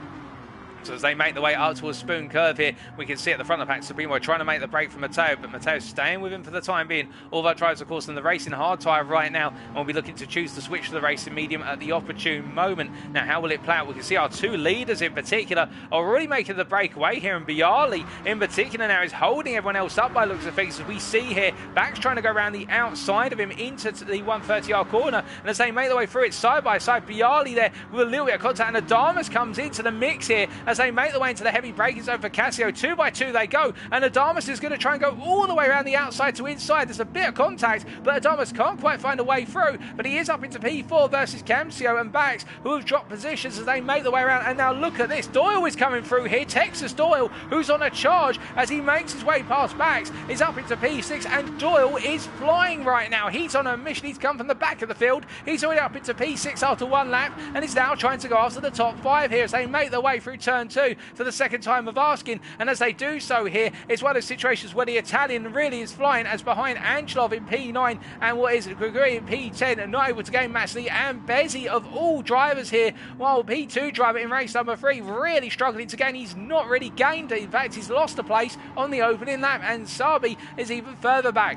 So as they make their way up towards Spoon Curve here, we can see at the front of the pack Supremo trying to make the break from Mateo, but Mateo's staying with him for the time being. All of our drivers, of course, in the racing hard tyre right now, and we'll be looking to choose to switch to the racing medium at the opportune moment. Now, how will it play out? We can see our 2 leaders in particular are already making the breakaway here, and Bialy in particular now is holding everyone else up by looks of things, as we see here, Bax trying to go around the outside of him into the 130R corner, and as they make their way through it side by side, Bialy there with a little bit of contact, and Adamas comes into the mix here as they make their way into the heavy braking zone for Casio. 2 by 2 they go, and Adamas is going to try and go all the way around the outside to inside. There's a bit of contact, but Adamas can't quite find a way through, but he is up into P4 versus Camsio and Bax, who have dropped positions as they make their way around. And now look at this, Doyle is coming through here. Texas Doyle, who's on a charge as he makes his way past Bax, is up into P6, and Doyle is flying right now. He's on a mission. He's come from the back of the field. He's already up into P6 after 1 lap, and is now trying to go after the top 5 here as they make their way through turn 2 for the second time of asking. And as they do so here, it's one of those situations where the Italian really is flying, as behind Angelov in P9 and what is Grigui in P10 and not able to gain massively, and Bezzi of all drivers here, while P2 driver in race number 3 really struggling to gain. He's not really gained, in fact he's lost a place on the opening lap, and Sabi is even further back.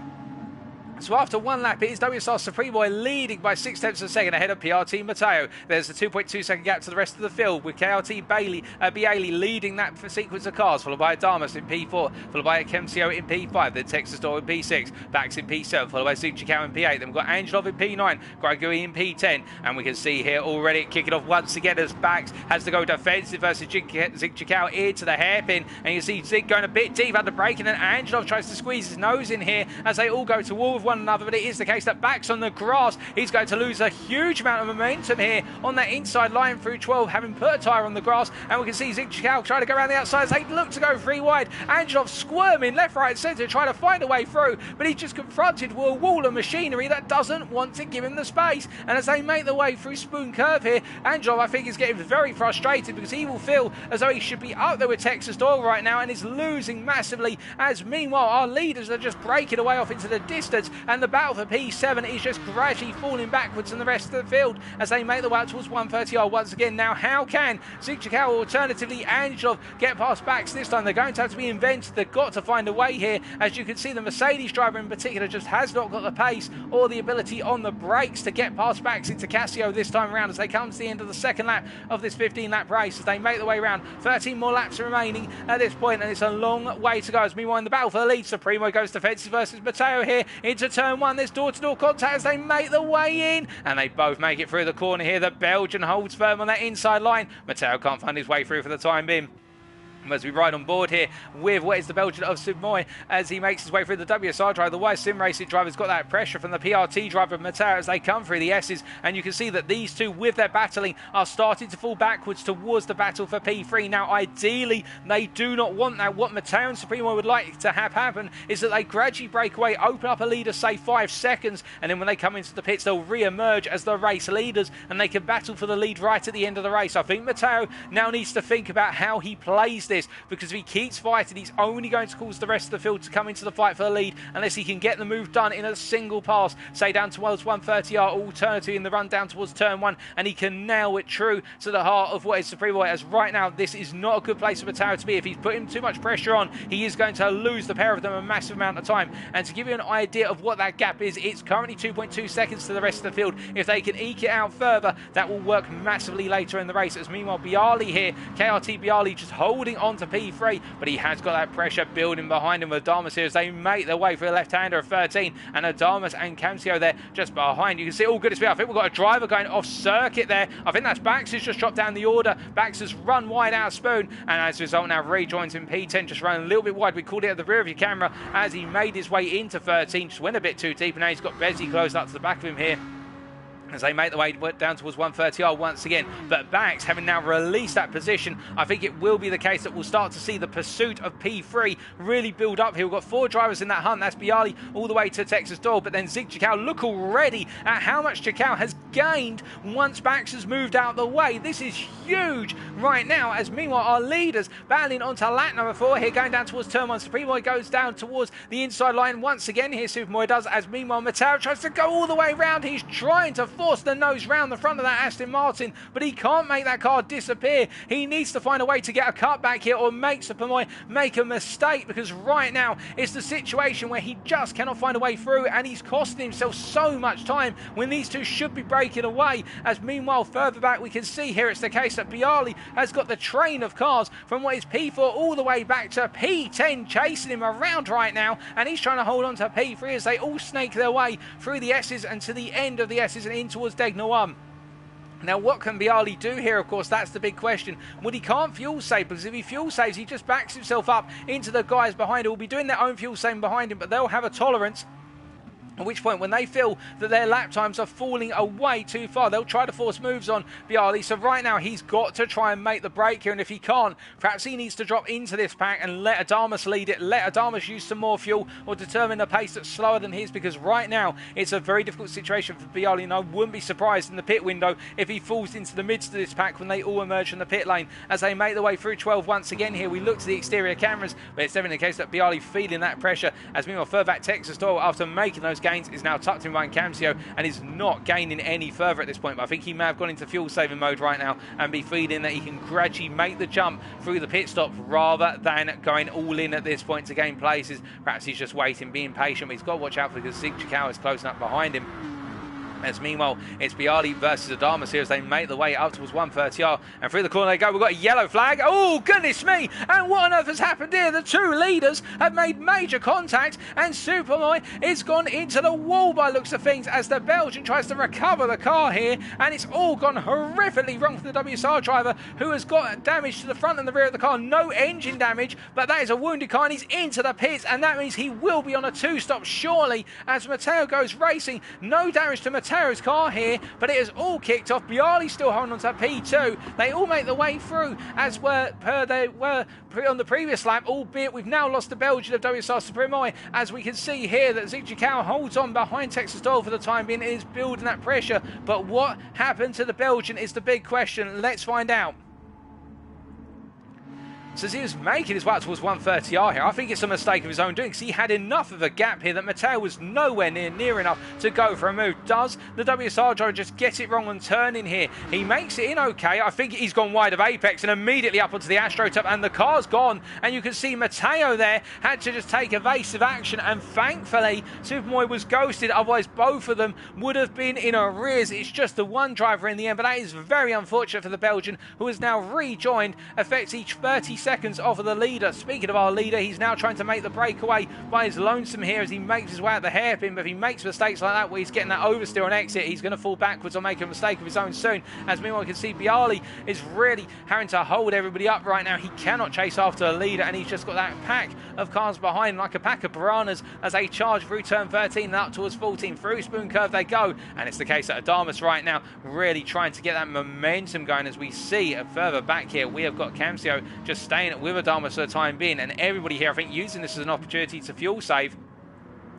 So after 1 lap, it is WSR Supremo leading by 6 tenths of a second ahead of PRT Mateo. There's a 2.2 second gap to the rest of the field, with KRT Bialy leading that sequence of cars, followed by Adamas in P4, followed by Kemsio in P5, then Texas Doyle in P6, Bax in P7, followed by Zigchikau in P8. Then we've got Angelov in P9, Grigui in P10, and we can see here already kicking off once again as Bax has to go defensive versus Zigchikau into the hairpin, and you see Zig going a bit deep under braking, and Angelov tries to squeeze his nose in here as they all go to war with one another. But it is the case that Bax on the grass, he's going to lose a huge amount of momentum here on that inside line through 12, having put a tyre on the grass, and we can see Zigchikau trying to go around the outside as they look to go 3 wide. Angelov squirming left, right, centre, trying to find a way through, but he's just confronted with a wall of machinery that doesn't want to give him the space. And as they make their way through Spoon Curve here, Angelov, I think, is getting very frustrated because he will feel as though he should be up there with Texas Doyle right now and is losing massively, as meanwhile our leaders are just breaking away off into the distance and the battle for P7 is just gradually falling backwards in the rest of the field as they make the way up towards 130R once again. Now, how can Suzuka or alternatively Angelov get past Bax this time? They're going to have to be invented. They've got to find a way here. As you can see, the Mercedes driver in particular just has not got the pace or the ability on the brakes to get past Bax into Casio this time around as they come to the end of the second lap of this 15-lap race as they make the way around. 13 more laps remaining at this point, and it's a long way to go. As meanwhile, in the battle for the lead, Supremo goes defensive versus Matteo here into turn one. There's door-to-door contact as they make the way in, and they both make it through the corner here. The Belgian holds firm on that inside line. Matteo can't find his way through for the time being. As we ride on board here with what is the Belgian of Submoy as he makes his way through the WSR driver. The Wise Sim Racing driver's got that pressure from the PRT driver of Matteo as they come through the S's, and you can see that these two with their battling are starting to fall backwards towards the battle for P3. Now ideally they do not want that. What Matteo and Supremo would like to have happen is that they gradually break away, open up a lead of say 5 seconds, and then when they come into the pits they'll re-emerge as the race leaders and they can battle for the lead right at the end of the race. I think Matteo now needs to think about how he plays this, because if he keeps fighting he's only going to cause the rest of the field to come into the fight for the lead unless he can get the move done in a single pass, say down towards 130R, alternative in the run down towards turn one, and he can nail it true to the heart of what is Supremo. As right now this is not a good place for Matteo to be. If he's putting too much pressure on, he is going to lose the pair of them a massive amount of time. And to give you an idea of what that gap is, it's currently 2.2 seconds to the rest of the field. If they can eke it out further, that will work massively later in the race. As meanwhile Bialy here, KRT Bialy just holding on to P3, but he has got that pressure building behind him with Adamas here as they make their way for the left-hander of 13, and Adamas and Camcio there just behind. You can see all good speed. I think we've got a driver going off circuit there. I think that's Bax who's just dropped down the order. Bax has run wide out of Spoon, and as a result now rejoins in P10, just running a little bit wide. We called it at the rear of your camera as he made his way into 13, just went a bit too deep, and now he's got Bezzy closed up to the back of him here as they make the way down towards 130R once again. But Bax, having now released that position, I think it will be the case that we'll start to see the pursuit of P3 really build up here. We've got 4 drivers in that hunt. That's Bialy all the way to Texas Doyle, but then Zig Chicao, look already at how much Chicao has gained once Bax has moved out of the way. This is huge right now, as meanwhile our leaders battling onto lap number 4 here, going down towards turn 1. Supremo goes down towards the inside line once again here, Supermoy does, as meanwhile Matteo tries to go all the way around. He's trying to force the nose round the front of that Aston Martin, but he can't make that car disappear. He needs to find a way to get a cut back here or make Supermoy make a mistake, because right now it's the situation where he just cannot find a way through, and he's costing himself so much time when these two should be breaking away. As meanwhile further back we can see here it's the case that Bialy has got the train of cars from what is P4 all the way back to P10 chasing him around right now, and he's trying to hold on to P3 as they all snake their way through the S's and to the end of the S's and in towards Degna 1. Now what can Bialy do here? Of course that's the big question. Well, he can't fuel save, because if he fuel saves he just backs himself up into the guys behind who will be doing their own fuel saving behind him, but they'll have a tolerance. At which point, when they feel that their lap times are falling away too far, they'll try to force moves on Bialy. So right now, he's got to try and make the break here. And if he can't, perhaps he needs to drop into this pack and let Adamas lead it. Let Adamas use some more fuel or determine a pace that's slower than his, because right now, it's a very difficult situation for Bialy. And I wouldn't be surprised in the pit window if he falls into the midst of this pack when they all emerge from the pit lane. As they make their way through 12 once again here, we look to the exterior cameras, but it's definitely the case that Bialy feeling that pressure. As meanwhile, further back, Texas Doyle, after making those gains, is now tucked in behind Camcio and is not gaining any further at this point. But I think he may have gone into fuel saving mode right now and be feeling that he can gradually make the jump through the pit stop rather than going all in at this point to gain places. Perhaps he's just waiting, being patient, but he's got to watch out because Zig Chicao is closing up behind him. As meanwhile, it's Bialy versus Adamas here as they make the way up towards 130R. And through the corner they go. We've got a yellow flag. Oh, goodness me. And what on earth has happened here? The two leaders have made major contact, and Supermoy is gone into the wall by looks of things as the Belgian tries to recover the car here. And it's all gone horrifically wrong for the WSR driver, who has got damage to the front and the rear of the car. No engine damage, but that is a wounded car, and he's into the pits. And that means he will be on a 2-stop surely as Matteo goes racing. No damage to Matteo's car here, but it has all kicked off. Bialy still holding on to P2. They all make the way through as they were on the previous lap, albeit we've now lost the Belgian of WSR Supremo, as we can see here that Zig Chicao holds on behind Texas Doyle for the time being. It is building that pressure, but what happened to the Belgian is the big question. Let's find out. So as he was making his way towards 130R here, I think it's a mistake of his own doing, because he had enough of a gap here that Matteo was nowhere near enough to go for a move. Does the WSR driver just get it wrong on turning here? He makes it in okay. I think he's gone wide of apex and immediately up onto the AstroTurf, and the car's gone. And you can see Matteo there had to just take evasive action, and thankfully Supermoy was ghosted, otherwise both of them would have been in arrears. It's just the one driver in the end, but that is very unfortunate for the Belgian, who has now rejoined, affects each 30 seconds off of the leader. Speaking of our leader, he's now trying to make the breakaway by his lonesome here as he makes his way out the hairpin, but if he makes mistakes like that where he's getting that oversteer on exit, he's going to fall backwards or make a mistake of his own soon. As meanwhile, you can see Bialy is really having to hold everybody up right now. He cannot chase after a leader, and he's just got that pack of cars behind like a pack of piranhas as they charge through turn 13 and up towards 14. Through Spoon Curve they go, and it's the case that Adamus right now really trying to get that momentum going. As we see further back here, we have got Camsio just staying with Adamus for the time being, and everybody here I think using this as an opportunity to fuel save.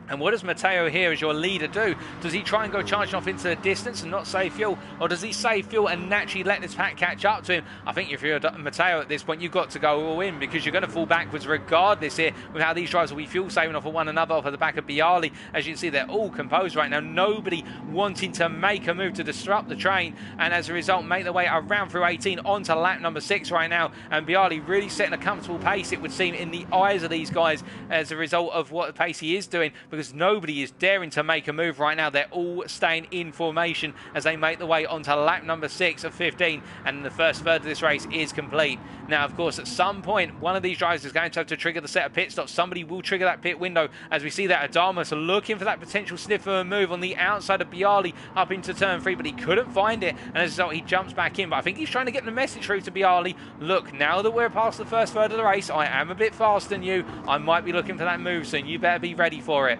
And what does Matteo here as your leader do? Does he try and go charging off into the distance and not save fuel? Or does he save fuel and naturally let this pack catch up to him? I think if you're Matteo at this point, you've got to go all in, because you're going to fall backwards regardless here with how these drivers will be fuel saving off of one another off of the back of Bialy. As you can see, they're all composed right now. Nobody wanting to make a move to disrupt the train, and as a result make their way around through 18 onto lap number 6 right now. And Bialy really setting a comfortable pace, it would seem, in the eyes of these guys as a result of what pace he is doing, because nobody is daring to make a move right now. They're all staying in formation as they make the way onto lap number 6 of 15, and the first third of this race is complete. Now, of course, at some point, one of these drivers is going to have to trigger the set of pit stops. Somebody will trigger that pit window, as we see that Adamus looking for that potential sniff of a move on the outside of Bialy up into turn 3, but he couldn't find it, and as a result, he jumps back in. But I think he's trying to get the message through to Bialy. Look, now that we're past the first third of the race, I am a bit faster than you. I might be looking for that move soon. You better be ready for it.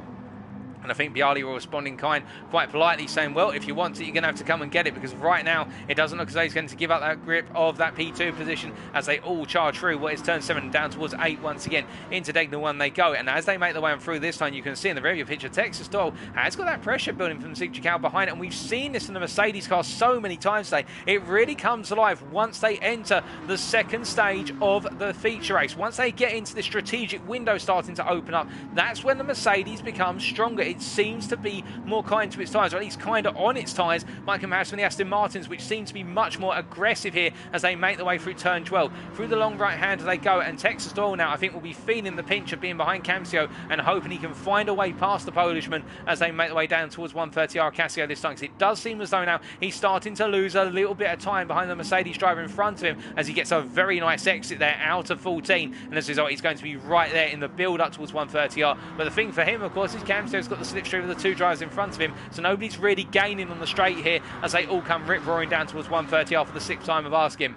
And I think Bialy will respond in kind, quite politely, saying, well, if you want it, you're going to have to come and get it, because right now it doesn't look as though he's going to give up that grip of that P2 position as they all charge through what is turn 7 down towards 8 once again. Into Degner 1 they go, and as they make their way on through this time, you can see in the rearview picture, Texas Doyle has got that pressure building from Zigzag behind it, and we've seen this in the Mercedes car so many times today. It really comes alive once they enter the second stage of the feature race. Once they get into the strategic window starting to open up, that's when the Mercedes becomes stronger. It seems to be more kind to its tyres, or at least kind of on its tyres, by comparison to the Aston Martins, which seem to be much more aggressive here as they make their way through turn 12. Through the long right hand they go, and Texas Doyle now I think will be feeling the pinch of being behind Camsio and hoping he can find a way past the Polishman as they make their way down towards 130R Casio this time, because it does seem as though now he's starting to lose a little bit of time behind the Mercedes driver in front of him as he gets a very nice exit there out of 14, and as a result he's going to be right there in the build up towards 130R. But the thing for him, of course, is Camsio's got the slipstream of the two drivers in front of him, so nobody's really gaining on the straight here as they all come rip-roaring down towards 130R for the 6th time of asking.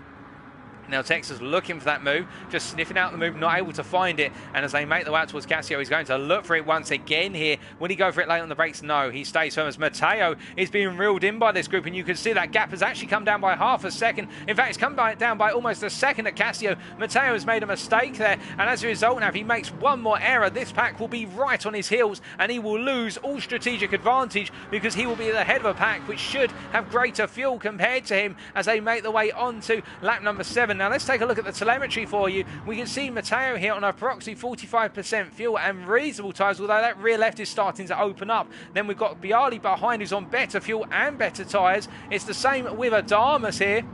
Now Texas looking for that move, just sniffing out the move, not able to find it, and as they make the way out towards Casio, he's going to look for it once again here. Will he go for it late on the brakes? No, he stays firm as Matteo is being reeled in by this group, and you can see that gap has actually come down by half a second. In fact, it's come down by almost a second at Casio. Matteo has made a mistake there, and as a result now, if he makes one more error, this pack will be right on his heels, and he will lose all strategic advantage because he will be at the head of a pack which should have greater fuel compared to him as they make the way onto lap number 7. Now let's take a look at the telemetry for you. We can see Matteo here on approximately 45% fuel and reasonable tyres, although that rear left is starting to open up. Then we've got Bialy behind who's on better fuel and better tyres. It's the same with Adamus here.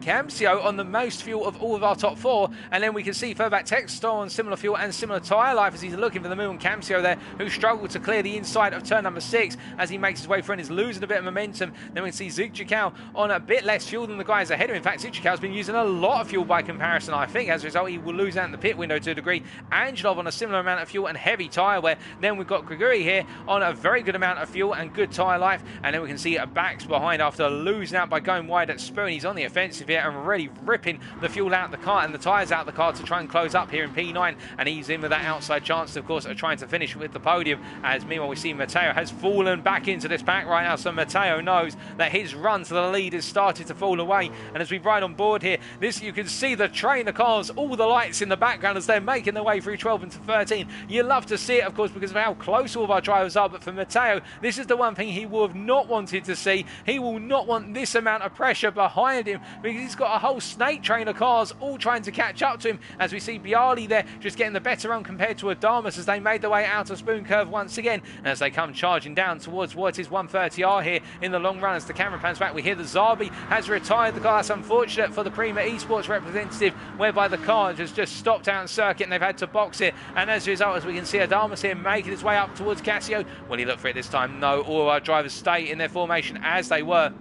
Camsio on the most fuel of all of our top 4, and then we can see further back Textor on similar fuel and similar tyre life as he's looking for the move on Camsio there, who struggled to clear the inside of turn number 6 as he makes his way through and is losing a bit of momentum. Then we can see Zigzag on a bit less fuel than the guys ahead of him. In fact, Zigzag's been using a lot of fuel by comparison, I think. As a result, he will lose out in the pit window to a degree. Angelov on a similar amount of fuel and heavy tyre wear. Then we've got Grigori here on a very good amount of fuel and good tyre life, and then we can see Bax behind after losing out by going wide at Spoon. He's on the offensive here and really ripping the fuel out of the car and the tyres out of the car to try and close up here in P9, and he's in with that outside chance, of course, of trying to finish with the podium. As meanwhile we see Matteo has fallen back into this pack right now, so Matteo knows that his run to the lead has started to fall away. And as we ride on board here, this you can see the train, the cars, all the lights in the background as they're making their way through 12 into 13. You love to see it, of course, because of how close all of our drivers are, but for Matteo, this is the one thing he will have not wanted to see. He will not want this amount of pressure behind him, because because he's got a whole snake train of cars all trying to catch up to him, as we see Bialy there just getting the better run compared to Adamas as they made their way out of Spoon Curve once again, and as they come charging down towards what is 130R here in the long run. As the camera pans back, we hear the Zabi has retired the car. That's unfortunate for the Prima Esports representative, whereby the car has just stopped out in circuit and they've had to box it, and as a result, as we can see, Adamas here making his way up towards Casio. Will he look for it this time? No, all our drivers stay in their formation as they were.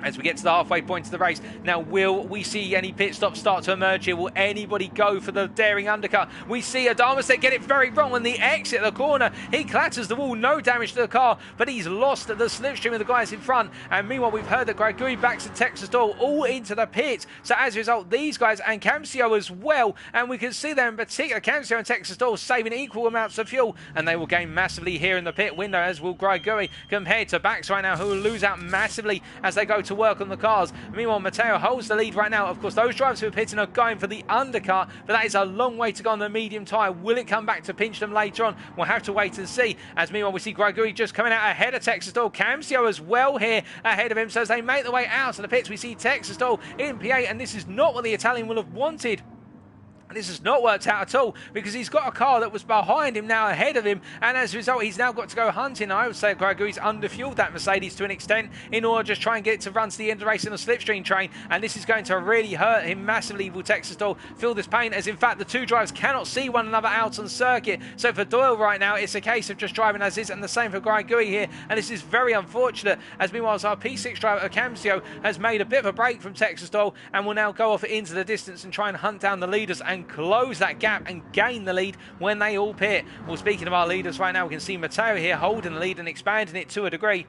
As we get to the halfway point of the race, now will we see any pit stops start to emerge here? Will anybody go for the daring undercut? We see Adamas there get it very wrong on the exit of the corner. He clatters the wall, no damage to the car, but he's lost the slipstream of the guys in front. And meanwhile, we've heard that Gregory backs and Texas Doyle all into the pit. So as a result, these guys and Camcio as well, and we can see there in particular, Camcio and Texas Doyle saving equal amounts of fuel, and they will gain massively here in the pit window, as will Gregory, compared to Bax right now, who will lose out massively as they go to work on the cars. Meanwhile, Matteo holds the lead right now. Of course, those drivers who are pitting are going for the undercut, but that is a long way to go on the medium tyre. Will it come back to pinch them later on? We'll have to wait and see. As meanwhile, we see Gregory just coming out ahead of Texas Doyle. Camcio as well here ahead of him. So as they make their way out of the pits, we see Texas Doyle in P8, and this is not what the Italian will have wanted. This has not worked out at all, because he's got a car that was behind him now ahead of him, and as a result he's now got to go hunting. I would say Gregory's underfueled that Mercedes to an extent in order to just try and get it to run to the end of the race in the slipstream train, and this is going to really hurt him massively. Will Texas Doyle feel this pain, as in fact the two drivers cannot see one another out on circuit? So for Doyle right now it's a case of just driving as is, and the same for Gregory here, and this is very unfortunate. As meanwhile, our P6 driver Camcio has made a bit of a break from Texas Doyle and will now go off into the distance and try and hunt down the leaders and close that gap and gain the lead when they all pit. Well, speaking of our leaders right now, we can see Matteo here holding the lead and expanding it to a degree,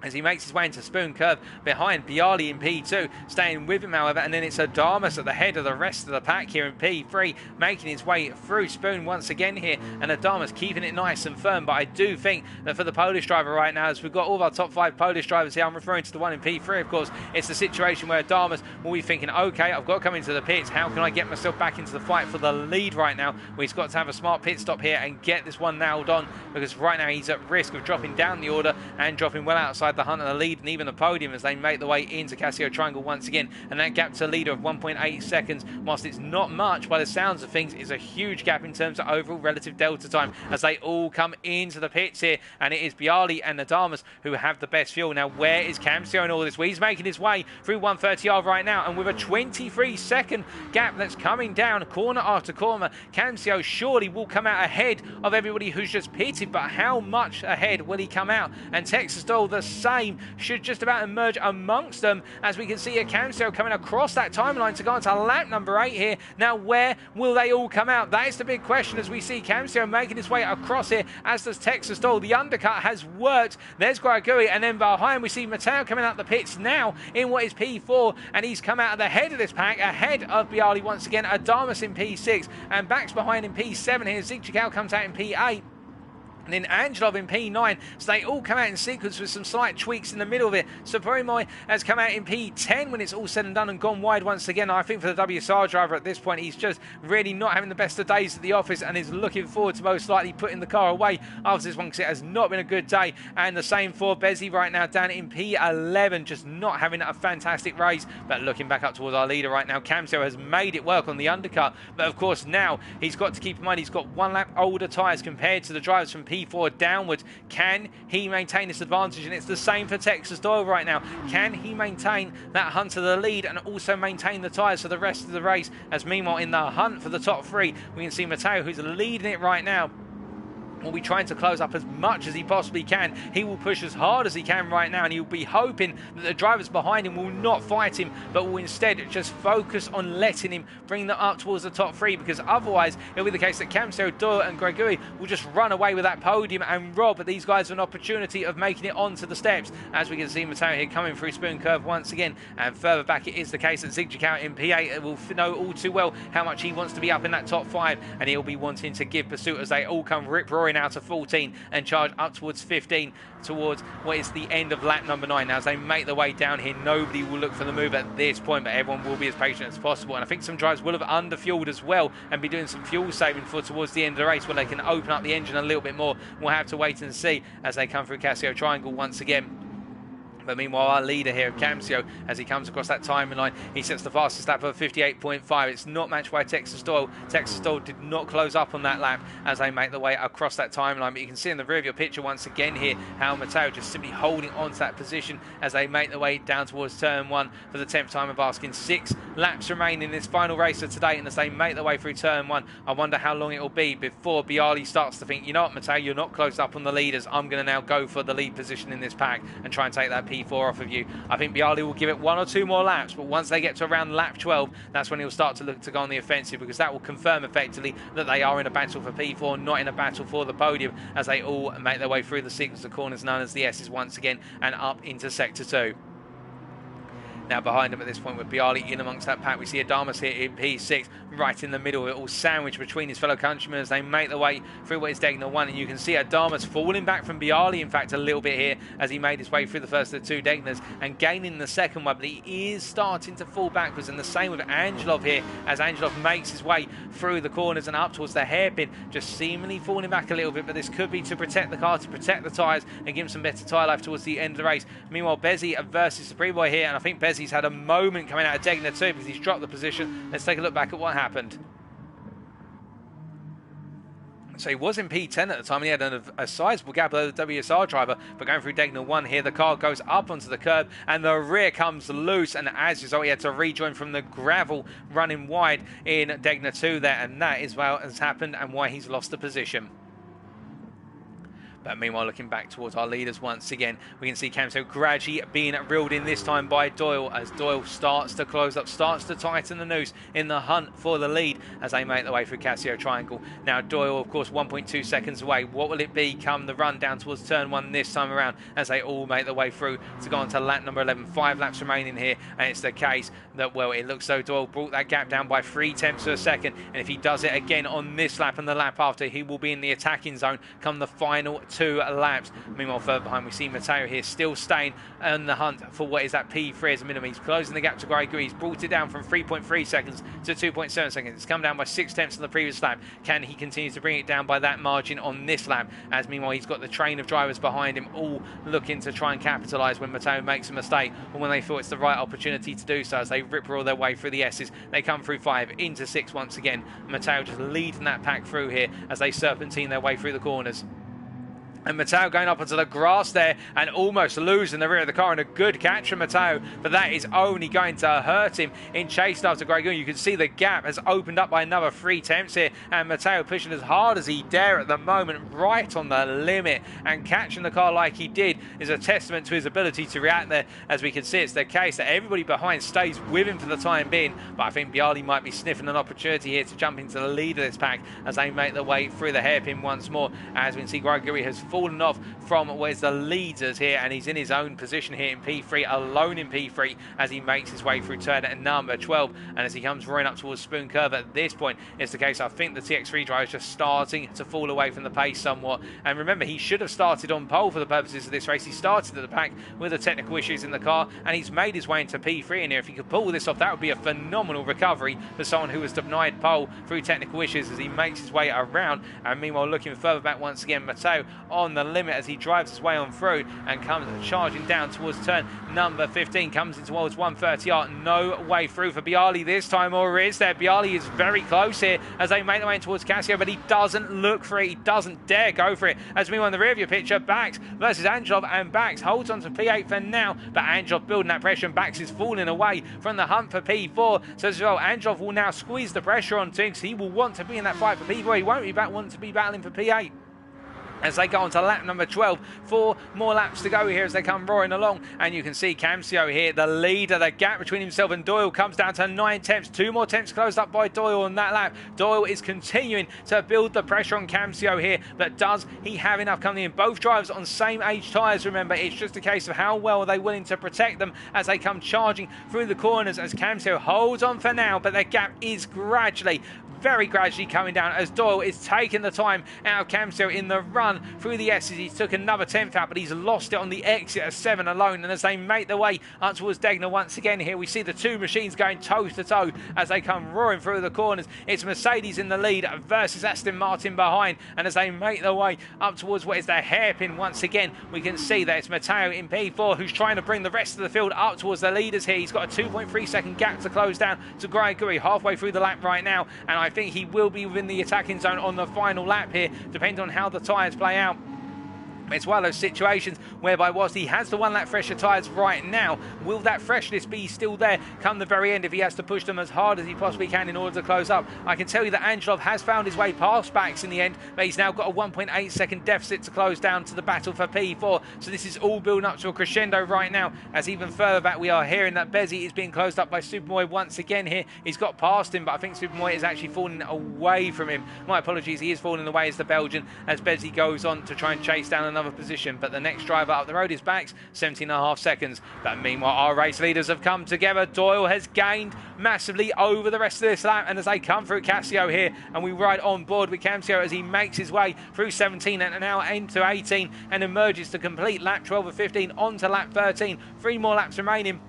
as he makes his way into Spoon Curve behind Bialy in P2, staying with him however, and then it's Adamas at the head of the rest of the pack here in P3, making his way through Spoon once again here, and Adamas keeping it nice and firm. But I do think that for the Polish driver right now, as we've got all of our top 5 Polish drivers here, I'm referring to the one in P3 of course, it's the situation where Adamas will be thinking, okay, I've got to come into the pits, how can I get myself back into the fight for the lead right now? Well, he's got to have a smart pit stop here and get this one nailed on, because right now he's at risk of dropping down the order and dropping well outside the hunt and the lead and even the podium, as they make their way into Casio Triangle once again, and that gap to leader of 1.8 seconds, whilst it's not much by the sounds of things, is a huge gap in terms of overall relative delta time, as they all come into the pits here, and it is Bialy and Adamas who have the best fuel. Now where is Camcio in all this? Well, he's making his way through 130R right now, and with a 23-second gap that's coming down corner after corner, Camcio surely will come out ahead of everybody who's just pitted, but how much ahead will he come out? And Texas Doyle the same, should just about emerge amongst them, as we can see a Camcio coming across that timeline to go into lap number 8 here. Now where will they all come out? That is the big question, as we see Camcio making his way across here, as does Texas Doyle. The undercut has worked. There's Gregory, and then behind we see Matteo coming out the pits now in what is P4, and he's come out of the head of this pack, ahead of Bialy once again. Adamas in P6, and Bax behind in P7 here. Zigzag comes out in P8. And then Angelov in P9, so they all come out in sequence with some slight tweaks in the middle of it. So Perimoy has come out in P10 when it's all said and done and gone wide once again. I think for the WSR driver at this point, he's just really not having the best of days at the office and is looking forward to most likely putting the car away after this one, because it has not been a good day. And the same for Bezzi right now, down in P11, just not having a fantastic race. But looking back up towards our leader right now, Camcio has made it work on the undercut. But of course now he's got to keep in mind he's got 1 lap older tyres compared to the drivers from P4 downwards. Can he maintain this advantage? And it's the same for Texas Doyle right now. Can he maintain that hunt to the lead and also maintain the tyres for the rest of the race? As meanwhile in the hunt for the top 3, we can see Matteo, who's leading it right now, will be trying to close up as much as he possibly can. He will push as hard as he can right now, and he'll be hoping that the drivers behind him will not fight him, but will instead just focus on letting him bring them up towards the top 3, because otherwise it'll be the case that Camcio, Doyle and Gregory will just run away with that podium and rob these guys an opportunity of making it onto the steps. As we can see Matteo here coming through Spoon Curve once again, and further back it is the case that Zigzag in P8 will know all too well how much he wants to be up in that top 5, and he'll be wanting to give pursuit as they all come rip-roaring out of 14 and charge up towards 15 towards what is the end of lap number 9. Now as they make their way down here, nobody will look for the move at this point, but everyone will be as patient as possible, and I think some drivers will have underfueled as well and be doing some fuel saving for towards the end of the race, where they can open up the engine a little bit more. We'll have to wait and see as they come through Casio Triangle once again. But meanwhile, our leader here, Camsio, as he comes across that timeline, he sets the fastest lap of 58.5. It's not matched by Texas Doyle. Texas Doyle did not close up on that lap as they make their way across that timeline. But you can see in the rear of your picture once again here how Matteo just simply holding on to that position as they make their way down towards turn 1 for the 10th time of asking. 6 laps remain in this final race of today, and as they make their way through turn 1, I wonder how long it will be before Bialy starts to think, you know what, Matteo, you're not closed up on the leaders. I'm going to now go for the lead position in this pack and try and take that P4 off of you. I think Bialy will give it 1 or 2 more laps, but once they get to around lap 12, that's when he'll start to look to go on the offensive, because that will confirm effectively that they are in a battle for P4, not in a battle for the podium, as they all make their way through the sequence of corners known as the S's once again and up into sector 2. Now behind him at this point with Bialy in amongst that pack, we see Adamas here in P6, right in the middle, all sandwiched between his fellow countrymen as they make their way through what is Degner 1, and you can see Adamas falling back from Bialy, in fact, a little bit here as he made his way through the first of the 2 Degners and gaining the second one, but he is starting to fall backwards, and the same with Angelov here as Angelov makes his way through the corners and up towards the hairpin, just seemingly falling back a little bit, but this could be to protect the car, to protect the tyres and give him some better tyre life towards the end of the race. Meanwhile, Bezzi versus the Preboy here, and I think Bezzi's had a moment coming out of Degner too because he's dropped the position. Let's take a look back at what happened. So he was in P10 at the time, and he had a sizable gap over the WSR driver, but going through Degner 1 here, the car goes up onto the curb and the rear comes loose, and as a result he had to rejoin from the gravel running wide in Degner 2 there, and that is what has happened and why he's lost the position. But meanwhile, looking back towards our leaders once again, we can see Camso gradually being reeled in this time by Doyle as Doyle starts to close up, starts to tighten the noose in the hunt for the lead as they make their way through Casio Triangle. Now Doyle, of course, 1.2 seconds away. What will it be come the run down towards turn 1 this time around as they all make their way through to go on to lap number 11? 5 laps remaining here, and it's the case that, well, it looks so Doyle brought that gap down by 3/10 of a second, and if he does it again on this lap and the lap after, he will be in the attacking zone come the final 2 laps. Meanwhile, further behind, we see Matteo here still staying on the hunt for what is that P3 as a minimum. He's closing the gap to Gregory. He's brought it down from 3.3 seconds to 2.7 seconds. It's come down by 6/10 on the previous lap. Can he continue to bring it down by that margin on this lap? As meanwhile, he's got the train of drivers behind him, all looking to try and capitalise when Matteo makes a mistake, or when they feel it's the right opportunity to do so, as they rip all their way through the S's. They come through 5 into 6 once again. Matteo just leading that pack through here as they serpentine their way through the corners. And Matteo going up onto the grass there and almost losing the rear of the car, and a good catch from Matteo, but that is only going to hurt him in chase after Gregory. You can see the gap has opened up by another 3/10 here, and Matteo pushing as hard as he dare at the moment, right on the limit, and catching the car like he did is a testament to his ability to react there. As we can see, it's the case that everybody behind stays with him for the time being, but I think Bialy might be sniffing an opportunity here to jump into the lead of this pack as they make their way through the hairpin once more. As we can see, Gregory has fallen off from where's the leaders here, and he's in his own position here in P3, alone in P3 as he makes his way through turn number 12, and as he comes roaring up towards Spoon Curve. At this point, it's the case I think the TX3 driver is just starting to fall away from the pace somewhat, and remember, he should have started on pole for the purposes of this race. He started at the back with the technical issues in the car, and he's made his way into P3 in here. If he could pull this off, that would be a phenomenal recovery for someone who was denied pole through technical issues as he makes his way around. And meanwhile, looking further back once again, Matteo on the limit as he drives his way on through and comes charging down towards turn number 15, comes in towards 130R. No way through for Bialy this time, or is there? Bialy is very close here as they make their way towards Casio, but he doesn't look for it. He doesn't dare go for it. As we on the rear of your picture, Bax versus Angelov, and Bax holds on to P8 for now, but Angelov building that pressure, and Bax is falling away from the hunt for P4. So as well, Angelov will now squeeze the pressure on Tiggs. He will want to be in that fight for P4. He won't be want to be battling for P8. As they go on to lap number 12, 4 more laps to go here as they come roaring along, and you can see Camsio here, the leader. The gap between himself and Doyle comes down to 9/10. 2 more tenths closed up by Doyle on that lap. Doyle is continuing to build the pressure on Camsio here, but does he have enough coming in? Both drivers on same age tyres, remember. It's just a case of how well are they willing to protect them as they come charging through the corners, as Camsio holds on for now, but their gap is very gradually coming down as Doyle is taking the time out of Camsio in the run run through the S's. He took another 10th out, but he's lost it on the exit of 7 alone. And as they make their way up towards Degner once again here, we see the two machines going toe to toe as they come roaring through the corners. It's Mercedes in the lead versus Aston Martin behind. And as they make their way up towards what is their hairpin once again, we can see that it's Matteo in P4 who's trying to bring the rest of the field up towards the leaders here. He's got a 2.3 second gap to close down to Griguri halfway through the lap right now. And I think he will be within the attacking zone on the final lap here, depending on how the tyres play out. It's one of those situations whereby whilst he has the 1 lap fresher tyres right now, will that freshness be still there come the very end if he has to push them as hard as he possibly can in order to close up? I can tell you that Angelov has found his way past Bax in the end, but he's now got a 1.8 second deficit to close down to the battle for P4. So this is all building up to a crescendo right now, as even further back we are hearing that Bezzy is being closed up by Superboy once again here. He's got past him, but I think Superboy is actually falling away from him. My apologies, he is falling away as the Belgian, as Bezzy goes on to try and chase down another position. But the next driver up the road is Bax, 17.5 seconds. But meanwhile, our race leaders have come together. Doyle has gained massively over the rest of this lap, and as they come through Casio here, and we ride on board with Casio as he makes his way through 17 and now into 18 and emerges to complete lap 12 of 15 onto lap 13. 3 more laps remaining.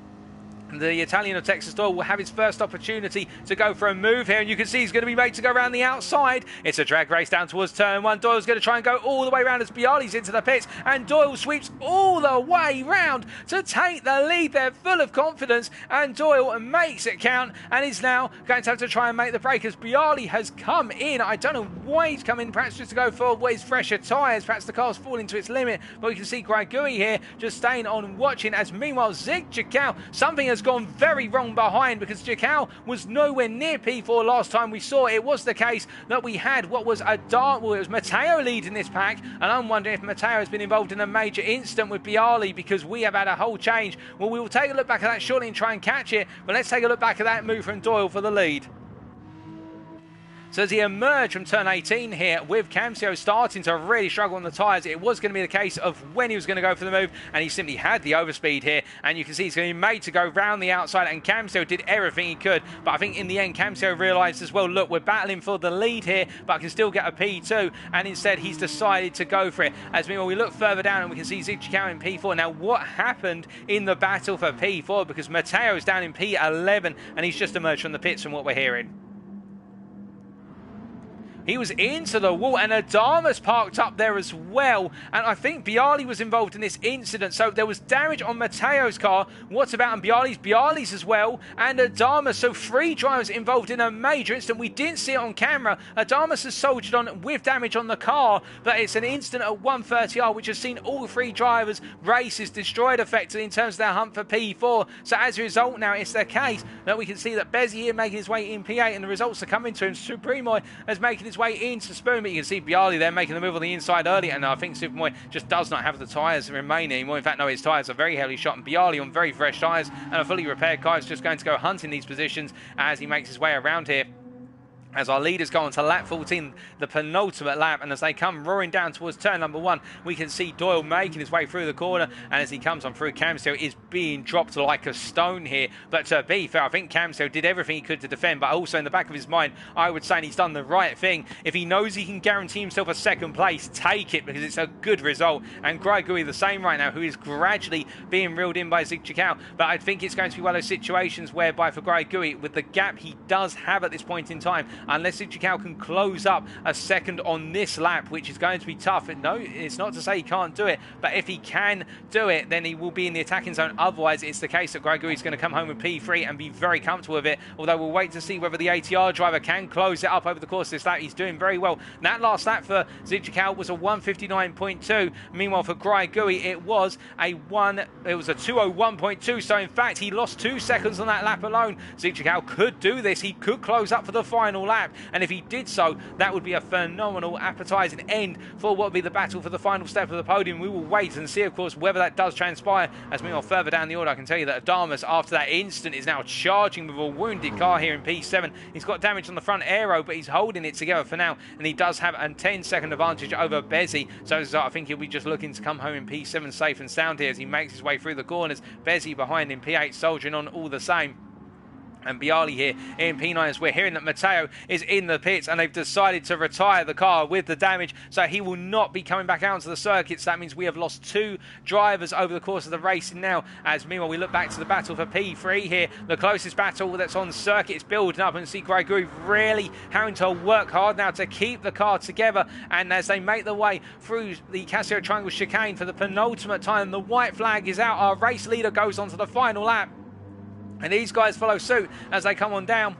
The Italian of Texas Doyle will have his first opportunity to go for a move here, and you can see he's going to be made to go around the outside. It's a drag race down towards turn 1. Doyle's going to try and go all the way around as Bialy's into the pits, and Doyle sweeps all the way round to take the lead. They're full of confidence, and Doyle makes it count and is now going to have to try and make the break as Bialy has come in. I don't know why he's come in, perhaps just to go for what is fresher tyres. Perhaps the car's falling to its limit, but we can see Grigui here just staying on watching, as meanwhile Zig Chicao, something has gone very wrong behind, because Chicao was nowhere near P4 last time we saw it. It was the case that we had what was a dart. Well, it was Matteo leading this pack, and I'm wondering if Matteo has been involved in a major incident with Bialy, because we have had a whole change. Well, we will take a look back at that shortly and try and catch it, but let's take a look back at that move from Doyle for the lead. So as he emerged from turn 18 here, with Camsio starting to really struggle on the tyres, it was going to be the case of when he was going to go for the move, and he simply had the overspeed here, and you can see he's going to be made to go round the outside, and Camsio did everything he could. But I think in the end, Camsio realised as well, look, we're battling for the lead here, but I can still get a P2, and instead he's decided to go for it. As meanwhile, we look further down and we can see Zigchikau in P4. Now, what happened in the battle for P4? Because Matteo is down in P11, and he's just emerged from the pits from what we're hearing. He was into the wall, and Adamas parked up there as well. And I think Bialy was involved in this incident. So there was damage on Matteo's car. What about on Bialy's? Bialy's as well. And Adamas. So 3 drivers involved in a major incident. We didn't see it on camera. Adamas has soldiered on with damage on the car. But it's an incident at 130R, which has seen all 3 drivers' races destroyed effectively in terms of their hunt for P4. So as a result, now it's the case that we can see that Bezzy here making his way in P8, and the results are coming to him. Supremo is making his way into Spoon, but you can see Bialy there making the move on the inside early, and I think Supermoy just does not have the tyres remaining anymore. In fact, no, his tyres are very heavily shot, and Bialy on very fresh tyres and a fully repaired car is just going to go hunting these positions as he makes his way around here. As our leaders go on to lap 14, the penultimate lap, and as they come roaring down towards turn number 1, we can see Doyle making his way through the corner, and as he comes on through, Camsio is being dropped like a stone here. But to be fair, I think Camsio did everything he could to defend, but also in the back of his mind, I would say he's done the right thing. If he knows he can guarantee himself a second place, take it, because it's a good result. And Grigui the same right now, who is gradually being reeled in by Zig Chicao. But I think it's going to be one of those situations whereby for Grigui, with the gap he does have at this point in time, unless Chicao can close up a second on this lap, which is going to be tough. No, it's not to say he can't do it, but if he can do it, then he will be in the attacking zone. Otherwise, it's the case that Grigui is going to come home with P3 and be very comfortable with it, although we'll wait to see whether the ATR driver can close it up over the course of this lap. He's doing very well. And that last lap for Zigchikau was a 159.2. Meanwhile, for Grigui, it was a 201.2. So in fact, he lost 2 seconds on that lap alone. Zigchikau could do this. He could close up for the final lap. And if he did so, that would be a phenomenal appetising end for what would be the battle for the final step of the podium. We will wait and see, of course, whether that does transpire. As meanwhile, further down the order, I can tell you that Adamas, after that incident, is now charging with a wounded car here in P7. He's got damage on the front aero, but he's holding it together for now, and he does have a 10-second advantage over Bezzy. So I think he'll be just looking to come home in P7 safe and sound here as he makes his way through the corners. Bezzy behind in P8, soldiering on all the same. And Bialy here in P9 as we're hearing that Matteo is in the pits and they've decided to retire the car with the damage, so he will not be coming back out to the circuits. That means we have lost 2 drivers over the course of the racing now, as meanwhile we look back to the battle for P3 here. The closest battle that's on circuit is building up, and see Grigori really having to work hard now to keep the car together. And as they make their way through the Casio Triangle chicane for the penultimate time, the white flag is out. Our race leader goes on to the final lap. And these guys follow suit as they come on down.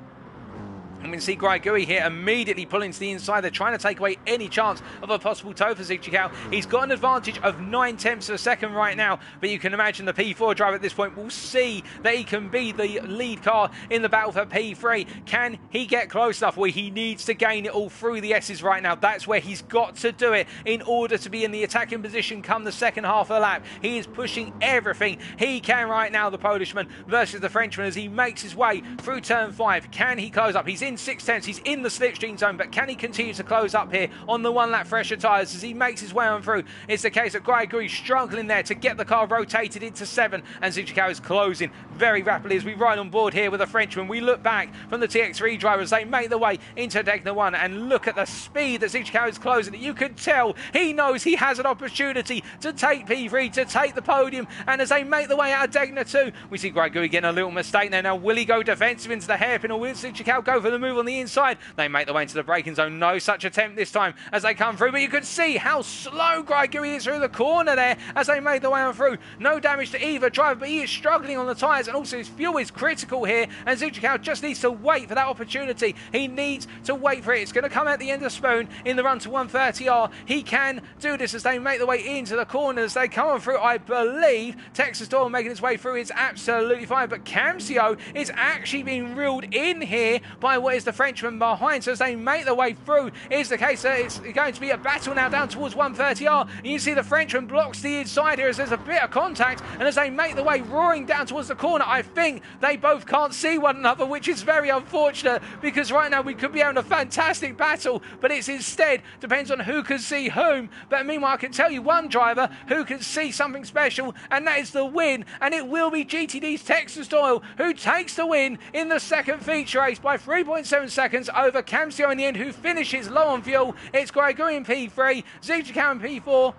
And we can see Grigori here immediately pulling to the inside. They're trying to take away any chance of a possible tow for Zicikau. He's got an advantage of 9/10 of a second right now, but you can imagine the P4 driver at this point will see that he can be the lead car in the battle for P3. Can he get close enough? Well, he needs to gain it all through the S's right now. That's where he's got to do it in order to be in the attacking position come the second half of the lap. He is pushing everything he can right now, the Polishman versus the Frenchman, as he makes his way through turn 5. Can he close up? He's in 6/10. He's in the slipstream zone, but can he continue to close up here on the 1 lap fresher tyres as he makes his way on through? It's the case that Grigori struggling there to get the car rotated into 7, and Zicikau is closing very rapidly as we ride on board here with the Frenchman. We look back from the TX3 drivers. They make their way into Degna 1, and look at the speed that Zicikau is closing. You can tell he knows he has an opportunity to take P3, to take the podium, and as they make their way out of Degna 2, we see Grigori getting a little mistake there. Now, will he go defensive into the hairpin, or will Zicikau go for the move on the inside? They make their way into the braking zone. No such attempt this time as they come through, but you can see how slow Grigori is through the corner there as they made their way on through. No damage to either driver, but he is struggling on the tyres, and also his fuel is critical here, and Zicikau just needs to wait for that opportunity. He needs to wait for it. It's going to come at the end of the spoon in the run to 130R. He can do this as they make their way into the corners. They come on through. I believe Texas Doyle making his way through is absolutely fine, but Camsio is actually being reeled in here by what is the Frenchman behind. So as they make their way through, is the case that it's going to be a battle now down towards 130R. And you see the Frenchman blocks the inside here as there's a bit of contact, and as they make their way roaring down towards the corner, I think they both can't see one another, which is very unfortunate, because right now we could be having a fantastic battle, but it's instead depends on who can see whom. But meanwhile, I can tell you one driver who can see something special, and that is the win, and it will be GTD's Texas Doyle who takes the win in the second feature race by 3.7 seconds over Camsio in the end, who finishes low on fuel. It's Grigori in P3, Zicikau in P4,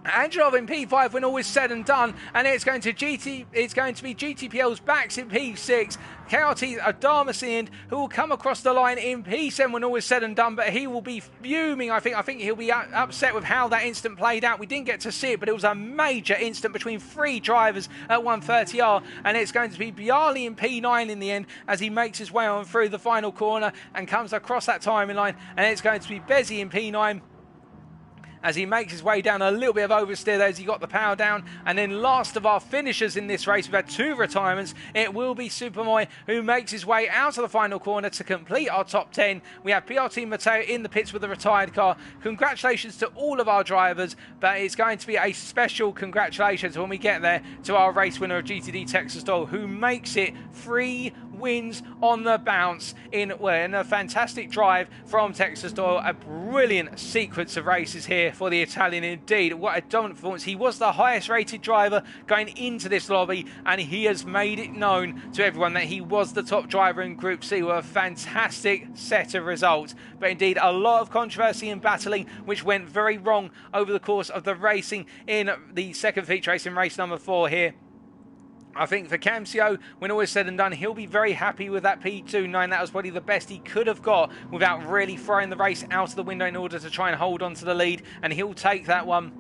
Angelov in P5 when all is said and done, and it's going to be GTPL's Bax in P6, KRT's Adamas in the end, who will come across the line in P7 when all is said and done, but he will be fuming. I think he'll be upset with how that instant played out. We didn't get to see it, but it was a major instant between 3 drivers at 130R, and it's going to be Bialy in P9 in the end as he makes his way on through the final corner and comes across that timing line, and it's going to be Bezzi in P9 as he makes his way down. A little bit of oversteer there as he got the power down. And then last of our finishers in this race, we've had 2 retirements. It will be Supermoy who makes his way out of the final corner to complete our top 10. We have PRT Matteo in the pits with a retired car. Congratulations to all of our drivers, but it's going to be a special congratulations when we get there to our race winner of GTD Texas Doyle, who makes it 3 wins on the bounce in a fantastic drive from Texas Doyle. A brilliant sequence of races here for the Italian indeed. What a dominant performance. He was the highest rated driver going into this lobby, and he has made it known to everyone that he was the top driver in Group C with a fantastic set of results. But indeed a lot of controversy and battling which went very wrong over the course of the racing in the second feature race in race number 4 here. I think for Camsio, when all is said and done, he'll be very happy with that P29. That was probably the best he could have got without really throwing the race out of the window in order to try and hold on to the lead, and he'll take that one.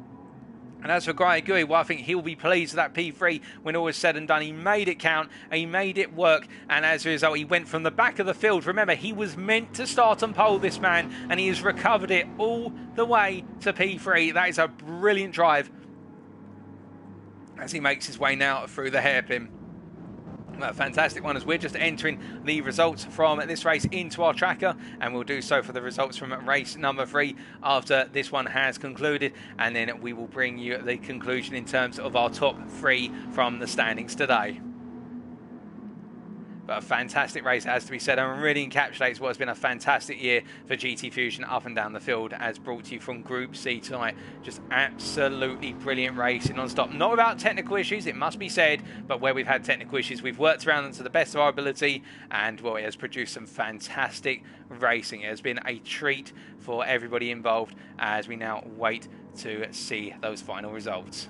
And as for Grigori, well, I think he'll be pleased with that P3 when all is said and done. He made it count, and he made it work, and as a result, he went from the back of the field. Remember, he was meant to start on pole, this man, and he has recovered it all the way to P3. That is a brilliant drive as he makes his way now through the hairpin. A fantastic one as we're just entering the results from this race into our tracker, and we'll do so for the results from race number 3 after this one has concluded, and then we will bring you the conclusion in terms of our top 3 from the standings today. But a fantastic race, has to be said, and really encapsulates what has been a fantastic year for GT Fusion up and down the field, as brought to you from Group C tonight. Just absolutely brilliant racing non-stop. Not without technical issues, it must be said, but where we've had technical issues, we've worked around them to the best of our ability, and well, it has produced some fantastic racing. It has been a treat for everybody involved as we now wait to see those final results.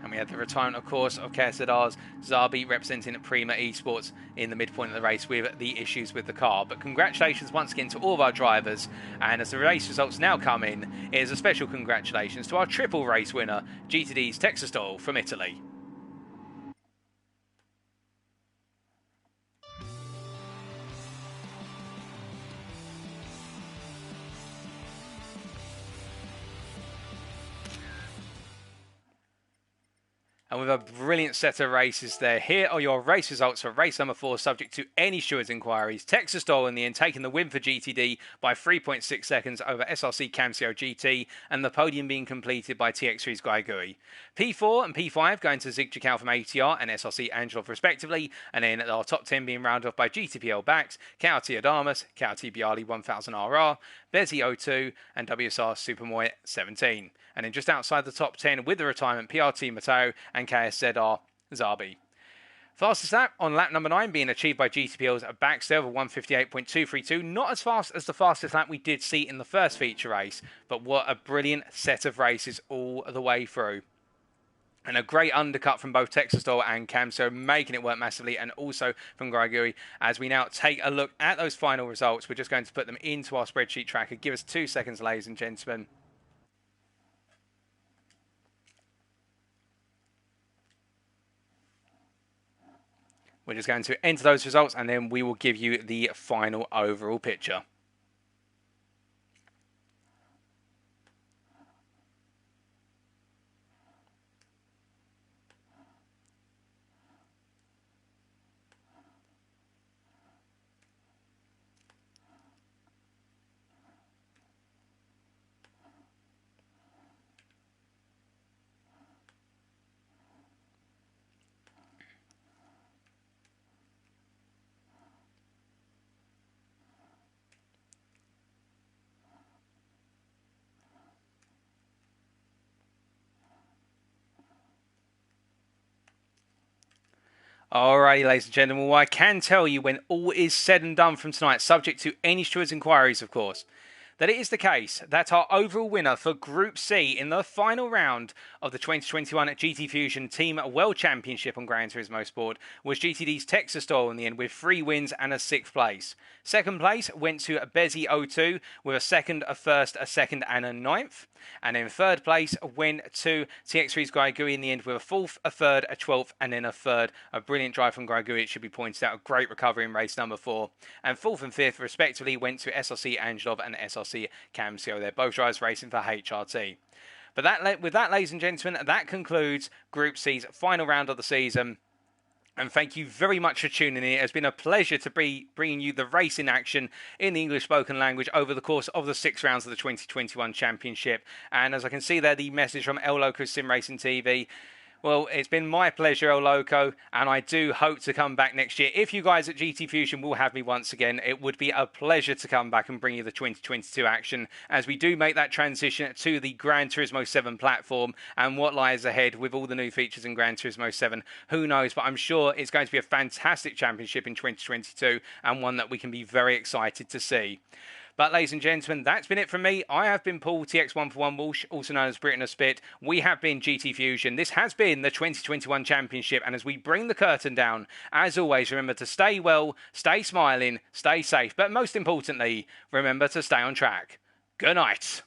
And we had the retirement, of course, of KSZR's Zabi representing Prima Esports in the midpoint of the race with the issues with the car. But congratulations once again to all of our drivers. And as the race results now come in, it is a special congratulations to our triple race winner, GTD's Texastol from Italy. And with a brilliant set of races there, here are your race results for race number 4, subject to any stewards' inquiries. Texastol in the end taking the win for GTD by 3.6 seconds over SRC Camsio GT, and the podium being completed by TX3's Gaigui. P4 and P5 going to Zigjakal from ATR and SRC Angelov respectively, and then our top 10 being rounded off by GTPL Bax, KRT Adamus, KRT Bialy 1000RR, Bezi 02 and WSR Supermoy 17. And then just outside the top 10 with the retirement, PRT Mateo and KSZR Zabi. Fastest lap on lap number 9 being achieved by GTPL's Baxter of 158.232. Not as fast as the fastest lap we did see in the first feature race, but what a brilliant set of races all the way through. And a great undercut from both Texastol and Camso, making it work massively, and also from Gaigui. As we now take a look at those final results, we're just going to put them into our spreadsheet tracker. Give us 2 seconds, ladies and gentlemen. We're just going to enter those results, and then we will give you the final overall picture. Alrighty, ladies and gentlemen, well, I can tell you when all is said and done from tonight, subject to any stewards' inquiries, of course, that it is the case that our overall winner for Group C in the final round of the 2021 GT Fusion Team World Championship on Gran Turismo Sport was GTD's Texastol in the end with 3 wins and a 6th place. Second place went to Bezi 02 with a second, a first, a second and a 9th. And then third place went to TX3's Gaigui in the end with a 4th, a 3rd, a 12th and then a 3rd. A brilliant drive from Gaigui, it should be pointed out. A great recovery in race number 4. And 4th and 5th respectively went to SRC Angelov and SRC Camsio. They're both drivers racing for HRT. But with that, ladies and gentlemen, that concludes Group C's final round of the season. And thank you very much for tuning in. It has been a pleasure to be bringing you the race in action in the English spoken language over the course of the 6 rounds of the 2021 Championship. And as I can see there, the message from El Loco Sim Racing TV. Well, it's been my pleasure, El Loco, and I do hope to come back next year. If you guys at GT Fusion will have me once again, it would be a pleasure to come back and bring you the 2022 action as we do make that transition to the Gran Turismo 7 platform and what lies ahead with all the new features in Gran Turismo 7. Who knows, but I'm sure it's going to be a fantastic championship in 2022 and one that we can be very excited to see. But ladies and gentlemen, that's been it from me. I have been Paul TX141 Walsh, also known as Britain of Spit. We have been GT Fusion. This has been the 2021 Championship. And as we bring the curtain down, as always, remember to stay well, stay smiling, stay safe. But most importantly, remember to stay on track. Good night.